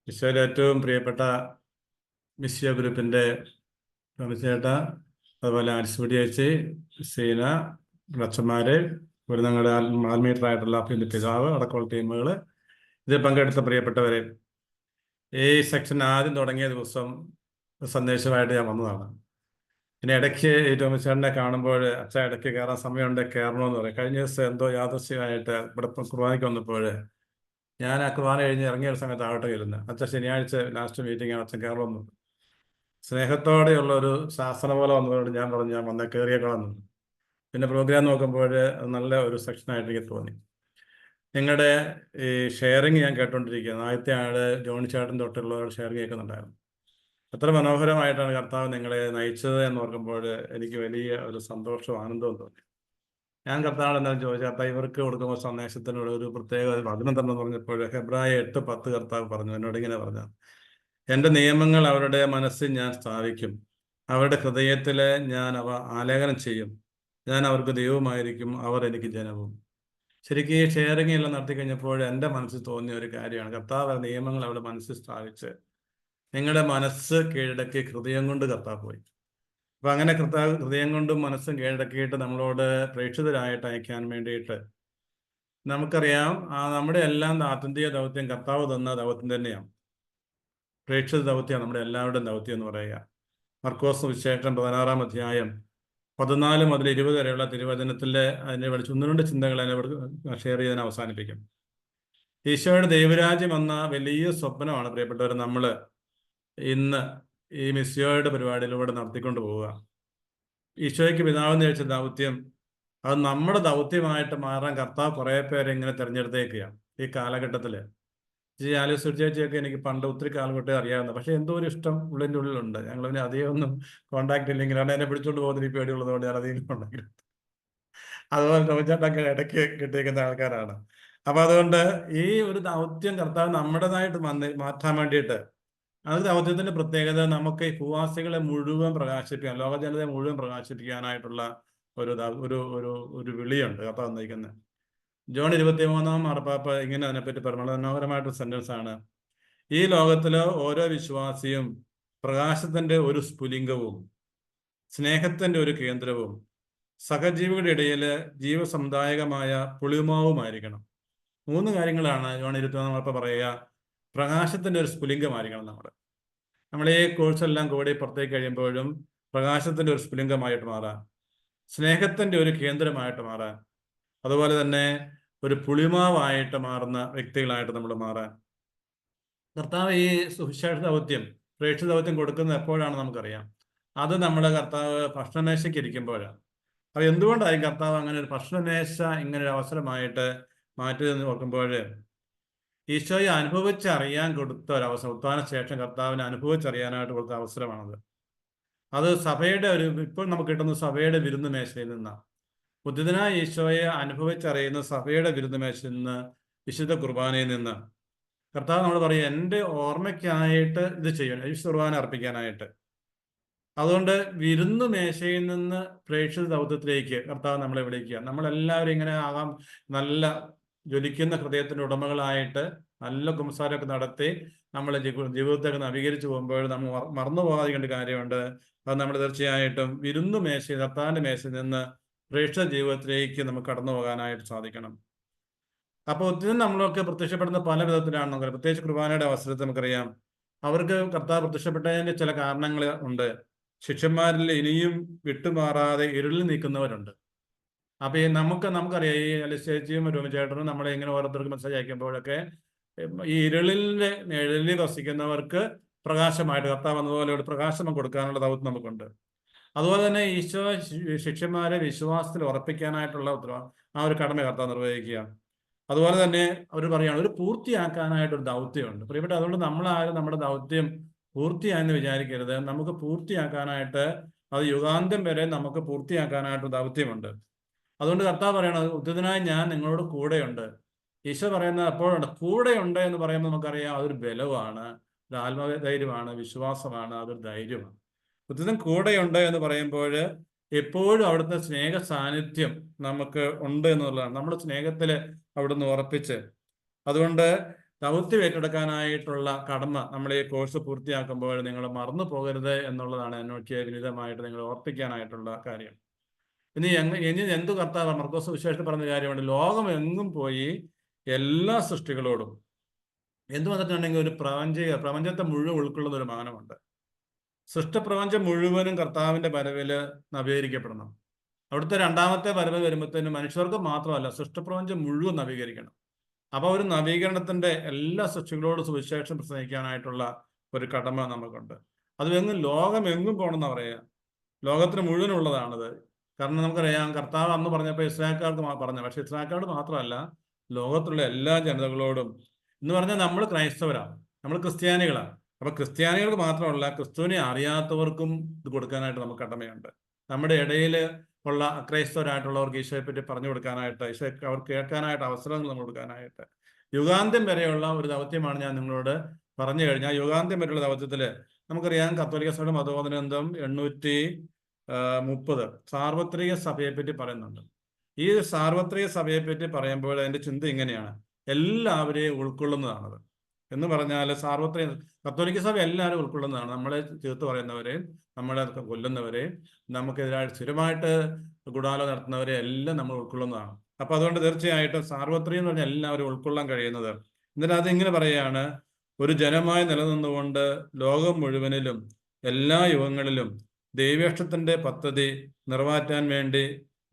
ഈശോയിലെ ഏറ്റവും പ്രിയപ്പെട്ട മിസ്സിയോ ഗ്രൂപ്പിന്റെ ചേട്ട, അതുപോലെ ആൻസിബിടി ചേച്ചി, സീന, അച്ഛന്മാര്, ഒരു ഞങ്ങളുടെ ആത്മീയരായിട്ടുള്ള പിതാവ് അടക്കമുള്ള ടീമുകൾ, ഇതിൽ പങ്കെടുത്ത പ്രിയപ്പെട്ടവരെ, ഈ സെക്ഷൻ ആദ്യം തുടങ്ങിയ ദിവസം സന്ദേശമായിട്ട് ഞാൻ വന്നതാണ്. പിന്നെ ഇടയ്ക്ക് ഈ ടോമിച്ചേട്ടനെ കാണുമ്പോൾ അച്ഛൻ ഇടയ്ക്ക് കയറാൻ സമയമുണ്ട്, കയറണമെന്ന് പറയും. കഴിഞ്ഞ ദിവസം എന്തോ യാദൃശ്യമായിട്ട് ഇവിടെ കുർബാനയ്ക്ക് വന്നപ്പോൾ ഞാൻ ആ കുർബാന കഴിഞ്ഞ് ഇറങ്ങിയ ഒരു സമയത്ത് ആവട്ടെ ഇരുന്നത്. അച്ഛൻ ശനിയാഴ്ച ലാസ്റ്റ് മീറ്റിംഗ് ആണ്, അച്ഛൻ കയറി വന്നു. സ്നേഹത്തോടെയുള്ള ഒരു ശാസന പോലെ വന്നതുകൊണ്ട് ഞാൻ പറഞ്ഞു ഞാൻ വന്ന കയറിയേക്കളാന്ന്. പിന്നെ പ്രോഗ്രാം നോക്കുമ്പോൾ നല്ല ഒരു സെക്ഷനായിട്ട് എനിക്ക് തോന്നി. നിങ്ങളുടെ ഈ ഷെയറിങ് ഞാൻ കേട്ടോണ്ടിരിക്കുന്നത്, ആദ്യത്തെ ആള് ജോണി ചേട്ടൻ തൊട്ടുള്ള ഷെയറിങ് കേൾക്കുന്നുണ്ടായിരുന്നു. എത്ര മനോഹരമായിട്ടാണ് കർത്താവ് നിങ്ങളെ നയിച്ചത് എന്ന് ഓർക്കുമ്പോൾ എനിക്ക് വലിയ ഒരു സന്തോഷവും ആനന്ദവും തോന്നി. ഞാൻ കർത്താവ് എന്താണെന്ന് ചോദിച്ചാൽ, കർത്താവ് ഇവർക്ക് കൊടുക്കുമ്പോൾ സന്ദേശത്തിനുള്ള ഒരു പ്രത്യേക വചനം തന്നെ പറഞ്ഞപ്പോൾ ഹെബ്രായ 8:10 കർത്താവ് പറഞ്ഞു, എന്നോട് ഇങ്ങനെ പറഞ്ഞു, എൻ്റെ നിയമങ്ങൾ അവരുടെ മനസ്സിൽ ഞാൻ സ്ഥാപിക്കും, അവരുടെ ഹൃദയത്തിൽ ഞാൻ അവ ആലേഖനം ചെയ്യും, ഞാൻ അവർക്ക് ദൈവമായിരിക്കും, അവർ എനിക്ക് ജനവും. ശരിക്കും ഈ ഷെയറിംഗ് എല്ലാം നടത്തി കഴിഞ്ഞപ്പോൾ എൻ്റെ മനസ്സിൽ തോന്നിയ ഒരു കാര്യമാണ്, കർത്താവ് നിയമങ്ങൾ അവരുടെ മനസ്സിൽ സ്ഥാപിച്ച് നിങ്ങളുടെ മനസ്സ് കീഴടക്കി ഹൃദയം കൊണ്ട് കർത്താവ് പോയി. അപ്പം അങ്ങനെ കർത്താവ് ഹൃദയം കൊണ്ടും മനസ്സും കീഴടക്കിയിട്ട് നമ്മളോട് പ്രേക്ഷിതരായിട്ട് അയക്കാൻ വേണ്ടിയിട്ട്, നമുക്കറിയാം നമ്മുടെ എല്ലാം ആത്യന്തിക ദൗത്യം കർത്താവ് തന്ന ദൗത്യം തന്നെയാണ്. പ്രേക്ഷിത ദൗത്യമാണ് നമ്മുടെ എല്ലാവരുടെയും ദൗത്യം എന്ന് പറയുക. മർക്കോസ് സുവിശേഷം 16-ാം അധ്യായം 14 മുതൽ 20 വരെയുള്ള തിരുവചനത്തിലെ അതിനെ വിളിച്ച് 1-2 ചിന്തകൾ അതിനെ ഷെയർ ചെയ്തതിനെ അവസാനിപ്പിക്കും. ഈശോയുടെ ദൈവരാജ്യം എന്ന വലിയ സ്വപ്നമാണ് പ്രിയപ്പെട്ടവർ നമ്മൾ ഇന്ന് ഈ മിസ്സിയോയുടെ പരിപാടിയിലൂടെ നടത്തിക്കൊണ്ട് പോവുക. ഈശോയ്ക്ക് പിതാവെന്ന് ചോദിച്ച ദൗത്യം, അത് നമ്മുടെ ദൗത്യമായിട്ട് മാറാൻ കർത്താവ് കുറേ പേരെ ഇങ്ങനെ തിരഞ്ഞെടുത്തേക്കുകയാണ് ഈ കാലഘട്ടത്തിൽ. ആലോചിച്ച് ചേച്ചിയൊക്കെ എനിക്ക് പണ്ട് ഒത്തിരി കാലം തൊട്ടേ അറിയാവുന്ന, പക്ഷെ എന്തോ ഒരു ഇഷ്ടം ഉള്ളിൻ്റെ ഉള്ളിലുണ്ട്. ഞങ്ങൾ പിന്നെ അധികം ഒന്നും കോണ്ടാക്ട് ഇല്ലെങ്കിൽ, കാരണം എന്നെ പിടിച്ചോണ്ട് പോകുന്ന ഈ പേടിയുള്ളതുകൊണ്ട് ഞാൻ അധികം കോണ്ടാക്ട്. അതുപോലെ ടോമിച്ചാട്ടൊക്കെ ഇടയ്ക്ക് കിട്ടിയേക്കുന്ന ആൾക്കാരാണ്. അപ്പൊ അതുകൊണ്ട് ഈ ഒരു ദൗത്യം കർത്താവ് നമ്മുടേതായിട്ട് മാറ്റാൻ വേണ്ടിയിട്ട്, അത് ദൗത്യത്തിന്റെ പ്രത്യേകത നമുക്ക് ഈ ഭൂവാസികളെ മുഴുവൻ പ്രകാശിപ്പിക്കാൻ, ലോക ജനതയെ മുഴുവൻ പ്രകാശിപ്പിക്കാനായിട്ടുള്ള ഒരു വിളിയുണ്ട് കർത്താവ് നയിക്കുന്നത്. ജോൺ 23-ാം മാർപ്പാപ്പ ഇങ്ങനെ അതിനെപ്പറ്റി പറഞ്ഞ മനോഹരമായിട്ടൊരു സെന്റൻസ് ആണ്, ഈ ലോകത്തിലെ ഓരോ വിശ്വാസിയും പ്രകാശത്തിന്റെ ഒരു സ്ഫുലിംഗവും സ്നേഹത്തിന്റെ ഒരു കേന്ദ്രവും സഹജീവികളുടെ ഇടയിൽ ജീവസമുദായകമായ പുളിമാവുമായിരിക്കണം. 3 കാര്യങ്ങളാണ് ജോൺ 23-ാം മാർപ്പാപ്പ പറയുക. പ്രകാശത്തിന്റെ ഒരു സ്ഫുലിംഗമായിരിക്കണം നമ്മൾ ഈ കോഴ്സെല്ലാം കൂടി പുറത്തേക്ക് കഴിയുമ്പോഴും പ്രകാശത്തിന്റെ ഒരു സ്ഫുലിംഗമായിട്ട് മാറാൻ, സ്നേഹത്തിന്റെ ഒരു കേന്ദ്രമായിട്ട് മാറാൻ, അതുപോലെ തന്നെ ഒരു പുളിമാവായിട്ട് മാറുന്ന വ്യക്തികളായിട്ട് നമ്മൾ മാറാൻ. കർത്താവ് ഈ സുവിശേഷ ദൗത്യം, പ്രേക്ഷിത ദൗത്യം കൊടുക്കുന്നത് എപ്പോഴാണ് നമുക്കറിയാം. അത് നമ്മുടെ കർത്താവ് ഭക്ഷണമേശയ്ക്ക് ഇരിക്കുമ്പോഴാണ്. അത് എന്തുകൊണ്ടായിരിക്കും കർത്താവ് അങ്ങനെ ഒരു ഭക്ഷണമേശ ഇങ്ങനെ ഒരു അവസരമായിട്ട് മാറ്റിയതെന്ന് നോക്കുമ്പോൾ, ഈശോയെ അനുഭവിച്ചറിയാൻ കൊടുത്ത ഒരവസരം, ഉത്ഥാന ശേഷം കർത്താവിനെ അനുഭവിച്ചറിയാനായിട്ട് കൊടുത്ത അവസരമാണത്. അത് സഭയുടെ ഇപ്പോൾ നമുക്ക് കിട്ടുന്ന സഭയുടെ വിരുന്ന് മേശയിൽ നിന്നാണ്. ഉദ്ധിതനായ ഈശോയെ അനുഭവിച്ചറിയുന്ന സഭയുടെ വിരുന്ന് മേശയിൽ നിന്ന്, വിശുദ്ധ കുർബാനയിൽ നിന്ന് കർത്താവ് നമ്മൾ പറയും, എൻ്റെ ഓർമ്മയ്ക്കായിട്ട് ഇത് ചെയ്യണം, വിശുദ്ധ കുർബാന അർപ്പിക്കാനായിട്ട്. അതുകൊണ്ട് വിരുന്ന് മേശയിൽ നിന്ന് പ്രേക്ഷിത ദൗത്യത്തിലേക്ക് കർത്താവ് നമ്മളെ വിളിക്കുക. നമ്മളെല്ലാവരും ഇങ്ങനെ ആകാം, നല്ല ജ്വലിക്കുന്ന ഹൃദയത്തിന്റെ ഉടമകളായിട്ട് നല്ല കുംസാരമൊക്കെ നടത്തി നമ്മളെ ജീവിതത്തൊക്കെ നവീകരിച്ചു പോകുമ്പോൾ നമ്മൾ മറന്നു പോകാതിരിക്കേണ്ട കാര്യമുണ്ട്. അത് നമ്മൾ തീർച്ചയായിട്ടും വിരുന്ന് മേശയിൽ, കർത്താവിന്റെ മേശയിൽ നിന്ന് പ്രേക്ഷിത ജീവിതത്തിലേക്ക് നമുക്ക് കടന്നു പോകാനായിട്ട് സാധിക്കണം. അപ്പോൾ ഒത്തിരി നമ്മളൊക്കെ പ്രത്യക്ഷപ്പെടുന്ന പല വിധത്തിലാണ് നമുക്കറിയാം. പ്രത്യേകിച്ച് കുർബാനയുടെ അവസരത്തിൽ നമുക്കറിയാം, അവർക്ക് കർത്താവ് പ്രത്യക്ഷപ്പെട്ടതിന്റെ ചില കാരണങ്ങൾ ഉണ്ട്. ശിഷ്യന്മാരിൽ ഇനിയും വിട്ടുമാറാതെ ഇരുളിൽ നിൽക്കുന്നവരുണ്ട്. അപ്പൊ നമുക്കറിയാം, ഈ അലിസ്റ്റേച്ചിയും രോമിച്ചേട്ടനും നമ്മളെ ഇങ്ങനെ ഓരോരുത്തർക്ക് മെസ്സേജ് അയക്കുമ്പോഴൊക്കെ ഈ നിഴലിൽ വസിക്കുന്നവർക്ക് പ്രകാശമായിട്ട് കർത്താവ് എന്നതുപോലെ ഒരു പ്രകാശം കൊടുക്കാനുള്ള ദൗത്യം നമുക്കുണ്ട്. അതുപോലെ തന്നെ ഈശോ ശിഷ്യന്മാരെ വിശ്വാസത്തിൽ ഉറപ്പിക്കാനായിട്ടുള്ള ആ ഒരു കടമ കർത്താവ് നിർവഹിക്കുക. അതുപോലെ തന്നെ അവർ പറയുകയാണ്, ഒരു പൂർത്തിയാക്കാനായിട്ടൊരു ദൗത്യമുണ്ട്. പ്രിയപ്പെട്ട, അതുകൊണ്ട് നമ്മളാരും നമ്മുടെ ദൗത്യം പൂർത്തിയായെന്ന് വിചാരിക്കരുത്. നമുക്ക് പൂർത്തിയാക്കാനായിട്ട്, അത് യുഗാന്തം വരെ നമുക്ക് പൂർത്തിയാക്കാനായിട്ടൊരു ദൗത്യമുണ്ട്. അതുകൊണ്ട് കർത്താവ് പറയണത്, ഉദ്ധിതനായ ഞാൻ നിങ്ങളോട് കൂടെയുണ്ട്. ഈശോ പറയുന്നത് അപ്പോഴുണ്ട്. കൂടെയുണ്ട് എന്ന് പറയുമ്പോൾ നമുക്കറിയാം, അതൊരു ബലമാണ്, ഒരു ആത്മധൈര്യമാണ്, വിശ്വാസമാണ്, അതൊരു ധൈര്യമാണ്. ഉദ്ധിതൻ കൂടെയുണ്ട് എന്ന് പറയുമ്പോൾ എപ്പോഴും അവിടുത്തെ സ്നേഹ സാന്നിധ്യം നമുക്ക് ഉണ്ട് എന്നുള്ളതാണ്. നമ്മുടെ സ്നേഹത്തിൽ അവിടുന്ന് ഉറപ്പിച്ച്, അതുകൊണ്ട് ദൗത്യം ഏറ്റെടുക്കാനായിട്ടുള്ള കടമ നമ്മൾ ഈ കോഴ്സ് പൂർത്തിയാക്കുമ്പോൾ നിങ്ങൾ മറന്നു പോകരുത് എന്നുള്ളതാണ് എന്നോട് വിനിതമായിട്ട് നിങ്ങൾ ഓർപ്പിക്കാനായിട്ടുള്ള കാര്യം. ഇനി എന്തു കർത്താവ് മർക്കോസ് വിശേഷത്തിൽ പറഞ്ഞ കാര്യമുണ്ട്, ലോകം എങ്ങും പോയി എല്ലാ സൃഷ്ടികളോടും എന്ത് വന്നിട്ടുണ്ടെങ്കിൽ ഒരു പ്രപഞ്ചത്തെ മുഴുവൻ ഉൾക്കൊള്ളുന്ന ഒരു മാനമുണ്ട്. സൃഷ്ടപ്രപഞ്ചം മുഴുവനും കർത്താവിന്റെ വരവിൽ നവീകരിക്കപ്പെടണം. അവിടുത്തെ രണ്ടാമത്തെ വരവ് വരുമ്പോഴത്തേനും മനുഷ്യർക്ക് മാത്രമല്ല, സൃഷ്ടപ്രപഞ്ചം മുഴുവൻ നവീകരിക്കണം. അപ്പൊ ഒരു നവീകരണത്തിന്റെ എല്ലാ സൃഷ്ടികളോടും സുവിശേഷം പ്രസംഗിക്കാനായിട്ടുള്ള ഒരു കടമ നമുക്കുണ്ട്. അത് ലോകമെങ്ങും പോകണമെന്നാ പറയാ, ലോകത്തിന് മുഴുവനുള്ളതാണത്. കാരണം നമുക്കറിയാം കർത്താവ് അന്ന് പറഞ്ഞപ്പോൾ ഇസ്രായേൽക്കാർക്ക് പറഞ്ഞു, പക്ഷെ ഇസ്രായേൽക്കാരോട് മാത്രമല്ല ലോകത്തിലുള്ള എല്ലാ ജനതകളോടും എന്ന് പറഞ്ഞാൽ നമ്മൾ ക്രൈസ്തവരാണ്, നമ്മൾ ക്രിസ്ത്യാനികളാണ്. അപ്പൊ ക്രിസ്ത്യാനികൾക്ക് മാത്രമല്ല ക്രിസ്തുവിനെ അറിയാത്തവർക്കും ഇത് കൊടുക്കാനായിട്ട് നമുക്ക് കടമയുണ്ട്. നമ്മുടെ ഇടയിൽ ഉള്ള അക്രൈസ്തവരായിട്ടുള്ളവർക്ക് ഈശോയെ പറ്റി പറഞ്ഞു കൊടുക്കാനായിട്ട്, ഈശോ അവർ കേൾക്കാനായിട്ട് അവസരങ്ങൾ നമ്മൾ കൊടുക്കാനായിട്ട് യുഗാന്ത്യം വരെയുള്ള ഒരു ദൗത്യമാണ് ഞാൻ നിങ്ങളോട് പറഞ്ഞു കഴിഞ്ഞാൽ. യുഗാന്ത്യം വരെയുള്ള ദൗത്യത്തിൽ നമുക്കറിയാം കത്തോലിക്ക സഭയുടെ മതബോധനന്തം 830 സാർവത്രിക സഭയെ പറ്റി പറയുന്നുണ്ട്. ഈ സാർവത്രിക സഭയെ പറ്റി പറയുമ്പോൾ അതിന്റെ ചിന്ത ഇങ്ങനെയാണ്, എല്ലാവരെയും ഉൾക്കൊള്ളുന്നതാണത്. എന്ന് പറഞ്ഞാൽ സാർവത്രിക കത്തോലിക്ക സഭ എല്ലാവരും ഉൾക്കൊള്ളുന്നതാണ്. നമ്മളെ ചേർത്ത് പറയുന്നവരെയും നമ്മളെ കൊല്ലുന്നവരെയും നമുക്കെതിരായിട്ട് സ്ഥിരമായിട്ട് ഗൂഢാലോചന നടത്തുന്നവരെ എല്ലാം നമ്മൾ ഉൾക്കൊള്ളുന്നതാണ്. അപ്പൊ അതുകൊണ്ട് തീർച്ചയായിട്ടും സാർവത്രികം എന്ന് പറഞ്ഞാൽ എല്ലാവരും ഉൾക്കൊള്ളാൻ കഴിയുന്നത്. എന്നിട്ട് അതിങ്ങനെ പറയുകയാണ്, ഒരു ജനമായി നിലനിന്നുകൊണ്ട് ലോകം മുഴുവനിലും എല്ലാ യുഗങ്ങളിലും ദൈവേഷ്ടത്തിന്റെ പദ്ധതി നിറവേറ്റാൻ വേണ്ടി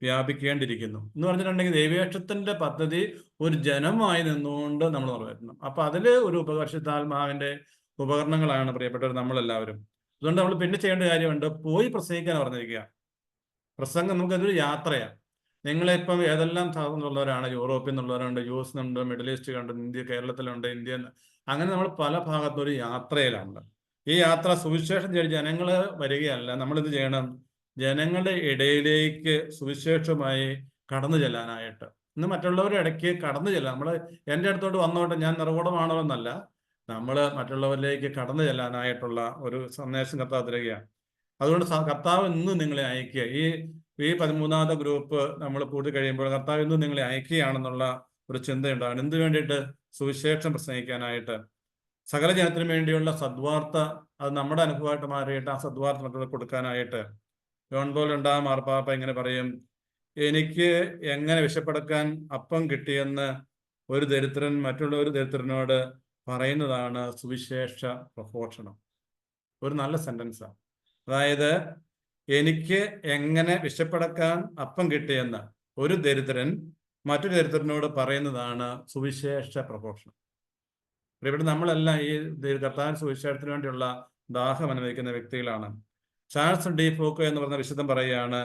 വ്യാപിക്കേണ്ടിയിരിക്കുന്നു എന്ന് പറഞ്ഞിട്ടുണ്ടെങ്കിൽ ദൈവേഷ്ടത്തിന്റെ പദ്ധതി ഒരു ജനമായി നിന്നുകൊണ്ട് നമ്മൾ നിറവേറ്റണം. അപ്പൊ അതില് ഒരു ഉപകർഷിതാത്മാവിന്റെ ഉപകരണങ്ങളാണ് പ്രിയപ്പെട്ടവർ നമ്മളെല്ലാവരും. അതുകൊണ്ട് നമ്മൾ പിന്നെ ചെയ്യേണ്ട കാര്യമുണ്ട്, പോയി പ്രസംഗിക്കാൻ പറഞ്ഞിരിക്കുക. പ്രസംഗം നമുക്കതൊരു യാത്രയാണ്. നിങ്ങളിപ്പം ഏതെല്ലാം സ്ഥലത്തുള്ളവരാണ്, യൂറോപ്പിൽ നിന്നുള്ളവരുണ്ട്, യു എസ് ഉണ്ട്, മിഡിൽ ഈസ്റ്റ് കണ്ട്, ഇന്ത്യ കേരളത്തിലുണ്ട്, ഇന്ത്യ, അങ്ങനെ നമ്മൾ പല ഭാഗത്തും ഒരു യാത്രയിലാണ്. ഈ യാത്ര സുവിശേഷം ചെയ്ത് ജനങ്ങൾ വരികയല്ല, നമ്മളിത് ചെയ്യണം, ജനങ്ങളുടെ ഇടയിലേക്ക് സുവിശേഷമായി കടന്നു ചെല്ലാനായിട്ട്. ഇന്ന് മറ്റുള്ളവരുടെ ഇടയ്ക്ക് കടന്നു ചെല്ലാം. നമ്മൾ എൻ്റെ അടുത്തോട്ട് വന്നോട്ടെ ഞാൻ നിർവോടമാണോ എന്നല്ല, നമ്മൾ മറ്റുള്ളവരിലേക്ക് കടന്നു ചെല്ലാനായിട്ടുള്ള ഒരു സന്ദേശം കർത്താവ് തരികയാണ്. അതുകൊണ്ട് കർത്താവ് ഇന്ന് നിങ്ങളെ അയക്കുക. ഈ 13ാമത്തെ ഗ്രൂപ്പ് നമ്മൾ കൂട്ടി കഴിയുമ്പോൾ കർത്താവ് ഇന്ന് നിങ്ങളെ അയക്കുകയാണെന്നുള്ള ഒരു ചിന്തയുണ്ടാകും. എന്ത് വേണ്ടിയിട്ട്? സുവിശേഷം പ്രസംഗിക്കാനായിട്ട്, സകല ജനത്തിനു വേണ്ടിയുള്ള സദ്വാർത്ത, അത് നമ്മുടെ അനുഭവമായിട്ട് മാറിയിട്ട് ആ സദ്വാർത്ത മറ്റുള്ള കൊടുക്കാനായിട്ട്. ജോൺ പോൾ രണ്ടാം മാർപ്പാപ്പ ഇങ്ങനെ പറയും, എനിക്ക് എങ്ങനെ വിശപ്പടക്കാൻ അപ്പം കിട്ടിയെന്ന് ഒരു ദരിദ്രൻ മറ്റുള്ള ഒരു ദരിദ്രനോട് പറയുന്നതാണ് സുവിശേഷ പ്രഘോഷണം. ഒരു നല്ല സെന്റൻസാണ്. അതായത് എനിക്ക് എങ്ങനെ വിശപ്പടക്കാൻ അപ്പം കിട്ടിയെന്ന് ഒരു ദരിദ്രൻ മറ്റൊരു ദരിദ്രനോട് പറയുന്നതാണ് സുവിശേഷ പ്രഘോഷണം. ഇവിടെ നമ്മളെല്ലാം ഈ കർത്താവിന്റെ സുവിശേഷത്തിന് വേണ്ടിയുള്ള ദാഹം അനുഭവിക്കുന്ന വ്യക്തികളാണ്. ചാൾസ് ഡി ഫോക്കോ എന്ന് പറഞ്ഞ വിശുദ്ധൻ പറയുകയാണ്,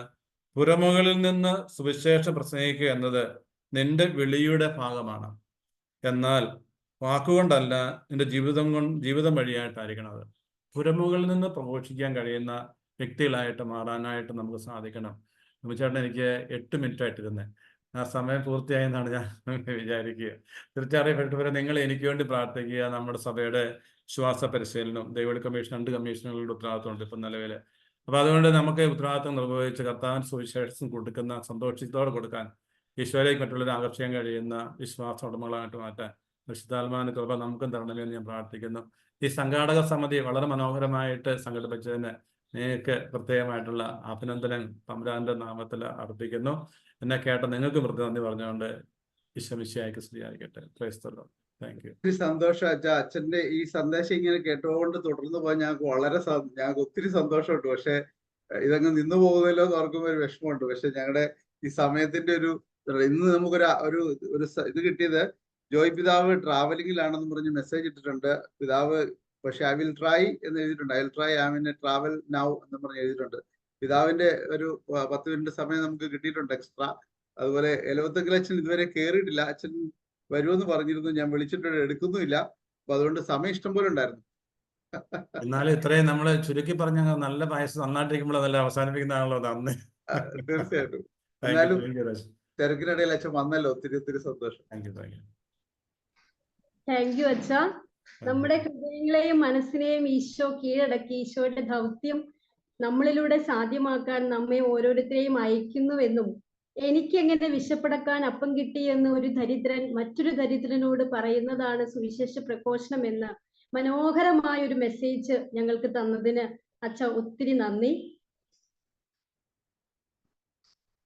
പുറമുകളിൽ നിന്ന് സുവിശേഷം പ്രസംഗിക്കുക എന്നത് നിന്റെ വിളിയുടെ ഭാഗമാണ്, എന്നാൽ വാക്കുകൊണ്ടല്ല നിന്റെ ജീവിതം വഴിയായിട്ടായിരിക്കണം അത്. പുറമുകളിൽ നിന്ന് പ്രഘോഷിക്കാൻ കഴിയുന്ന വ്യക്തികളായിട്ട് മാറാനായിട്ട് നമുക്ക് സാധിക്കണം. ചേട്ടൻ എനിക്ക് 8 മിനിറ്റ് ആയിട്ടിരുന്നേ, ആ സമയം പൂർത്തിയായെന്നാണ് ഞാൻ വിചാരിക്കുക. തീർച്ചയായും നിങ്ങൾ എനിക്ക് വേണ്ടി പ്രാർത്ഥിക്കുക. നമ്മുടെ സഭയുടെ ശ്വാസ പരിശീലനം ദൈവവിളി കമ്മീഷൻ 2 കമ്മീഷനുകളുടെ ഉത്തരവാദിത്തമുണ്ട് ഇപ്പം നിലവിൽ. അപ്പൊ അതുകൊണ്ട് നമുക്ക് ഉത്തരവാദിത്തം നിർവഹിച്ച് കർത്താവിന് സുവിശേഷം കൊടുക്കുന്ന സന്തോഷത്തോടെ കൊടുക്കാൻ, ഈശോയിലേക്ക് മറ്റുള്ളവരെ ആകർഷിക്കാൻ കഴിയുന്ന വിശ്വാസ ഉടമകളായിട്ട് മാറ്റാൻ വിശുദ്ധാത്മാവിന്റെ കൃപ നമുക്കും തരണമെന്ന് ഞാൻ പ്രാർത്ഥിക്കുന്നു. ഈ സംഘാടക സമിതി വളരെ മനോഹരമായിട്ട് സംഘടിപ്പിച്ചതിന് നിങ്ങൾക്ക് പ്രത്യേകമായിട്ടുള്ള അഭിനന്ദനം തമ്പുരാന്റെ നാമത്തിൽ അർപ്പിക്കുന്നു. എന്നെ കേട്ട നിങ്ങൾക്ക് പ്രത്യേകം നന്ദി പറഞ്ഞുകൊണ്ട് ഈശോമിശിഹായ്ക്ക് സ്തുതിയായിരിക്കട്ടെ. Price the Lord. Thank U. ഒത്തിരി സന്തോഷം അച്ഛാ. അച്ഛന്റെ ഈ സന്ദേശം ഇങ്ങനെ കേട്ടുകൊണ്ട് തുടർന്ന് പോകാൻ ഞങ്ങൾക്ക് ഒത്തിരി സന്തോഷമുണ്ട്. പക്ഷെ ഇതങ്ങ് നിന്നു പോകുന്നല്ലോ എന്ന് ഓർക്കുമ്പോൾ ഒരു വിഷമമുണ്ട്. പക്ഷെ ഞങ്ങളുടെ ഈ സമയത്തിന്റെ ഇന്ന് നമുക്കൊരു ഇത് കിട്ടിയത്, ജോയ് പിതാവ് ട്രാവലിംഗിലാണെന്ന് പറഞ്ഞ് മെസ്സേജ് ഇട്ടിട്ടുണ്ട്. പിതാവ് പക്ഷെ ഐ വിൽ ട്രൈ എന്ന് എഴുതിയിട്ടുണ്ട്. I will try I mean travel now എന്ന് പറഞ്ഞ് എഴുതിയിട്ടുണ്ട്. പിതാവിന്റെ ഒരു 10 മിനിറ്റ് സമയം നമുക്ക് കിട്ടിയിട്ടുണ്ട് എക്സ്ട്രാ. അതുപോലെ എലവത്തെങ്കിൽ അച്ഛൻ ഇതുവരെ കയറിയിട്ടില്ല. അച്ഛൻ വരുമെന്ന് പറഞ്ഞിരുന്നു, ഞാൻ വിളിച്ചിട്ട് എടുക്കുന്നുമില്ല. അപ്പൊ അതുകൊണ്ട് സമയം ഇഷ്ടം പോലെ ഉണ്ടായിരുന്നു. എന്നാലും ഇത്രയും നമ്മള് ചുരുക്കി പറഞ്ഞ നല്ല പായസം നന്നായിട്ടിരിക്കുമ്പോൾ അതല്ല അവസാനിപ്പിക്കുന്നതാണല്ലോ നന്ദി. തീർച്ചയായിട്ടും. എന്നാലും തിരക്കിനിടയിൽ അച്ഛൻ വന്നല്ലോ, ഒത്തിരി സന്തോഷം. താങ്ക് യു അച്ഛ. നമ്മുടെ ഹൃദയങ്ങളെയും മനസ്സിനെയും ഈശോ കീഴടക്കി ഈശോയുടെ ദൗത്യം നമ്മളിലൂടെ സാധ്യമാക്കാൻ നമ്മെ ഓരോരുത്തരെയും അയക്കുന്നുവെന്നും, എനിക്ക് എങ്ങനെ വിശപ്പടക്കാൻ അപ്പം കിട്ടിയെന്ന് ഒരു ദരിദ്രൻ മറ്റൊരു ദരിദ്രനോട് പറയുന്നതാണ് സുവിശേഷ പ്രഘോഷണം എന്ന മനോഹരമായ ഒരു മെസ്സേജ് ഞങ്ങൾക്ക് തന്നതിന് അച്ഛ ഒത്തിരി നന്ദി.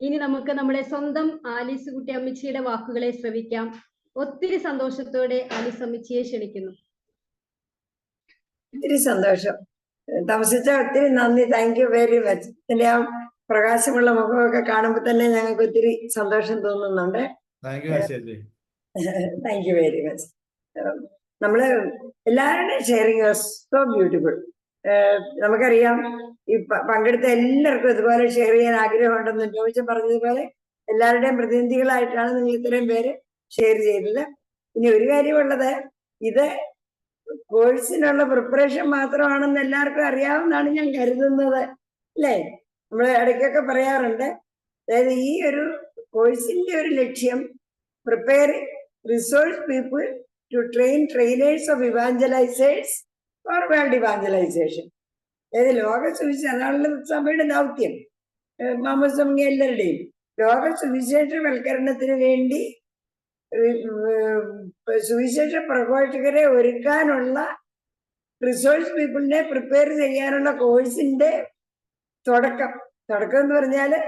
ഇനി നമുക്ക് നമ്മുടെ സ്വന്തം ആലീസ് കുട്ടി അമ്മച്ചിയുടെ വാക്കുകളെ ശ്രവിക്കാം. ഒത്തിരി സന്തോഷത്തോടെ ആലീസ് അമ്മച്ചിയെ ക്ഷണിക്കുന്നു. ഒത്തിരി സന്തോഷം താമസിച്ച, ഒത്തിരി നന്ദി. Thank you very much. ഇതിന്റെ ആ പ്രകാശമുള്ള മുഖമൊക്കെ കാണുമ്പോൾ തന്നെ ഞങ്ങൾക്ക് ഒത്തിരി സന്തോഷം തോന്നുന്നുണ്ട്. Thank you very much. നമ്മള് എല്ലാവരുടെയും ഷെയറിങ് സോ ബ്യൂട്ടിഫുൾ. നമുക്കറിയാം ഈ പങ്കെടുത്ത എല്ലാവർക്കും ഇതുപോലെ ഷെയർ ചെയ്യാൻ ആഗ്രഹമുണ്ടെന്ന് ജോയിച്ച പറഞ്ഞതുപോലെ എല്ലാവരുടെയും പ്രതിനിധികളായിട്ടാണ് നിങ്ങൾ ഇത്രയും പേര് ഷെയർ ചെയ്തത്. ഇനി ഒരു കാര്യമുള്ളത്, ഇത് കോഴ്സിനുള്ള പ്രിപ്പറേഷൻ മാത്രമാണെന്ന് എല്ലാവർക്കും അറിയാവുന്നതാണ് ഞാൻ കരുതുന്നത്, അല്ലേ? നമ്മൾ ഇടയ്ക്കൊക്കെ പറയാറുണ്ട്, അതായത് ഈ ഒരു കോഴ്സിന്റെ ഒരു ലക്ഷ്യം preparing resource people to train trainers of evangelisers for world evangelisation. അതായത് ലോക സുവിശേഷം, അതാണല്ലോ സഭയുടെ ദൗത്യം, മാമോസമ എല്ലാവരുടെയും ലോക സുവിശേഷവൽക്കരണത്തിന് വേണ്ടി സുവിശേഷ പ്രഘോഷകരെ ഒരുക്കാനുള്ള റിസോഴ്സ് പീപ്പിളിനെ പ്രിപ്പയർ ചെയ്യാനുള്ള കോഴ്സിന്റെ തുടക്കം എന്ന് പറഞ്ഞാല്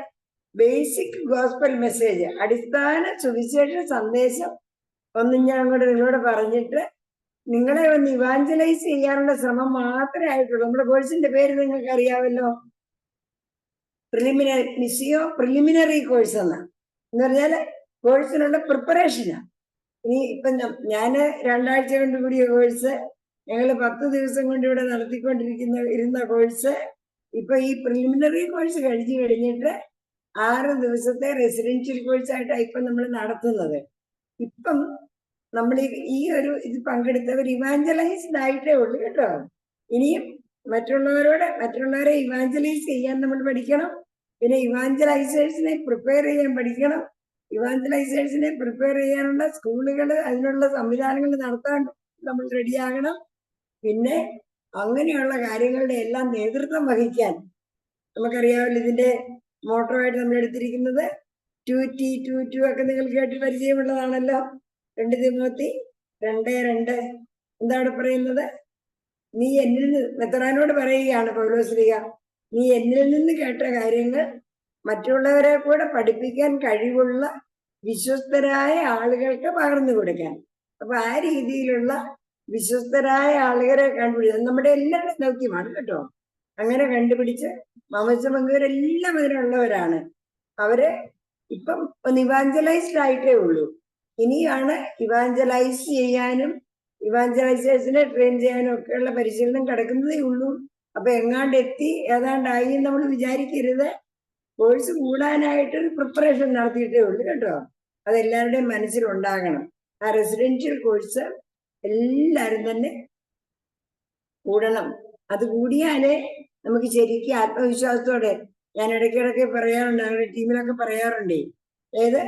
ബേസിക് ഗോസ്പൽ മെസ്സേജ്, അടിസ്ഥാന സുവിശേഷ സന്ദേശം ഒന്ന് ഞാൻ അങ്ങോട്ട് നിങ്ങളോട് പറഞ്ഞിട്ട് നിങ്ങളെ ഒന്ന് ഇവാഞ്ചലൈസ് ചെയ്യാനുള്ള ശ്രമം മാത്രമേ ആയിട്ടുള്ളൂ. നമ്മുടെ കോഴ്സിന്റെ പേര് നിങ്ങൾക്ക് അറിയാമല്ലോ, പ്രിലിമിനറി കോഴ്സ് എന്ന് പറഞ്ഞാല് കോഴ്സിനുള്ള പ്രിപ്പറേഷനാണ്. ഇനി ഇപ്പൊ ഞാന് 2 ആഴ്ച കൊണ്ട് കൂടിയ കോഴ്സ്, ഞങ്ങൾ 10 ദിവസം കൊണ്ട് ഇവിടെ ഇരുന്ന കോഴ്സ്, ഇപ്പൊ ഈ പ്രിലിമിനറി കോഴ്സ് കഴിഞ്ഞിട്ട് 6 ദിവസത്തെ റെസിഡൻഷ്യൽ കോഴ്സായിട്ടാണ് ഇപ്പൊ നമ്മൾ നടത്തുന്നത്. ഇപ്പം നമ്മൾ ഈ ഒരു ഇത് പങ്കെടുത്തവർ ഇവാഞ്ചലൈസ്ഡ് ആയിട്ടേ ഉള്ളൂ കേട്ടോ. ഇനിയും മറ്റുള്ളവരെ ഇവാഞ്ചലൈസ് ചെയ്യാൻ നമ്മൾ പഠിക്കണം. പിന്നെ ഇവാഞ്ചലൈസേഴ്സിനെ പ്രിപ്പയർ ചെയ്യാൻ പഠിക്കണം. ഇവാഞ്ചലൈസേഴ്സിനെ പ്രിപ്പയർ ചെയ്യാനുള്ള സ്കൂളുകൾ, അതിനുള്ള സംവിധാനങ്ങൾ നടത്താൻ നമ്മൾ റെഡിയാകണം. പിന്നെ അങ്ങനെയുള്ള കാര്യങ്ങളുടെ എല്ലാം നേതൃത്വം വഹിക്കാൻ നമുക്കറിയാമല്ലോ, ഇതിന്റെ മോട്ടോ ആയിട്ട് നമ്മൾ എടുത്തിരിക്കുന്നത് 2T ഒക്കെ നിങ്ങൾ കേട്ട് പരിചയമുള്ളതാണല്ലോ. 2 തിമോത്തി 2:2 എന്താ അവിടെ പറയുന്നത്? നീ എന്നിൽ നിന്ന്, മെത്രാനോട് പറയുകയാണ് പൗലോസ്ലീഹ, നീ എന്നിൽ നിന്ന് കേട്ട കാര്യങ്ങൾ മറ്റുള്ളവരെ കൂടെ പഠിപ്പിക്കാൻ കഴിവുള്ള വിശ്വസ്തരായ ആളുകൾക്ക് പകർന്നു കൊടുക്കാൻ. അപ്പൊ ആ രീതിയിലുള്ള വിശ്വസ്തരായ ആളുകളെ കണ്ടുപിടിച്ചത് നമ്മുടെ എല്ലാവരുടെയും ദൗത്യമാണ് കേട്ടോ. അങ്ങനെ കണ്ടുപിടിച്ച് മാമോസമംഗരെല്ലാം അതിനുള്ളവരാണ്. അവര് ഇപ്പം ഒന്ന് ഇവാഞ്ചലൈസ്ഡ് ആയിട്ടേ ഉള്ളൂ. ഇനിയാണ് ഇവാഞ്ചലൈസ് ചെയ്യാനും ഇവാഞ്ചലൈസേഴ്സിനെ ട്രെയിൻ ചെയ്യാനും ഒക്കെയുള്ള പരിശീലനം കിടക്കുന്നതേ ഉള്ളൂ. അപ്പൊ എങ്ങാണ്ട് എത്തി ഏതാണ്ടായി നമ്മൾ വിചാരിക്കരുത്. കോഴ്സ് കൂടാനായിട്ടൊരു പ്രിപ്പറേഷൻ നടത്തിയിട്ടേ ഉള്ളൂ കേട്ടോ. അതെല്ലാവരുടെയും മനസ്സിലുണ്ടാകണം. ആ റെസിഡൻഷ്യൽ കോഴ്സ് എല്ലാവരും തന്നെ കൂടണം. അത് കൂടിയാലേ നമുക്ക് ശരിക്കും ആത്മവിശ്വാസത്തോടെ, ഞാൻ ഇടയ്ക്കിടയ്ക്ക് പറയാറുണ്ട്, ഞങ്ങളുടെ ടീമിലൊക്കെ പറയാറുണ്ടേ, അതായത്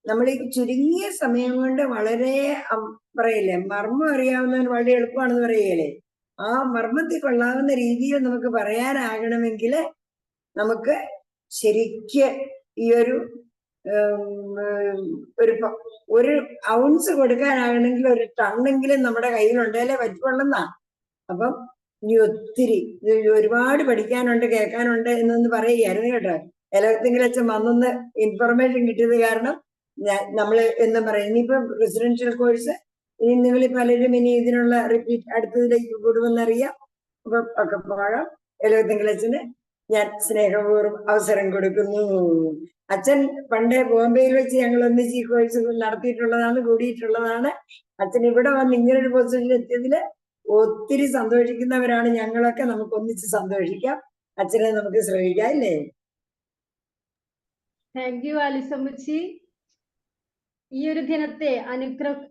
നമ്മൾ ഈ ചുരുങ്ങിയ സമയം കൊണ്ട് വളരെ പറയില്ലേ, മർമ്മം അറിയാവുന്നവൻ വളരെ എളുപ്പമാണെന്ന് പറയുകയല്ലേ, ആ മർമ്മത്തിൽ കൊള്ളാവുന്ന രീതിയിൽ നമുക്ക് പറയാനാകണമെങ്കിൽ നമുക്ക് ശരിക്ക് ഈ ഒരു ഔൺസ് കൊടുക്കാനാകണമെങ്കിൽ 1 ടണ്ണെങ്കിലും നമ്മുടെ കയ്യിലുണ്ടെങ്കിലേ പറ്റുള്ളൂന്നാ. അപ്പം ഇനി ഒത്തിരി ഒരുപാട് പഠിക്കാനുണ്ട്, കേൾക്കാനുണ്ട് എന്നൊന്ന് പറയുകയായിരുന്നു കേട്ടോ. എലവത്തിങ്കിലച്ഛൻ വന്നൊന്ന് ഇൻഫർമേഷൻ കിട്ടിയത് കാരണം നമ്മള് എന്ന് പറയും. ഇനിയിപ്പം റെസിഡൻഷ്യൽ കോഴ്സ് ഇനി നിങ്ങൾ പലരും ഇനി ഇതിനുള്ള റിപ്പീറ്റ് അടുത്തതിലേക്ക് കൂടുമെന്നറിയാം. അപ്പം ഒക്കെ പോകാം. എലവത്തിങ്കിലച്ഛന് ഞാൻ സ്നേഹപൂർവ്വം അവസരം കൊടുക്കുന്നു. അച്ഛൻ പണ്ടേ ബോംബെയിൽ വെച്ച് ഞങ്ങൾ ഒന്നിച്ച് ഈ കോഴ്സ് നടത്തിയിട്ടുള്ളതാണ്, കൂടിയിട്ടുള്ളതാണ്. അച്ഛൻ ഇവിടെ വന്ന് ഇങ്ങനൊരു പൊസിഷനിൽ എത്തിയതില് ഒത്തിരി സന്തോഷിക്കുന്നവരാണ് ഞങ്ങളൊക്കെ. നമുക്ക് ഒന്നിച്ച് സന്തോഷിക്കാം. അച്ഛനെ നമുക്ക് ശ്രമിക്കാം, അല്ലേ? താങ്ക് യു ആലിസമ്മച്ചി. ഈ ഒരു ദിനത്തെ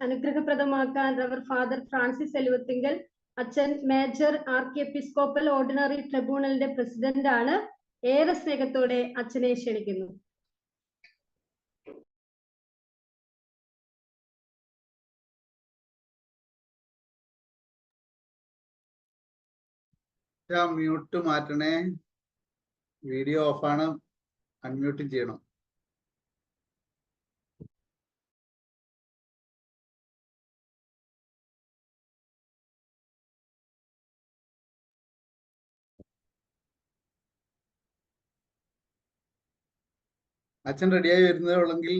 അനുഗ്രഹപ്രദമാക്കാൻ റവർ ഫാദർ ഫ്രാൻസിസ് എലുവത്തിങ്കൽ അച്ഛൻ മേജർ ആർക്കി എപ്പിസ്കോപ്പൽ ഓർഡിനറി ട്രിബ്യൂണലിന്റെ പ്രസിഡന്റ് ആണ്. ഏറെ സ്നേഹത്തോടെ അച്ഛനെ ക്ഷണിക്കുന്നു. മ്യൂട്ട് മാറ്റണേ, വീഡിയോ ഓഫാണ്, അൺമ്യൂട്ട് ചെയ്യണം. അച്ഛൻ റെഡിയായി വരുന്നതേ ഉള്ളെങ്കിൽ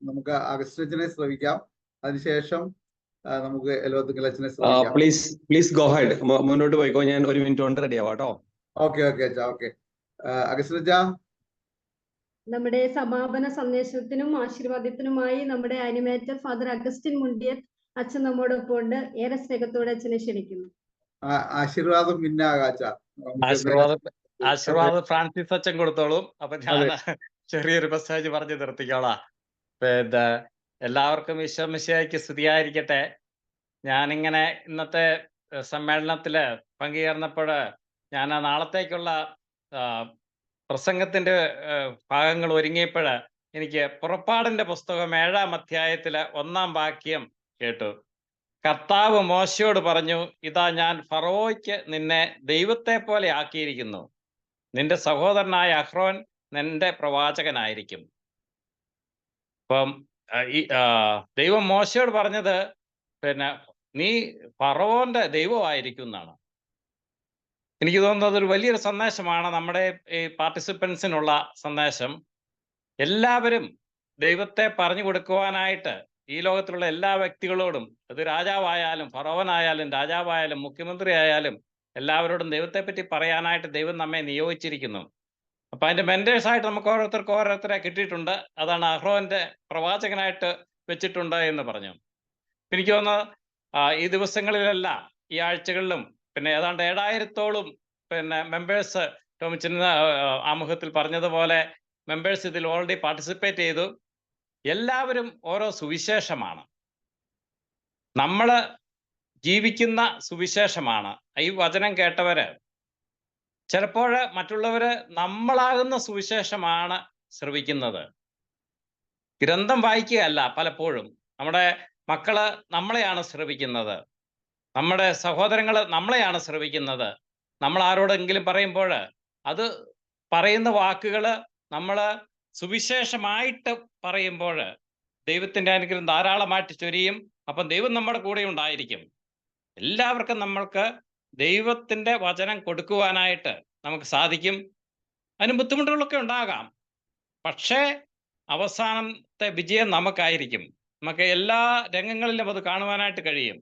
നമുക്ക് അഗസ്റ്റിനെ ശ്രമിക്കാം. അതിനുശേഷം നമുക്ക് എലവത്തിങ്കൽ അച്ഛനെ ശ്രമിക്കാം. പ്ലീസ് ഗോ ഹെഡ്, മുന്നോട്ട് പോയിക്കോ. ഞാൻ 1 മിനിറ്റ് കൊണ്ട് റെഡി ആവാം കേട്ടോ. ഓക്കെ അച്ഛാ, ഓക്കെ. അഗസ്റ്റിൻ അച്ഛാ, നമ്മുടെ സമാപന സന്ദേശത്തിനും ആശീർവാദത്തിനുമായി നമ്മുടെ ആനിമേറ്റർ ഫാദർ അഗസ്റ്റിൻ മുണ്ടിയത്ത് അച്ഛൻ നമ്മോടൊപ്പം ഉണ്ട്. ഏറെ സ്നേഹത്തോടെ അച്ഛനെ ക്ഷണിക്കുന്നു. ആശീർവാദം പിന്നെ ആകാച്ച ആശീർവാദം ഫ്രാൻസിസ് അച്ഛൻ കൊടുത്തോളും. അപ്പൊ ഞാൻ ചെറിയൊരു മെസ്സേജ് പറഞ്ഞു നിർത്തിക്കോളാം. പിന്നെ എല്ലാവർക്കും ഈശോ മിശിഹായ്ക്ക് സ്തുതിയായിരിക്കട്ടെ. ഞാനിങ്ങനെ ഇന്നത്തെ സമ്മേളനത്തില് പങ്കുചേർന്നപ്പോൾ ഞാൻ നാളത്തേക്കുള്ള പ്രസംഗത്തിന്റെ ഭാഗങ്ങൾ ഒരുങ്ങിയപ്പോൾ എനിക്ക് പുറപ്പാടിന്റെ പുസ്തകം 7-ാം അധ്യായത്തിലെ 1-ാം വാക്യം കേട്ടു. കർത്താവ് മോശയോട് പറഞ്ഞു, ഇതാ ഞാൻ ഫറവോയ്ക്ക് നിന്നെ ദൈവത്തെ പോലെ ആക്കിയിരിക്കുന്നു, നിന്റെ സഹോദരനായ അഹ്റോൻ നിന്റെ പ്രവാചകനായിരിക്കും. അപ്പം ഈ ദൈവം മോശയോട് പറഞ്ഞത് പിന്നെ നീ ഫറവോന്റെ ദൈവമായിരിക്കും എന്നാണ്. എനിക്ക് തോന്നുന്നത് ഒരു വലിയൊരു സന്ദേശമാണ് നമ്മുടെ ഈ പാർട്ടിസിപ്പൻസിനുള്ള സന്ദേശം. എല്ലാവരും ദൈവത്തെ പറഞ്ഞു കൊടുക്കുവാനായിട്ട് ഈ ലോകത്തിലുള്ള എല്ലാ വ്യക്തികളോടും, അത് രാജാവായാലും ഫറവോനായാലും രാജാവായാലും മുഖ്യമന്ത്രി ആയാലും എല്ലാവരോടും ദൈവത്തെ പറ്റി പറയാനായിട്ട് ദൈവം നമ്മെ നിയോഗിച്ചിരിക്കുന്നു. അപ്പൊ അതിന്റെ മെന്റേഴ്സായിട്ട് നമുക്ക് ഓരോരുത്തരെ കിട്ടിയിട്ടുണ്ട്. അതാണ് അഹ്റോന്റെ പ്രവാചകനായിട്ട് വെച്ചിട്ടുണ്ട് എന്ന് പറഞ്ഞു. എനിക്ക് തോന്നുന്നത് ഈ ദിവസങ്ങളിലെല്ലാം ഈ ആഴ്ചകളിലും പിന്നെ ഏതാണ്ട് 7000-ഓളം പിന്നെ മെമ്പേഴ്സ് ടോമിച്ചൻ ആമുഖത്തിൽ പറഞ്ഞതുപോലെ മെമ്പേഴ്സ് ഇതിൽ ഓൾറെഡി പാർട്ടിസിപ്പേറ്റ് ചെയ്തു. എല്ലാവരും ഓരോ സുവിശേഷമാണ്, നമ്മൾ ജീവിക്കുന്ന സുവിശേഷമാണ്. ഈ വചനം കേട്ടവര് ചിലപ്പോൾ മറ്റുള്ളവര് നമ്മളാകുന്ന സുവിശേഷമാണ് ശ്രവിക്കുന്നത്. ഗ്രന്ഥം വായിക്കുകയല്ല, പലപ്പോഴും നമ്മുടെ മക്കള് നമ്മളെയാണ് ശ്രവിക്കുന്നത്, നമ്മുടെ സഹോദരങ്ങള് നമ്മളെയാണ് ശ്രവിക്കുന്നത്. നമ്മൾ ആരോടെങ്കിലും പറയുമ്പോൾ അത് പറയുന്ന വാക്കുകള് നമ്മൾ സുവിശേഷമായിട്ട് പറയുമ്പോൾ ദൈവത്തിന്റെ അനുഗ്രഹം ധാരാളമായിട്ട് ചൊരിയും. അപ്പം ദൈവം നമ്മുടെ കൂടെ ഉണ്ടായിരിക്കും. എല്ലാവർക്കും നമ്മൾക്ക് ദൈവത്തിന്റെ വചനം കൊടുക്കുവാനായിട്ട് നമുക്ക് സാധിക്കും. അതിന് ബുദ്ധിമുട്ടുകളൊക്കെ ഉണ്ടാകാം, പക്ഷേ അവസാനത്തെ വിജയം നമുക്കായിരിക്കും. നമുക്ക് എല്ലാ രംഗങ്ങളിലും അത് കാണുവാനായിട്ട് കഴിയും.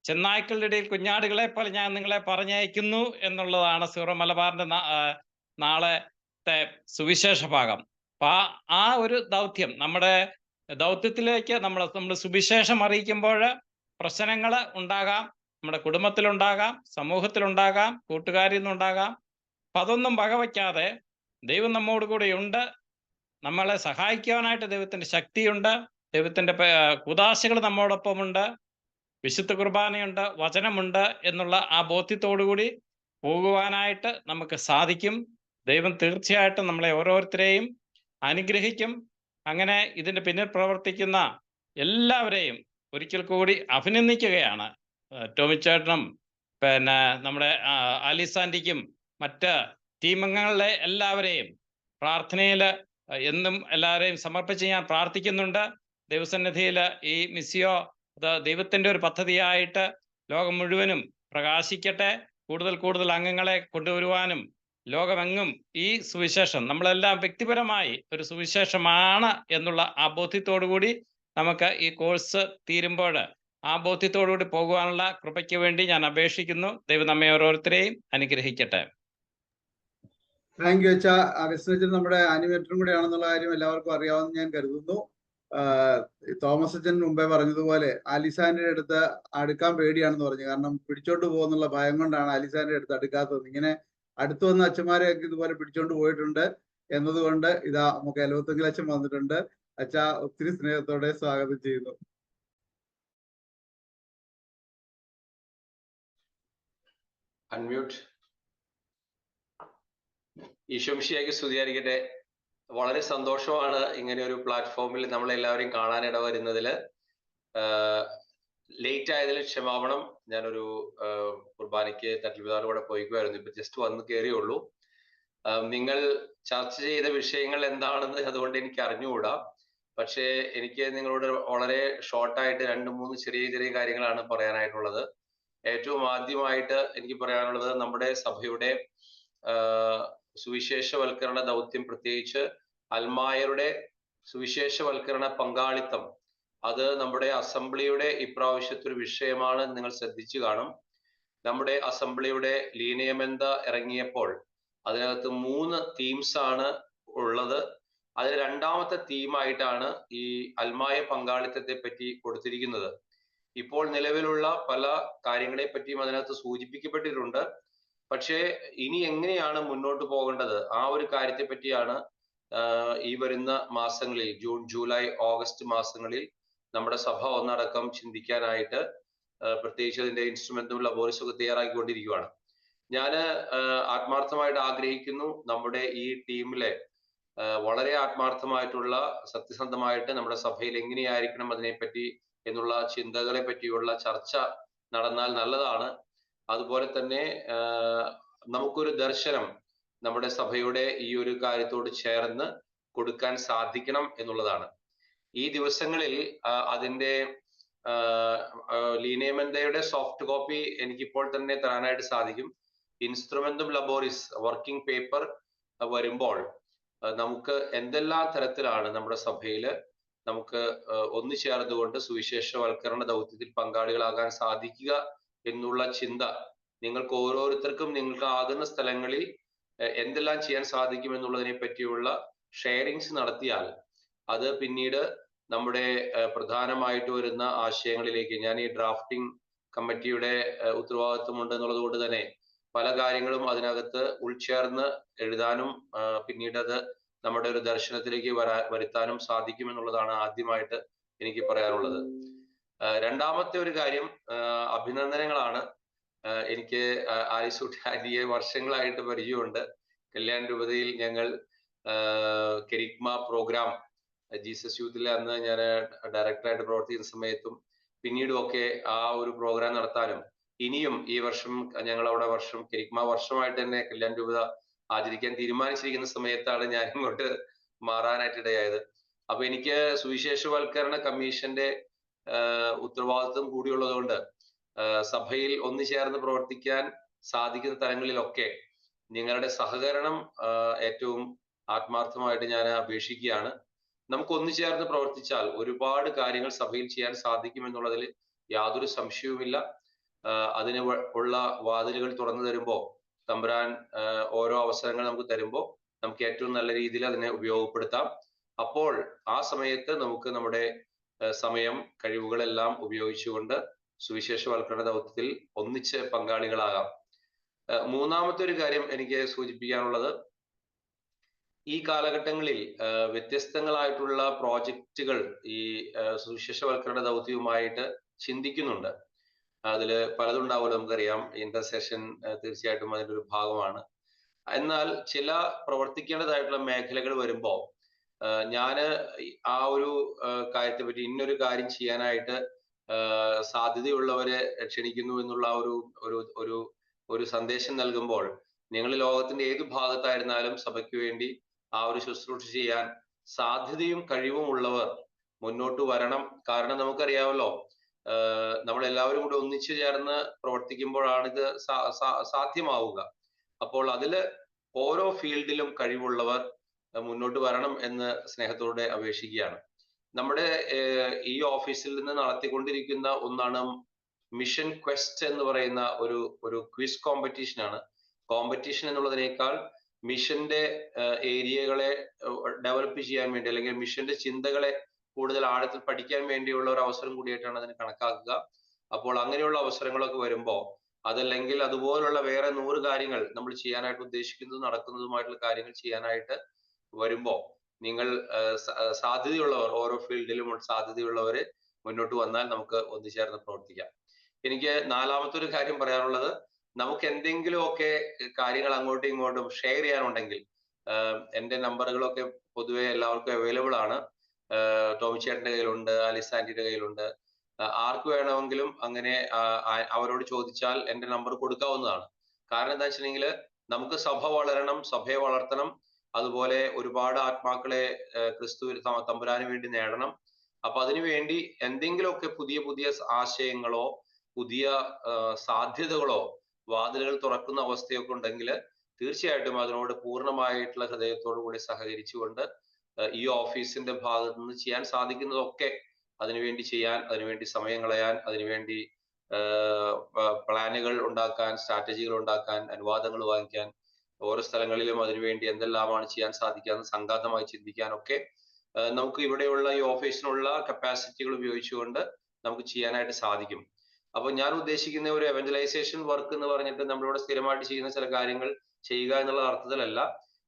ചെന്നായ്ക്കളുടെ ഇടയിൽ കുഞ്ഞാടുകളെ പോലെ ഞാൻ നിങ്ങളെ പറഞ്ഞയക്കുന്നു എന്നുള്ളതാണ് സീറോ മലബാറിന്റെ നാളത്തെ സുവിശേഷ ഭാഗം. അപ്പൊ ആ ഒരു ദൗത്യം, നമ്മുടെ ദൗത്യത്തിലേക്ക് നമ്മൾ സുവിശേഷം അറിയിക്കുമ്പോൾ പ്രശ്നങ്ങൾ ഉണ്ടാകാം, നമ്മുടെ കുടുംബത്തിലുണ്ടാകാം, സമൂഹത്തിലുണ്ടാകാം, കൂട്ടുകാരിൽ നിന്നുണ്ടാകാം. അപ്പൊ അതൊന്നും വകവയ്ക്കാതെ ദൈവം നമ്മോട് കൂടെ ഉണ്ട്, നമ്മളെ സഹായിക്കുവാനായിട്ട് ദൈവത്തിന്റെ ശക്തിയുണ്ട്, ദൈവത്തിന്റെ കുദാശകൾ നമ്മോടൊപ്പമുണ്ട്, വിശുദ്ധ കുർബാനയുണ്ട്, വചനമുണ്ട് എന്നുള്ള ആ ബോധ്യത്തോടുകൂടി പോകുവാനായിട്ട് നമുക്ക് സാധിക്കും. ദൈവം തീർച്ചയായിട്ടും നമ്മളെ ഓരോരുത്തരെയും അനുഗ്രഹിക്കും. അങ്ങനെ ഇതിന്റെ പിന്നിൽ പ്രവർത്തിക്കുന്ന എല്ലാവരെയും ഒരിക്കൽ കൂടി അഭിനന്ദിക്കുകയാണ്. ടോമിച്ചേട്ടനും പിന്നെ നമ്മുടെ ആലിസാൻഡിക്കും മറ്റ് ടീമംഗങ്ങളെ എല്ലാവരെയും പ്രാർത്ഥനയിൽ എന്നും എല്ലാവരെയും സമർപ്പിച്ച് ഞാൻ പ്രാർത്ഥിക്കുന്നുണ്ട്. ദൈവസന്നിധിയിൽ ഈ മിസ്സിയോ ദൈവത്തിന്റെ ഒരു പദ്ധതിയായിട്ട് ലോകം മുഴുവനും പ്രകാശിക്കട്ടെ. കൂടുതൽ അംഗങ്ങളെ കൊണ്ടുവരുവാനും ലോകമെങ്ങും ഈ സുവിശേഷം നമ്മളെല്ലാം വ്യക്തിപരമായി ഒരു സുവിശേഷമാണ് എന്നുള്ള ആ ബോധ്യത്തോടു കൂടി നമുക്ക് ഈ കോഴ്സ് തീരുമ്പോൾ ആ ബോധ്യത്തോടുകൂടി പോകുവാനുള്ള കൃപയ്ക്ക് വേണ്ടി ഞാൻ അപേക്ഷിക്കുന്നു. ദൈവം നമ്മെ ഓരോരുത്തരെയും അനുഗ്രഹിക്കട്ടെ. താങ്ക് യു അച്ഛാ. അഗസ്റ്റിൻ നമ്മുടെ ആനിമേറ്ററും കൂടെ ആണെന്നുള്ള കാര്യം എല്ലാവർക്കും അറിയാമെന്ന് ഞാൻ കരുതുന്നു. തോമസ് അച്ഛൻ മുമ്പേ പറഞ്ഞതുപോലെ ആലിസാന്റെ അടുത്ത് അടുക്കാൻ പേടിയാണെന്ന് പറഞ്ഞു. കാരണം പിടിച്ചോണ്ട് പോകുന്നുള്ള ഭയം കൊണ്ടാണ് ആലിസാന്റെ അടുത്ത് അടുക്കാത്തത്. ഇങ്ങനെ അടുത്ത് വന്ന അച്ഛന്മാരെയൊക്കെ ഇതുപോലെ പിടിച്ചോണ്ട് പോയിട്ടുണ്ട് എന്നതുകൊണ്ട് ഇതാ നമുക്ക് എലവത്തെങ്കിൽ അച്ഛൻ വന്നിട്ടുണ്ട്. അച്ഛാ ഒത്തിരി സ്നേഹത്തോടെ സ്വാഗതം ചെയ്യുന്നു. അൺമ്യൂട്ട്. ഈശോ മിശിഹായ്ക്ക് സ്തുതിയായിരിക്കട്ടെ. വളരെ സന്തോഷമാണ് ഇങ്ങനെ ഒരു പ്ലാറ്റ്ഫോമിൽ നമ്മളെല്ലാവരെയും കാണാനിട വരുന്നതിൽ. ലേറ്റ് ആയതിൽ ക്ഷമാപണം. ഞാനൊരു കുർബാനയ്ക്ക് തട്ടിൽപിതാവിലൂടെ പോയിക്കുമായിരുന്നു. ഇപ്പൊ ജസ്റ്റ് വന്ന് കയറിയുള്ളൂ. നിങ്ങൾ ചർച്ച ചെയ്ത വിഷയങ്ങൾ എന്താണെന്ന് അതുകൊണ്ട് എനിക്ക് അറിഞ്ഞുകൂടാ. പക്ഷേ എനിക്ക് നിങ്ങളോട് വളരെ ഷോർട്ടായിട്ട് 2-3 ചെറിയ കാര്യങ്ങളാണ് പറയാനായിട്ടുള്ളത്. ഏറ്റവും ആദ്യമായിട്ട് എനിക്ക് പറയാനുള്ളത് നമ്മുടെ സഭയുടെ സുവിശേഷവൽക്കരണ ദൗത്യം, പ്രത്യേകിച്ച് അൽമായരുടെ സുവിശേഷവൽക്കരണ പങ്കാളിത്തം, അത് നമ്മുടെ അസംബ്ലിയുടെ ഇപ്രാവശ്യത്തെ ഒരു വിഷയമാണ്. നിങ്ങൾ ശ്രദ്ധിച്ചു കാണും. നമ്മുടെ അസംബ്ലിയുടെ ലീനിയമെന്ത ഇറങ്ങിയപ്പോൾ അതിനകത്ത് 3 തീംസ് ആണ് ഉള്ളത്. അതിൽ രണ്ടാമത്തെ തീമായിട്ടാണ് ഈ അൽമായ പങ്കാളിത്തത്തെ പറ്റി കൊടുത്തിരിക്കുന്നത്. ഇപ്പോൾ നിലവിലുള്ള പല കാര്യങ്ങളെ പറ്റിയും അതിനകത്ത് സൂചിപ്പിക്കപ്പെട്ടിട്ടുണ്ട്. പക്ഷേ ഇനി എങ്ങനെയാണ് മുന്നോട്ട് പോകേണ്ടത് ആ ഒരു കാര്യത്തെ പറ്റിയാണ് ഈ വരുന്ന മാസങ്ങളിൽ, ജൂൺ, ജൂലൈ, ഓഗസ്റ്റ് മാസങ്ങളിൽ നമ്മുടെ സഭ ഒന്നടക്കം ചിന്തിക്കാനായിട്ട് പ്രത്യേകിച്ച് അതിന്റെ ഇൻസ്ട്രുമെന്റും ലബോറിസും ഒക്കെ തയ്യാറാക്കിക്കൊണ്ടിരിക്കുകയാണ്. ഞാൻ ആത്മാർത്ഥമായിട്ട് ആഗ്രഹിക്കുന്നു നമ്മുടെ ഈ ടീമിലെ വളരെ ആത്മാർത്ഥമായിട്ടുള്ള, സത്യസന്ധമായിട്ട് നമ്മുടെ സഭയിൽ എങ്ങനെയായിരിക്കണം അതിനെപ്പറ്റി എന്നുള്ള ചിന്തകളെ പറ്റിയുള്ള ചർച്ച നടന്നാൽ നല്ലതാണ്. അതുപോലെ തന്നെ നമുക്കൊരു ദർശനം നമ്മുടെ സഭയുടെ ഈ ഒരു കാര്യത്തോട് ചേർന്ന് കൊടുക്കാൻ സാധിക്കണം എന്നുള്ളതാണ്. ഈ ദിവസങ്ങളിൽ അതിന്റെ ലീനേമന്തയുടെ സോഫ്റ്റ് കോപ്പി എനിക്കിപ്പോൾ തന്നെ തരാനായിട്ട് സാധിക്കും. ഇൻസ്ട്രുമെന്റും ലബോറിസ് വർക്കിംഗ് പേപ്പർ വരുമ്പോൾ നമുക്ക് എന്തെല്ലാം തരത്തിലാണ് നമ്മുടെ സഭയിൽ നമുക്ക് ഒന്നു ചേർന്നുകൊണ്ട് സുവിശേഷവൽക്കരണ ദൗത്യത്തിൽ പങ്കാളികളാകാൻ സാധിക്കുക എന്നുള്ള ചിന്ത നിങ്ങൾക്ക് ഓരോരുത്തർക്കും നിങ്ങൾക്ക് ആകുന്ന സ്ഥലങ്ങളിൽ എന്തെല്ലാം ചെയ്യാൻ സാധിക്കും എന്നുള്ളതിനെ പറ്റിയുള്ള ഷെയറിങ്സ് നടത്തിയാൽ അത് പിന്നീട് നമ്മുടെ പ്രധാനമായിട്ട് വരുന്ന ആശയങ്ങളിലേക്ക്, ഞാൻ ഈ ഡ്രാഫ്റ്റിംഗ് കമ്മിറ്റിയുടെ ഉത്തരവാദിത്വമുണ്ട് എന്നുള്ളത് കൊണ്ട് തന്നെ പല കാര്യങ്ങളും അതിനകത്ത് ഉൾച്ചേർന്ന് എഴുതാനും പിന്നീട് അത് നമ്മുടെ ഒരു ദർശനത്തിലേക്ക് വരുത്താനും സാധിക്കും എന്നുള്ളതാണ് ആദ്യമായിട്ട് എനിക്ക് പറയാനുള്ളത്. രണ്ടാമത്തെ ഒരു കാര്യം അഭിനന്ദനങ്ങളാണ്. എനിക്ക് ആലിസൂട്ടി ആന്റിയെ വർഷങ്ങളായിട്ട് പരിചയമുണ്ട്. കല്യാൺ രൂപതയിൽ ഞങ്ങൾ കെരിഗ്മ പ്രോഗ്രാം ജീസസ് യൂത്തിലെ അന്ന് ഞാൻ ഡയറക്ടറായിട്ട് പ്രവർത്തിക്കുന്ന സമയത്തും പിന്നീടും ഒക്കെ ആ ഒരു പ്രോഗ്രാം നടത്താനും ഇനിയും ഈ വർഷം ഞങ്ങൾ അവിടെ വർഷം കെരിഗ്മ വർഷമായിട്ട് തന്നെ കല്യാൺ രൂപത ആചരിക്കാൻ തീരുമാനിച്ചിരിക്കുന്ന സമയത്താണ് ഞാൻ ഇങ്ങോട്ട് മാറാനായിട്ട് ഇടയായത്. അപ്പൊ എനിക്ക് സുവിശേഷവൽക്കരണ കമ്മീഷന്റെ ഉത്തരവാദിത്വം കൂടിയുള്ളത് കൊണ്ട് സഭയിൽ ഒന്നു ചേർന്ന് പ്രവർത്തിക്കാൻ സാധിക്കുന്ന തലങ്ങളിലൊക്കെ നിങ്ങളുടെ സഹകരണം ഏറ്റവും ആത്മാർത്ഥമായിട്ട് ഞാൻ അപേക്ഷിക്കുകയാണ്. നമുക്ക് ഒന്നു ചേർന്ന് പ്രവർത്തിച്ചാൽ ഒരുപാട് കാര്യങ്ങൾ സഭയിൽ ചെയ്യാൻ സാധിക്കുമെന്നുള്ളതിൽ യാതൊരു സംശയവുമില്ല. അതിന് ഉള്ള വാതിലുകൾ തുറന്നു തരുമ്പോൾ തമ്പുരാൻ ഓരോ അവസരങ്ങൾ നമുക്ക് തരുമ്പോൾ നമുക്ക് ഏറ്റവും നല്ല രീതിയിൽ അതിനെ ഉപയോഗപ്പെടുത്താം. അപ്പോൾ ആ സമയത്ത് നമുക്ക് നമ്മുടെ സമയം, കഴിവുകളെല്ലാം ഉപയോഗിച്ചുകൊണ്ട് സുവിശേഷവൽക്കരണ ദൗത്യത്തിൽ ഒന്നിച്ച് പങ്കാളികളാകാം. മൂന്നാമത്തെ ഒരു കാര്യം എനിക്ക് സൂചിപ്പിക്കാനുള്ളത്, ഈ കാലഘട്ടങ്ങളിൽ വ്യത്യസ്തങ്ങളായിട്ടുള്ള പ്രോജക്റ്റുകൾ ഈ സുവിശേഷവൽക്കരണ ദൗത്യവുമായിട്ട് ചിന്തിക്കുന്നുണ്ട്. അതിൽ പലതുണ്ടാവുമല്ലോ, നമുക്കറിയാം. ഇന്റർസെഷൻ തീർച്ചയായിട്ടും അതിൻ്റെ ഒരു ഭാഗമാണ്. എന്നാൽ ചില പ്രവർത്തിക്കേണ്ടതായിട്ടുള്ള മേഖലകൾ വരുമ്പോൾ ഞാൻ ആ ഒരു കാര്യത്തെ പറ്റി ഇന്നൊരു കാര്യം ചെയ്യാനായിട്ട് സാധ്യതയുള്ളവരെ ക്ഷണിക്കുന്നു എന്നുള്ള ഒരു സന്ദേശം നൽകുമ്പോൾ നിങ്ങൾ ലോകത്തിന്റെ ഏത് ഭാഗത്തായിരുന്നാലും സഭയ്ക്ക് വേണ്ടി ആ ഒരു ശുശ്രൂഷ ചെയ്യാൻ സാധ്യതയും കഴിവും ഉള്ളവർ മുന്നോട്ട് വരണം. കാരണം നമുക്കറിയാമല്ലോ, നമ്മളെല്ലാവരും കൂടി ഒന്നിച്ചു ചേർന്ന് പ്രവർത്തിക്കുമ്പോഴാണ് ഇത് സാധ്യമാവുക. അപ്പോൾ അതില് ഓരോ ഫീൽഡിലും കഴിവുള്ളവർ മുന്നോട്ട് വരണം എന്ന് സ്നേഹത്തോടെ അപേക്ഷിക്കുകയാണ്. നമ്മുടെ ഈ ഓഫീസിൽ നിന്ന് നടത്തിക്കൊണ്ടിരിക്കുന്ന ഒന്നാണ് മിഷൻ ക്വസ്റ്റ് എന്ന് പറയുന്ന ഒരു ക്വിസ് കോമ്പറ്റീഷനാണ്. കോമ്പറ്റീഷൻ എന്നുള്ളതിനേക്കാൾ മിഷന്റെ ഏരിയകളെ ഡെവലപ്പ് ചെയ്യാൻ വേണ്ടി, അല്ലെങ്കിൽ മിഷന്റെ ചിന്തകളെ കൂടുതൽ ആഴത്തിൽ പഠിക്കാൻ വേണ്ടിയുള്ള ഒരു അവസരം കൂടിയായിട്ടാണ് അതിന് കണക്കാക്കുക. അപ്പോൾ അങ്ങനെയുള്ള അവസരങ്ങളൊക്കെ വരുമ്പോൾ അതല്ലെങ്കിൽ അതുപോലുള്ള വേറെ 100 കാര്യങ്ങൾ നമ്മൾ ചെയ്യാനായിട്ട് ഉദ്ദേശിക്കുന്നതും നടക്കുന്നതുമായിട്ടുള്ള കാര്യങ്ങൾ ചെയ്യാനായിട്ട് വരുമ്പോൾ നിങ്ങൾ സാധ്യതയുള്ളവർ, ഓരോ ഫീൽഡിലും സാധ്യതയുള്ളവര് മുന്നോട്ട് വന്നാൽ നമുക്ക് ഒന്നുചേർന്ന് പ്രവർത്തിക്കാം. എനിക്ക് നാലാമത്തെ ഒരു കാര്യം പറയാനുള്ളത്, നമുക്ക് എന്തെങ്കിലുമൊക്കെ കാര്യങ്ങൾ അങ്ങോട്ടും ഇങ്ങോട്ടും ഷെയർ ചെയ്യാനുണ്ടെങ്കിൽ എൻ്റെ നമ്പറുകളൊക്കെ പൊതുവെ എല്ലാവർക്കും അവൈലബിൾ ആണ്. ടോമി ചേട്ടൻ്റെ കയ്യിലുണ്ട്, ആലിസ് ആന്റിയുടെ കയ്യിലുണ്ട്. ആർക്ക് വേണമെങ്കിലും അങ്ങനെ അവരോട് ചോദിച്ചാൽ എൻ്റെ നമ്പർ കൊടുക്കാവുന്നതാണ്. കാരണം എന്താ വെച്ചിട്ടുണ്ടെങ്കിൽ നമുക്ക് സഭ വളരണം, സഭയെ വളർത്തണം, അതുപോലെ ഒരുപാട് ആത്മാക്കളെ ക്രിസ്തു തമ്പുരാന് വേണ്ടി നേടണം. അപ്പൊ അതിനുവേണ്ടി എന്തെങ്കിലുമൊക്കെ പുതിയ പുതിയ ആശയങ്ങളോ പുതിയ സാധ്യതകളോ വാതിലുകൾ തുറക്കുന്ന അവസ്ഥയൊക്കെ ഉണ്ടെങ്കിൽ തീർച്ചയായിട്ടും അതിനോട് പൂർണ്ണമായിട്ടുള്ള ഹൃദയത്തോടു കൂടി സഹകരിച്ചുകൊണ്ട് ഈ ഓഫീസിന്റെ ഭാഗത്തു നിന്ന് ചെയ്യാൻ സാധിക്കുന്നതൊക്കെ അതിനുവേണ്ടി ചെയ്യാൻ, അതിനുവേണ്ടി സമയം കളയാൻ, അതിനുവേണ്ടി പ്ലാനുകൾ ഉണ്ടാക്കാൻ, സ്ട്രാറ്റജികൾ ഉണ്ടാക്കാൻ, അനുവാദങ്ങൾ വാങ്ങിക്കാൻ ഓരോ സ്ഥലങ്ങളിലും അതിനുവേണ്ടി എന്തെല്ലാമാണ് ചെയ്യാൻ സാധിക്കാന്ന് സംഘാതമായി ചിന്തിക്കാനൊക്കെ നമുക്ക് ഇവിടെയുള്ള ഈ ഓഫീസിനുള്ള കപ്പാസിറ്റികൾ ഉപയോഗിച്ചുകൊണ്ട് നമുക്ക് ചെയ്യാനായിട്ട് സാധിക്കും. അപ്പൊ ഞാൻ ഉദ്ദേശിക്കുന്ന ഒരു എവഞ്ചലൈസേഷൻ വർക്ക് എന്ന് പറഞ്ഞിട്ട് നമ്മളിവിടെ സ്ഥിരമായിട്ട് ചെയ്യുന്ന ചില കാര്യങ്ങൾ ചെയ്യുക എന്നുള്ള അർത്ഥത്തിലല്ല.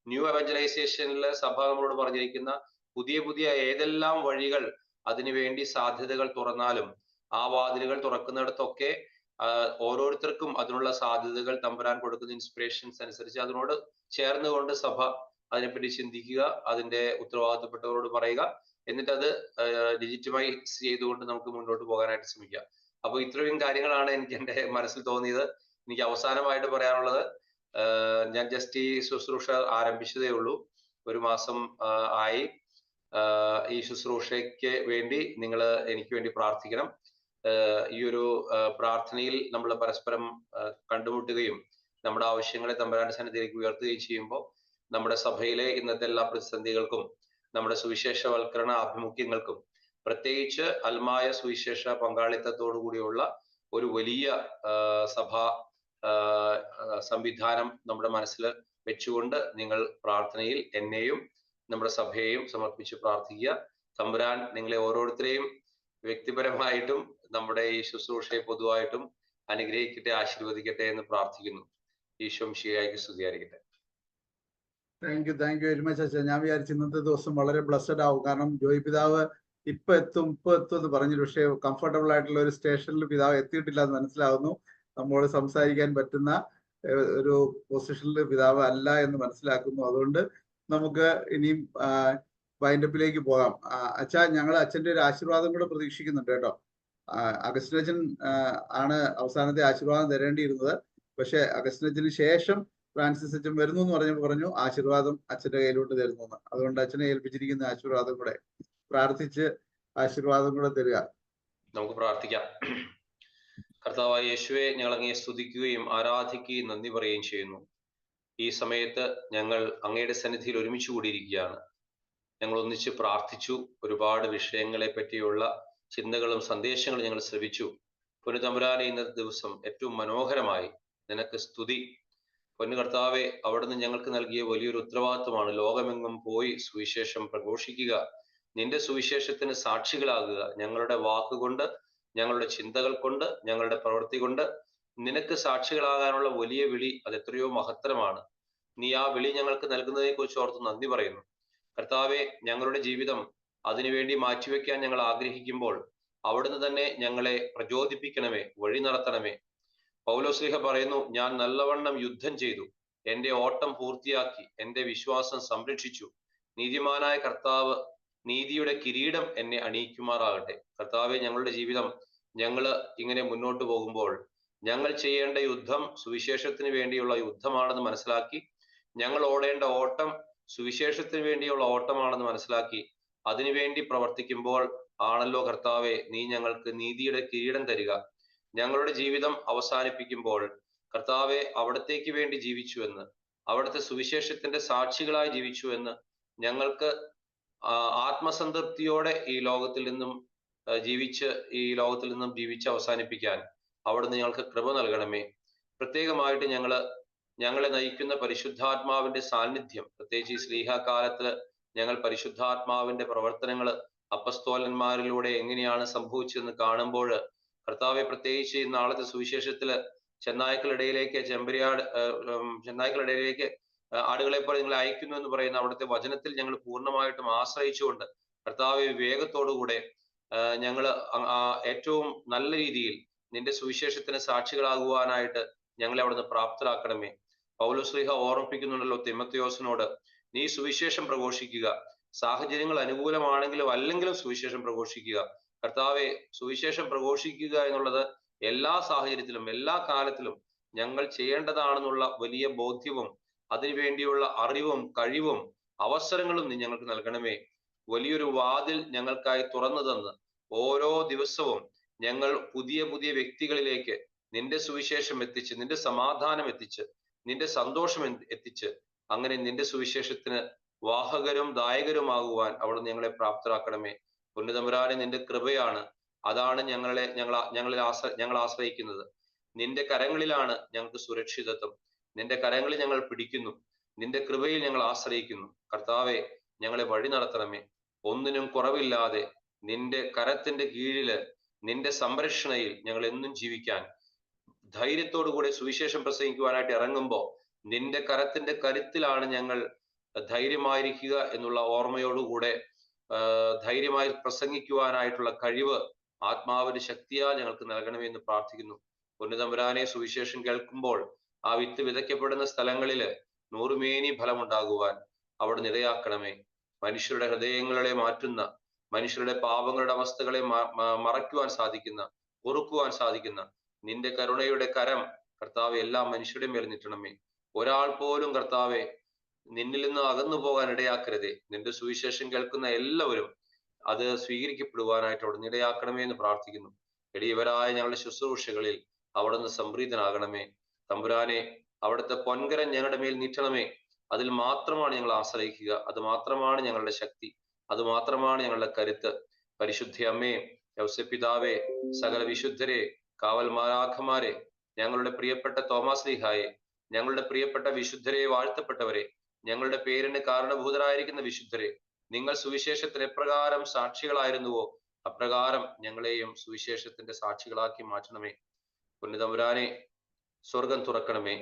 ന്യൂ എവഞ്ചലൈസേഷനിൽ സഭ നമ്മളോട് പറഞ്ഞിരിക്കുന്ന പുതിയ പുതിയ ഏതെല്ലാം വഴികൾ അതിനുവേണ്ടി സാധ്യതകൾ തുറന്നാലും ആ വാതിലുകൾ തുറക്കുന്നിടത്തൊക്കെ ഓരോരുത്തർക്കും അതിനുള്ള സാധ്യതകൾ തമ്പുരാൻ കൊടുക്കുന്ന ഇൻസ്പിറേഷൻസ് അനുസരിച്ച് അതിനോട് ചേർന്നുകൊണ്ട് സഭ അതിനെപ്പറ്റി ചിന്തിക്കുക, അതിന്റെ ഉത്തരവാദിത്തപ്പെട്ടവരോട് പറയുക, എന്നിട്ട് അത് ഡിജിറ്റമൈസ് ചെയ്തുകൊണ്ട് നമുക്ക് മുന്നോട്ട് പോകാനായിട്ട് ശ്രമിക്കുക. അപ്പൊ ഇത്രയും കാര്യങ്ങളാണ് എനിക്ക് എൻ്റെ മനസ്സിൽ തോന്നിയത്. എനിക്ക് അവസാനമായിട്ട് പറയാനുള്ളത്, ഞാൻ ജസ്റ്റ് ഈ ശുശ്രൂഷ ആരംഭിച്ചതേ ഉള്ളൂ, 1 മാസം ആയി. ഈ ശുശ്രൂഷയ്ക്ക് വേണ്ടി നിങ്ങൾ എനിക്ക് വേണ്ടി പ്രാർത്ഥിക്കണം. ഈ ഒരു പ്രാർത്ഥനയിൽ നമ്മൾ പരസ്പരം കണ്ടുമുട്ടുകയും നമ്മുടെ ആവശ്യങ്ങളെ തമ്പുരാന്റെ സന്നിധിയിലേക്ക് ഉയർത്തുകയും ചെയ്യുമ്പോൾ നമ്മുടെ സഭയിലെ ഇന്നത്തെ എല്ലാ പ്രതിസന്ധികൾക്കും നമ്മുടെ സുവിശേഷവൽക്കരണ ആഭിമുഖ്യങ്ങൾക്കും പ്രത്യേകിച്ച് അൽമായ സുവിശേഷ പങ്കാളിത്തത്തോടു കൂടിയുള്ള ഒരു വലിയ സഭാ സംവിധാനം നമ്മുടെ മനസ്സിൽ വെച്ചുകൊണ്ട് നിങ്ങൾ പ്രാർത്ഥനയിൽ എന്നെയും നമ്മുടെ സഭയെയും സമർപ്പിച്ച് പ്രാർത്ഥിക്കുക. തമ്പുരാൻ നിങ്ങളെ ഓരോരുത്തരെയും വ്യക്തിപരമായിട്ടും നമ്മുടെ ഈ ശുശ്രൂഷയെ പൊതുവായിട്ടും അനുഗ്രഹിക്കട്ടെ, ആശീർവദിക്കട്ടെ എന്ന് പ്രാർത്ഥിക്കുന്നു. ഈശോ മിശിഹായ്ക്ക് സ്തുതിയായിരിക്കട്ടെ. താങ്ക് യു വെരി മച്ച് അച്ഛാ. ഞാൻ വിചാരിച്ചു ഇന്നത്തെ ദിവസം വളരെ ബ്ലസ്സഡ് ആവും. കാരണം ജോയ് പിതാവ് ഇപ്പൊ എത്തും എന്ന് പറഞ്ഞു, പക്ഷേ കംഫർട്ടബിൾ ആയിട്ടുള്ള ഒരു സ്റ്റേഷനിൽ പിതാവ് എത്തിയിട്ടില്ല എന്ന് മനസ്സിലാവുന്നു. നമ്മോട് സംസാരിക്കാൻ പറ്റുന്ന ഒരു പൊസിഷനിൽ പിതാവ് അല്ല എന്ന് മനസ്സിലാക്കുന്നു. അതുകൊണ്ട് നമുക്ക് ഇനിയും വൈൻഡപ്പിലേക്ക് പോകാം. അച്ഛാ, ഞങ്ങൾ അച്ഛൻ്റെ ഒരു ആശീർവാദം കൂടെ പ്രതീക്ഷിക്കുന്നുണ്ട് കേട്ടോ. അഗസ്റ്റിൻ അച്ഛൻ ആണ് അവസാനത്തെ ആശീർവാദം തരേണ്ടിയിരുന്നത്. പക്ഷെ അഗസ്റ്റിൻ അച്ഛന് ശേഷം ഫ്രാൻസിസ് അച്ഛൻ വരുന്നു എന്ന് പറഞ്ഞു ആശീർവാദം അച്ഛന്റെ കയ്യിലോട്ട് തരുന്നു. അതുകൊണ്ട് അച്ഛനെ ഏൽപ്പിച്ചിരിക്കുന്ന ആശീർവാദം കൂടെ പ്രാർത്ഥിച്ച് ആശീർവാദം കൂടെ തരിക. നമുക്ക് പ്രാർത്ഥിക്കാം. കർത്താവായ യേശുവെ, ഞങ്ങൾ അങ്ങയെ സ്തുതിക്കുകയും ആരാധിക്കുകയും നന്ദി പറയുകയും ചെയ്യുന്നു. ഈ സമയത്ത് ഞങ്ങൾ അങ്ങയുടെ സന്നിധിയിൽ ഒരുമിച്ച് കൂടിയിരിക്കുകയാണ്. ഞങ്ങൾ ഒന്നിച്ച് പ്രാർത്ഥിച്ചു. ഒരുപാട് വിഷയങ്ങളെ പറ്റിയുള്ള ചിന്തകളും സന്ദേശങ്ങളും ഞങ്ങൾ ശ്രവിച്ചു. പൊന്നുതമ്പുരാനെ, ഇന്നത്തെ ദിവസം ഏറ്റവും മനോഹരമായി നിനക്ക് സ്തുതി. പൊന്നു കർത്താവെ, അവിടുന്ന് ഞങ്ങൾക്ക് നൽകിയ വലിയൊരു ഉത്തരവാദിത്വമാണ് ലോകമെങ്ങും പോയി സുവിശേഷം പ്രഘോഷിക്കുക, നിന്റെ സുവിശേഷത്തിന് സാക്ഷികളാകുക. ഞങ്ങളുടെ വാക്കുകൊണ്ട്, ഞങ്ങളുടെ ചിന്തകൾ കൊണ്ട്, ഞങ്ങളുടെ പ്രവൃത്തി കൊണ്ട് നിനക്ക് സാക്ഷികളാകാനുള്ള വലിയ വിളി അത് എത്രയോ മഹത്തരമാണ്. നീ ആ വിളി ഞങ്ങൾക്ക് നൽകുന്നതിനെ കുറിച്ച് ഓർത്ത് നന്ദി പറയുന്നു. കർത്താവെ, ഞങ്ങളുടെ ജീവിതം അതിനുവേണ്ടി മാറ്റിവെക്കാൻ ഞങ്ങൾ ആഗ്രഹിക്കുമ്പോൾ അവിടുന്ന് തന്നെ ഞങ്ങളെ പ്രചോദിപ്പിക്കണമേ, വഴി നടത്തണമേ. പൗലോസ്ലീഹ പറയുന്നു, ഞാൻ നല്ലവണ്ണം യുദ്ധം ചെയ്തു, എൻ്റെ ഓട്ടം പൂർത്തിയാക്കി, എൻ്റെ വിശ്വാസം സംരക്ഷിച്ചു. നീതിമാനായ കർത്താവ് നീതിയുടെ കിരീടം എന്നെ അണിയിക്കുമാറാകട്ടെ. കർത്താവെ, ഞങ്ങളുടെ ജീവിതം ഞങ്ങൾ ഇങ്ങനെ മുന്നോട്ട് പോകുമ്പോൾ ഞങ്ങൾ ചെയ്യേണ്ട യുദ്ധം സുവിശേഷത്തിന് വേണ്ടിയുള്ള യുദ്ധമാണെന്ന് മനസ്സിലാക്കി, ഞങ്ങൾ ഓടേണ്ട ഓട്ടം സുവിശേഷത്തിന് വേണ്ടിയുള്ള ഓട്ടമാണെന്ന് മനസ്സിലാക്കി അതിനുവേണ്ടി പ്രവർത്തിക്കുമ്പോൾ ആണല്ലോ കർത്താവെ നീ ഞങ്ങൾക്ക് നീതിയുടെ കിരീടം തരിക. ഞങ്ങളുടെ ജീവിതം അവസാനിപ്പിക്കുമ്പോൾ കർത്താവെ അവിടത്തേക്ക് വേണ്ടി ജീവിച്ചുവെന്ന്, അവിടുത്തെ സുവിശേഷത്തിന്റെ സാക്ഷികളായി ജീവിച്ചുവെന്ന് ഞങ്ങൾക്ക് ആത്മസംതൃപ്തിയോടെ ഈ ലോകത്തിൽ നിന്നും ജീവിച്ച് അവസാനിപ്പിക്കാൻ അവിടുന്ന് ഞങ്ങൾക്ക് കൃപ നൽകണമേ. പ്രത്യേകമായിട്ട് ഞങ്ങളെ നയിക്കുന്ന പരിശുദ്ധാത്മാവിന്റെ സാന്നിധ്യം, പ്രത്യേകിച്ച് ഈ സ്ലീഹ കാലത്ത് ഞങ്ങൾ പരിശുദ്ധാത്മാവിന്റെ പ്രവർത്തനങ്ങൾ അപ്പസ്തോലന്മാരിലൂടെ എങ്ങനെയാണ് സംഭവിച്ചതെന്ന് കാണുമ്പോൾ കർത്താവെ, പ്രത്യേകിച്ച് നാളത്തെ സുവിശേഷത്തില് ചെന്നായ്ക്കളിടയിലേക്ക് ആടുകളെ പോലെ നിങ്ങൾ അയക്കുന്നു എന്ന് പറയുന്ന അവിടുത്തെ വചനത്തിൽ ഞങ്ങൾ പൂർണ്ണമായിട്ടും ആശ്രയിച്ചുകൊണ്ട് കർത്താവെ വിവേകത്തോടുകൂടെ ഞങ്ങൾ ഏറ്റവും നല്ല രീതിയിൽ നിന്റെ സുവിശേഷത്തിന് സാക്ഷികളാകുവാനായിട്ട് ഞങ്ങളെ അവിടുന്ന് പ്രാപ്തരാക്കണമേ. പൗലോസ്ലീഹ ഓർമ്മിപ്പിക്കുന്നുണ്ടല്ലോ തിമോഥെയോസിനോട്, നീ സുവിശേഷം പ്രഘോഷിക്കുക, സാഹചര്യങ്ങൾ അനുകൂലമാണെങ്കിലും അല്ലെങ്കിലും സുവിശേഷം പ്രഘോഷിക്കുക. കർത്താവെ, സുവിശേഷം പ്രഘോഷിക്കുക എന്നുള്ളത് എല്ലാ സാഹചര്യത്തിലും എല്ലാ കാലത്തിലും ഞങ്ങൾ ചെയ്യേണ്ടതാണെന്നുള്ള വലിയ ബോധ്യവും അതിനുവേണ്ടിയുള്ള അറിവും കഴിവും അവസരങ്ങളും നീ ഞങ്ങൾക്ക് നൽകണമേ. വലിയൊരു വാതിൽ ഞങ്ങൾക്കായി തുറന്നു തന്ന് ഓരോ ദിവസവും ഞങ്ങൾ പുതിയ പുതിയ വ്യക്തികളിലേക്ക് നിന്റെ സുവിശേഷം എത്തിച്ച്, നിന്റെ സമാധാനം എത്തിച്ച്, നിന്റെ സന്തോഷം എത്തിച്ച്, അങ്ങനെ നിന്റെ സുവിശേഷത്തിന് വാഹകരും ദായകരുമാകുവാൻ അവിടെ ഞങ്ങളെ പ്രാപ്തരാക്കണമേ. പുണ്യതമ്പുരാനെ, നിന്റെ കൃപയാണ്, അതാണ് ഞങ്ങൾ ആശ്രയിക്കുന്നത്. നിന്റെ കരങ്ങളിലാണ് ഞങ്ങൾക്ക് സുരക്ഷിതത്വം. നിന്റെ കരങ്ങളിൽ ഞങ്ങൾ പിടിക്കുന്നു. നിന്റെ കൃപയിൽ ഞങ്ങൾ ആശ്രയിക്കുന്നു. കർത്താവെ, ഞങ്ങളെ വഴി നടത്തണമേ. ഒന്നിനും കുറവില്ലാതെ നിന്റെ കരത്തിന്റെ കീഴില്, നിന്റെ സംരക്ഷണയിൽ ഞങ്ങൾ എന്നും ജീവിക്കാൻ, ധൈര്യത്തോടു കൂടെ സുവിശേഷം പ്രസംഗിക്കുവാനായിട്ട് ഇറങ്ങുമ്പോൾ നിന്റെ കരത്തിന്റെ കരുത്തിലാണ് ഞങ്ങൾ ധൈര്യമായിരിക്കുക എന്നുള്ള ഓർമ്മയോടുകൂടെ ധൈര്യമായി പ്രസംഗിക്കുവാനായിട്ടുള്ള കഴിവ് ആത്മാവിന്റെ ശക്തിയാൽ ഞങ്ങൾക്ക് നൽകണമെന്ന് പ്രാർത്ഥിക്കുന്നു. പൊന്നുതമ്പുരാനെ, സുവിശേഷം കേൾക്കുമ്പോൾ ആ വിത്ത് വിതയ്ക്കപ്പെടുന്ന സ്ഥലങ്ങളില് നൂറുമേനി ഫലമുണ്ടാകുവാൻ അവിടെ നിടയാക്കണമേ. മനുഷ്യരുടെ ഹൃദയങ്ങളെ മാറ്റുന്ന, മനുഷ്യരുടെ പാപങ്ങളുടെ അവസ്ഥകളെ മറയ്ക്കുവാൻ സാധിക്കുന്ന, പൊറുക്കുവാൻ സാധിക്കുന്ന നിന്റെ കരുണയുടെ കരം കർത്താവെ എല്ലാ മനുഷ്യരുടെ മേൽ നീട്ടണമേ. ഒരാൾ പോലും കർത്താവെ നിന്നിൽ നിന്ന് അകന്നു പോകാൻ ഇടയാക്കരുതേ. നിന്റെ സുവിശേഷം കേൾക്കുന്ന എല്ലാവരും അത് സ്വീകരിക്കപ്പെടുവാനായിട്ട് അവിടെ ഇടയാക്കണമേ എന്ന് പ്രാർത്ഥിക്കുന്നു. എളിയവരായ ഞങ്ങളുടെ ശുശ്രൂഷകളിൽ അവിടുന്ന് സംപ്രീതനാകണമേ. തമ്പുരാനെ, അവിടുത്തെ പൊൻകരം ഞങ്ങളുടെ മേൽ നീട്ടണമേ. അതിൽ മാത്രമാണ് ഞങ്ങൾ ആശ്രയിക്കുക. അത് മാത്രമാണ് ഞങ്ങളുടെ ശക്തി. അത് മാത്രമാണ് ഞങ്ങളുടെ കരുത്ത്. പരിശുദ്ധ അമ്മേ, യൗസപിതാവേ, സകല വിശുദ്ധരെ, കാവൽ മാലാഖമാരെ, ഞങ്ങളുടെ പ്രിയപ്പെട്ട തോമാസ് ലീഹായെ, ഞങ്ങളുടെ പ്രിയപ്പെട്ട വിശുദ്ധരെ, വാഴ്ത്തപ്പെട്ടവരെ, ഞങ്ങളുടെ പേരിന് കാരണഭൂതരായിരിക്കുന്ന വിശുദ്ധരെ, നിങ്ങൾ സുവിശേഷത്തിന് എപ്രകാരം സാക്ഷികളായിരുന്നുവോ അപ്രകാരം ഞങ്ങളെയും സുവിശേഷത്തിന്റെ സാക്ഷികളാക്കി മാറ്റണമേ. പൊന്നുതമ്പുരാനെ, സ്വർഗം തുറക്കണമേ,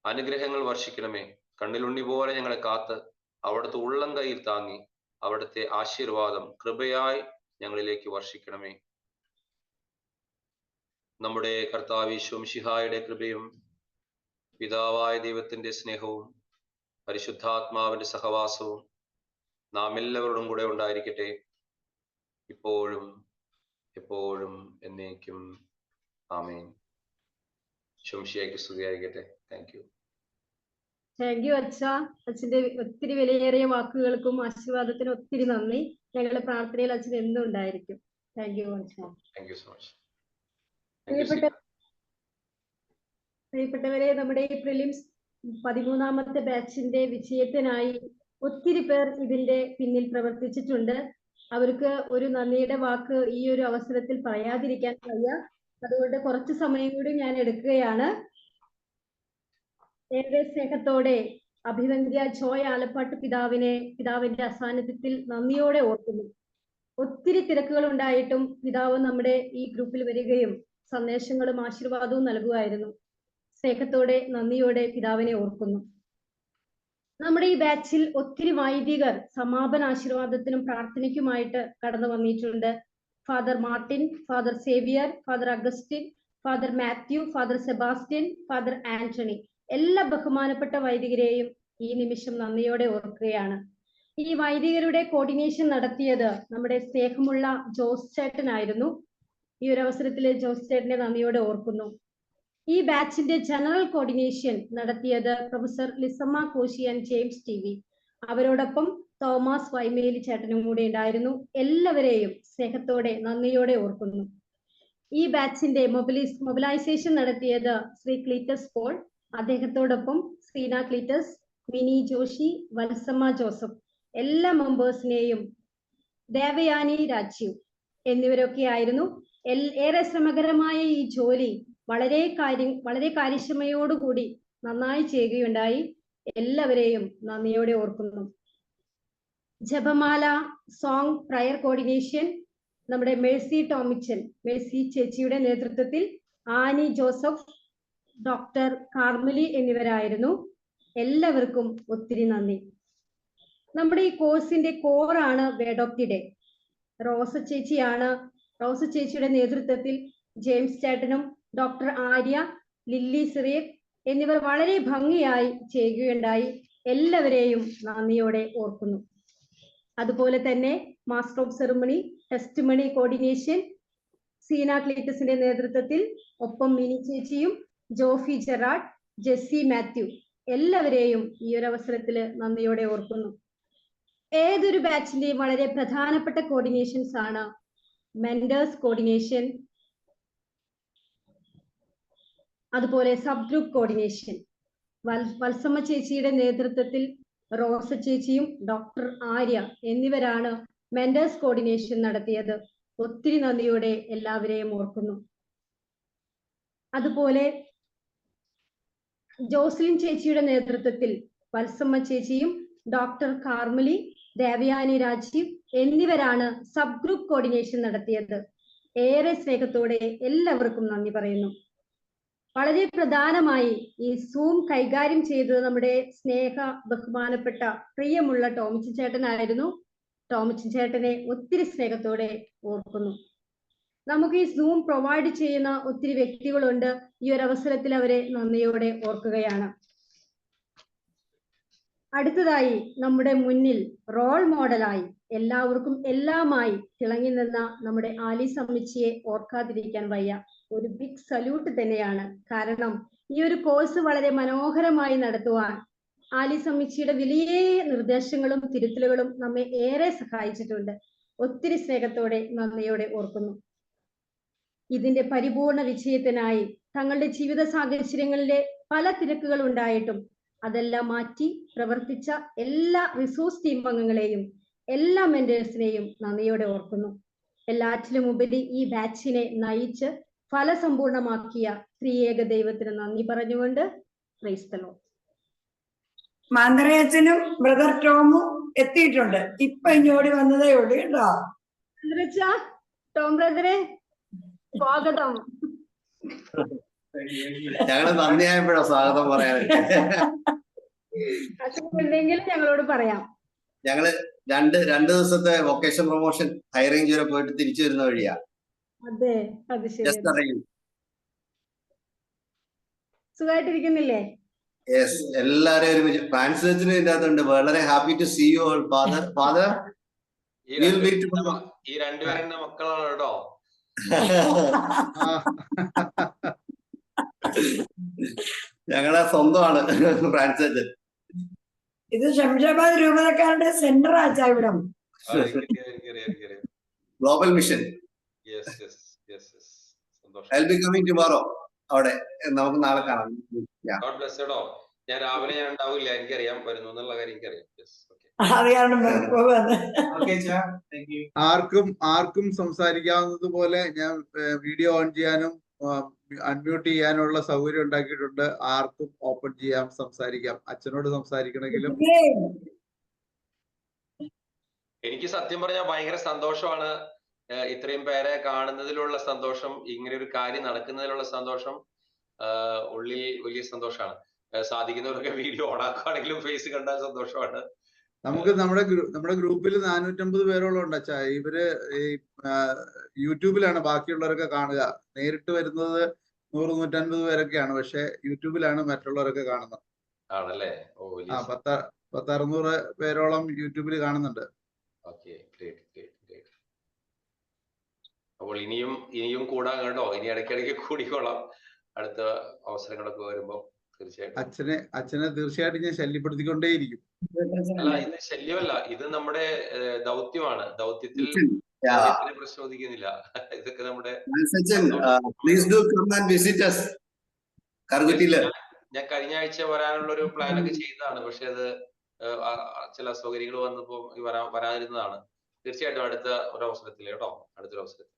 അനുഗ്രഹങ്ങൾ വർഷിക്കണമേ. കണ്ണിലുണ്ണി പോലെ ഞങ്ങളെ കാത്ത് അവിടുത്തെ ഉള്ളം കയ്യിൽ താങ്ങി അവിടുത്തെ ആശീർവാദം കൃപയായി ഞങ്ങളിലേക്ക് വർഷിക്കണമേ. നമ്മുടെ കർത്താവ് ഈശോ മിശിഹായുടെ കൃപയും പിതാവായ ദൈവത്തിന്റെ സ്നേഹവും പരിശുദ്ധാത്മാവിന്റെ സഹവാസവും നാം എല്ലാവരോടും കൂടെ ഉണ്ടായിരിക്കട്ടെ, ഇപ്പോഴും എപ്പോഴും എന്നേക്കും. ആമേൻ. ശംശിയായിക്ക് സ്തുതിയായിരിക്കട്ടെ. Thank you. താങ്ക് യു അച്ഛ. അച്ഛന്റെ ഒത്തിരി വിലയേറിയ വാക്കുകൾക്കും ആശീർവാദത്തിനും ഒത്തിരി നന്ദി. ഞങ്ങളുടെ പ്രാർത്ഥനയിൽ അച്ഛൻ എന്നും ഉണ്ടായിരിക്കും. താങ്ക് യു അച്ഛ. Thank you so much. പ്രിയപ്പെട്ടവരെ, നമ്മുടെ ഈ പ്രിലിംസ് 13ാമത്തെ ബാച്ചിന്റെ വിജയത്തിനായി ഒത്തിരി പേർ ഇതിന്റെ പിന്നിൽ പ്രവർത്തിച്ചിട്ടുണ്ട്. അവർക്ക് ഒരു നന്ദിയുടെ വാക്ക് ഈ ഒരു അവസരത്തിൽ പറയാതിരിക്കാൻ വയ്യ. അതുകൊണ്ട് കുറച്ച് സമയം കൂടി ഞാൻ എടുക്കുകയാണ്. ഏറെ സ്നേഹത്തോടെ അഭിവന്ദ്യ ജോയ് ആലപ്പാട്ട് പിതാവിന്റെ അസാന്നിധ്യത്തിൽ നന്ദിയോടെ ഓർക്കുന്നു. ഒത്തിരി തിരക്കുകൾ ഉണ്ടായിട്ടും പിതാവ് നമ്മുടെ ഈ ഗ്രൂപ്പിൽ വരികയും സന്ദേശങ്ങളും ആശീർവാദവും നൽകുമായിരുന്നു. സ്നേഹത്തോടെ നന്ദിയോടെ പിതാവിനെ ഓർക്കുന്നു. നമ്മുടെ ഈ ബാച്ചിൽ ഒത്തിരി വൈദികർ സമാപന ആശീർവാദത്തിനും പ്രാർത്ഥനയ്ക്കുമായിട്ട് കടന്നു വന്നിട്ടുണ്ട്. Father Martin, father Xavier, father Augustine, father Mathew, father Sebastian, father Antony, എല്ലാ ബഹുമാനപ്പെട്ട വൈദികരെയും ഈ നിമിഷം നന്ദിയോടെ ഓർക്കുകയാണ്. ഈ വൈദികരുടെ കോർഡിനേഷൻ നടത്തിയത് നമ്മുടെ സ്നേഹമുള്ള ജോസ് ചേട്ടനായിരുന്നു. ഈ ഒരു അവസരത്തിൽ ജോസ് ചേട്ടനെ നന്ദിയോടെ ഓർക്കുന്നു. ഈ ബാച്ചിന്റെ ജനറൽ കോർഡിനേഷൻ നടത്തിയത് professor Lissamma Koshy and James T V. അവരോടൊപ്പം തോമസ് വൈമേലി ചേട്ടനും കൂടെ ഉണ്ടായിരുന്നു. എല്ലാവരെയും സ്നേഹത്തോടെ നന്ദിയോടെ ഓർക്കുന്നു. ഈ ബാച്ചിന്റെ മൊബിലൈസേഷൻ നടത്തിയത് ശ്രീ ക്ലീറ്റസ് പോൾ, അദ്ദേഹത്തോടൊപ്പം സീന ക്ലീറ്റസ്, മിനി ജോഷി, വത്സമ്മ ജോസഫ്, എല്ലാ മെമ്പേഴ്സിനെയും, ദേവയാനി രാജീവ് എന്നിവരൊക്കെ ആയിരുന്നു. ഏറെ ശ്രമകരമായ ഈ ജോലി വളരെ കാര്യക്ഷമയോടുകൂടി നന്നായി ചെയ്യുകയുണ്ടായി. എല്ലാവരെയും നന്ദിയോടെ ഓർക്കുന്നു. ജപമാല സോങ് പ്രയർ കോർഡിനേഷൻ നമ്മുടെ മേഴ്സി ടോമിച്ചൻ, മേഴ്സി ചേച്ചിയുടെ നേതൃത്വത്തിൽ ആനി ജോസഫ്, ഡോക്ടർ കാർമലി എന്നിവരായിരുന്നു. എല്ലാവർക്കും ഒത്തിരി നന്ദി. നമ്മുടെ ഈ കോഴ്സിന്റെ കോറാണ് വേർഡ് ഓഫ് ദി ഡേ. റോസ ചേച്ചിയുടെ നേതൃത്വത്തിൽ ജെയിംസ് ചേട്ടനും ഡോക്ടർ ആര്യ, ലില്ലി സിറിയർ എന്നിവർ വളരെ ഭംഗിയായി ചെയ്യുകയുണ്ടായി. എല്ലാവരെയും നന്ദിയോടെ ഓർക്കുന്നു. അതുപോലെ തന്നെ master of ceremony, testimony coordination Seena ക്ലീറ്റസിന്റെ നേതൃത്വത്തിൽ, ഒപ്പം മിനി ചേച്ചിയും, ജോഫി ജെറാഡ്, ജെസ്സി മാത്യു, എല്ലാവരെയും ഈ ഒരു അവസരത്തിൽ നന്ദിയോടെ ഓർക്കുന്നു. ഏതൊരു ബാച്ചിന്റെയും വളരെ പ്രധാനപ്പെട്ട കോർഡിനേഷൻസ് ആണ് മെന്റേഴ്സ് കോർഡിനേഷൻ, അതുപോലെ സബ് ഗ്രൂപ്പ് കോർഡിനേഷൻ. വത്സമ്മ ചേച്ചിയുടെ നേതൃത്വത്തിൽ റോസ ചേച്ചിയും ഡോക്ടർ ആര്യ എന്നിവരാണ് മെന്റേഴ്സ് കോർഡിനേഷൻ നടത്തിയത്. ഒത്തിരി നന്ദിയോടെ എല്ലാവരെയും ഓർക്കുന്നു. അതുപോലെ ജോസ്ലിൻ ചേച്ചിയുടെ നേതൃത്വത്തിൽ വത്സമ്മ ചേച്ചിയും ഡോക്ടർ കാർമലി, ദേവയാനി രാജീവ് എന്നിവരാണ് സബ് ഗ്രൂപ്പ് കോർഡിനേഷൻ നടത്തിയത്. ഏറെ സ്നേഹത്തോടെ എല്ലാവർക്കും നന്ദി പറയുന്നു. വളരെ പ്രധാനമായി ഈ സൂം കൈകാര്യം ചെയ്തത് നമ്മുടെ സ്നേഹ ബഹുമാനപ്പെട്ട പ്രിയമുള്ള ടോമിച്ചൻ ചേട്ടനായിരുന്നു. ടോമിച്ചൻ ചേട്ടനെ ഒത്തിരി സ്നേഹത്തോടെ ഓർക്കുന്നു. നമുക്ക് ഈ സൂം പ്രൊവൈഡ് ചെയ്യുന്ന ഒത്തിരി വ്യക്തികളുണ്ട്. ഈ ഒരു അവസരത്തിൽ അവരെ നന്ദിയോടെ ഓർക്കുകയാണ്. അടുത്തതായി നമ്മുടെ മുന്നിൽ റോൾ മോഡലായി എല്ലാവർക്കും എല്ലാമായി തിളങ്ങി നിന്ന നമ്മുടെ ആലീസ് അമ്മച്ചിയെ ഓർക്കാതിരിക്കാൻ വയ്യ. ഒരു ബിഗ് സല്യൂട്ട് തന്നെയാണ്. കാരണം ഈ ഒരു കോഴ്സ് വളരെ മനോഹരമായി നടത്തുവാൻ ആലീസ് അമ്മച്ചിയുടെ വലിയ നിർദ്ദേശങ്ങളും തിരുത്തലുകളും നമ്മെ ഏറെ സഹായിച്ചിട്ടുണ്ട്. ഒത്തിരി സ്നേഹത്തോടെ നന്ദിയോടെ ഓർക്കുന്നു. ഇതിന്റെ പരിപൂർണ വിജയത്തിനായി തങ്ങളുടെ ജീവിത സാഹചര്യങ്ങളിലെ പല തിരക്കുകൾ ഉണ്ടായിട്ടും അതെല്ലാം മാറ്റി പ്രവർത്തിച്ച എല്ലാ റിസോഴ്സ് ടീം അംഗങ്ങളെയും എല്ലാ മെന്റേഴ്സിനെയും നന്ദിയോടെ ഓർക്കുന്നു. എല്ലാറ്റിലും ഉപരി ഈ ബാച്ചിനെ നയിച്ച് ഫലസമ്പൂർണമാക്കിയ ത്രിയേക ദൈവത്തിന് നന്ദി പറഞ്ഞുകൊണ്ട് പ്രൈസ് ദി ലോർഡ്. മാന്തറയച്ചനും ബ്രദർ ടോമും എത്തിയിട്ടുണ്ട്. ഇപ്പൊ ഇങ്ങോട്ട് വന്നതേ ഉള്ളൂ കേട്ടോ. ടോം ബ്രദറെ സ്വാഗതം. ഞങ്ങള് നന്ദിയായപ്പോഴാ സ്വാഗതം പറയാനായിട്ട്. ഉണ്ടെങ്കിൽ ഞങ്ങളോട് പറയാം. ഞങ്ങള് രണ്ട് ദിവസത്തെ വൊക്കേഷൻ പ്രൊമോഷൻ ഹൈ റേഞ്ച് വരെ പോയിട്ട് തിരിച്ചു വരുന്ന വഴിയാ. അതെ, അത് ശരി. ജസ്റ്റ് അറിയൂ. സുഖമായിട്ടിരിക്കുന്നില്ലേ? യെസ്, എല്ലാരും ഒരുമിച്ച് ഫ്രാൻസിന് ഇതിന്റെ അകത്തുണ്ട്. വളരെ happy to see you all. Father ഈ രണ്ടുപേരുടെ മക്കളാണ് കേട്ടോ. ഞങ്ങളെ സ്വന്തമാണ് ഫ്രാൻസ്. ഇത് ശംഷാബാദ് രൂപതക്കാരുടെ സെന്റർ ആച്ചാ ഇവിടം. Global mission. I will be coming tomorrow. അവിടെ നമുക്ക് നാളെ കാണാം. ഞാൻ രാവിലെ ഞാൻ ഉണ്ടാവില്ല, എനിക്കറിയാം വരുന്നു എന്നുള്ള കാര്യം എനിക്കറിയാം. ആർക്കും സംസാരിക്കാവുന്നതുപോലെ ഞാൻ വീഡിയോ ഓൺ ചെയ്യാനും അൺമ്യൂട്ട് ചെയ്യാനുള്ള സൗകര്യം ഉണ്ടാക്കിയിട്ടുണ്ട്. ആർക്കും ഓപ്പൺ ചെയ്യാം, സംസാരിക്കാം. അച്ഛനോട് സംസാരിക്കണമെങ്കിലും. എനിക്ക് സത്യം പറഞ്ഞാൽ ഭയങ്കര സന്തോഷമാണ്. ഇത്രയും പേരെ കാണുന്നതിലുള്ള സന്തോഷം, ഇങ്ങനെ ഒരു കാര്യം നടക്കുന്നതിലുള്ള സന്തോഷം ഉള്ളിൽ വലിയ സന്തോഷമാണ്. സാധിക്കുന്നവരൊക്കെ വീഡിയോ ഓണാക്കുകയാണെങ്കിലും ഫേസ് കണ്ടാൽ സന്തോഷമാണ്. നമുക്ക് നമ്മുടെ ഗ്രൂപ്പിൽ 450 പേരോളം ഉണ്ട് അച്ഛാ. ഇവര് ഈ യൂട്യൂബിലാണ് ബാക്കിയുള്ളവരൊക്കെ കാണുക. നേരിട്ട് വരുന്നത് 100-150 പേരൊക്കെയാണ്. പക്ഷെ യൂട്യൂബിലാണ് മറ്റുള്ളവരൊക്കെ കാണുന്നത്. ആണല്ലേ? 600 പേരോളം യൂട്യൂബിൽ കാണുന്നുണ്ട്. അപ്പോൾ ഇനിയും കൂടാൻ കേട്ടോ. ഇനി ഇടയ്ക്കിടയ്ക്ക് കൂടിക്കോളാം അടുത്ത അവസരങ്ങളൊക്കെ വരുമ്പോ. തീർച്ചയായിട്ടും അച്ഛനെ തീർച്ചയായിട്ടും ഞാൻ ശല്യപ്പെടുത്തിക്കൊണ്ടേയിരിക്കും. അല്ല, ഇത് ശല്യമല്ല, ഇത് നമ്മുടെ ദൗത്യമാണ്. ദൗത്യത്തിൽ പരിശോധിക്കുന്നില്ല. ഇതൊക്കെ നമ്മുടെ ഞാൻ കഴിഞ്ഞ ആഴ്ച വരാനുള്ള ഒരു പ്ലാനൊക്കെ ചെയ്തതാണ്. പക്ഷെ അത് ചില അസൗകര്യങ്ങൾ വന്നപ്പോ വരാതിരുന്നതാണ്. തീർച്ചയായിട്ടും അടുത്ത ഒരു അവസരത്തിൽ കേട്ടോ, അടുത്തൊരു അവസരത്തിൽ.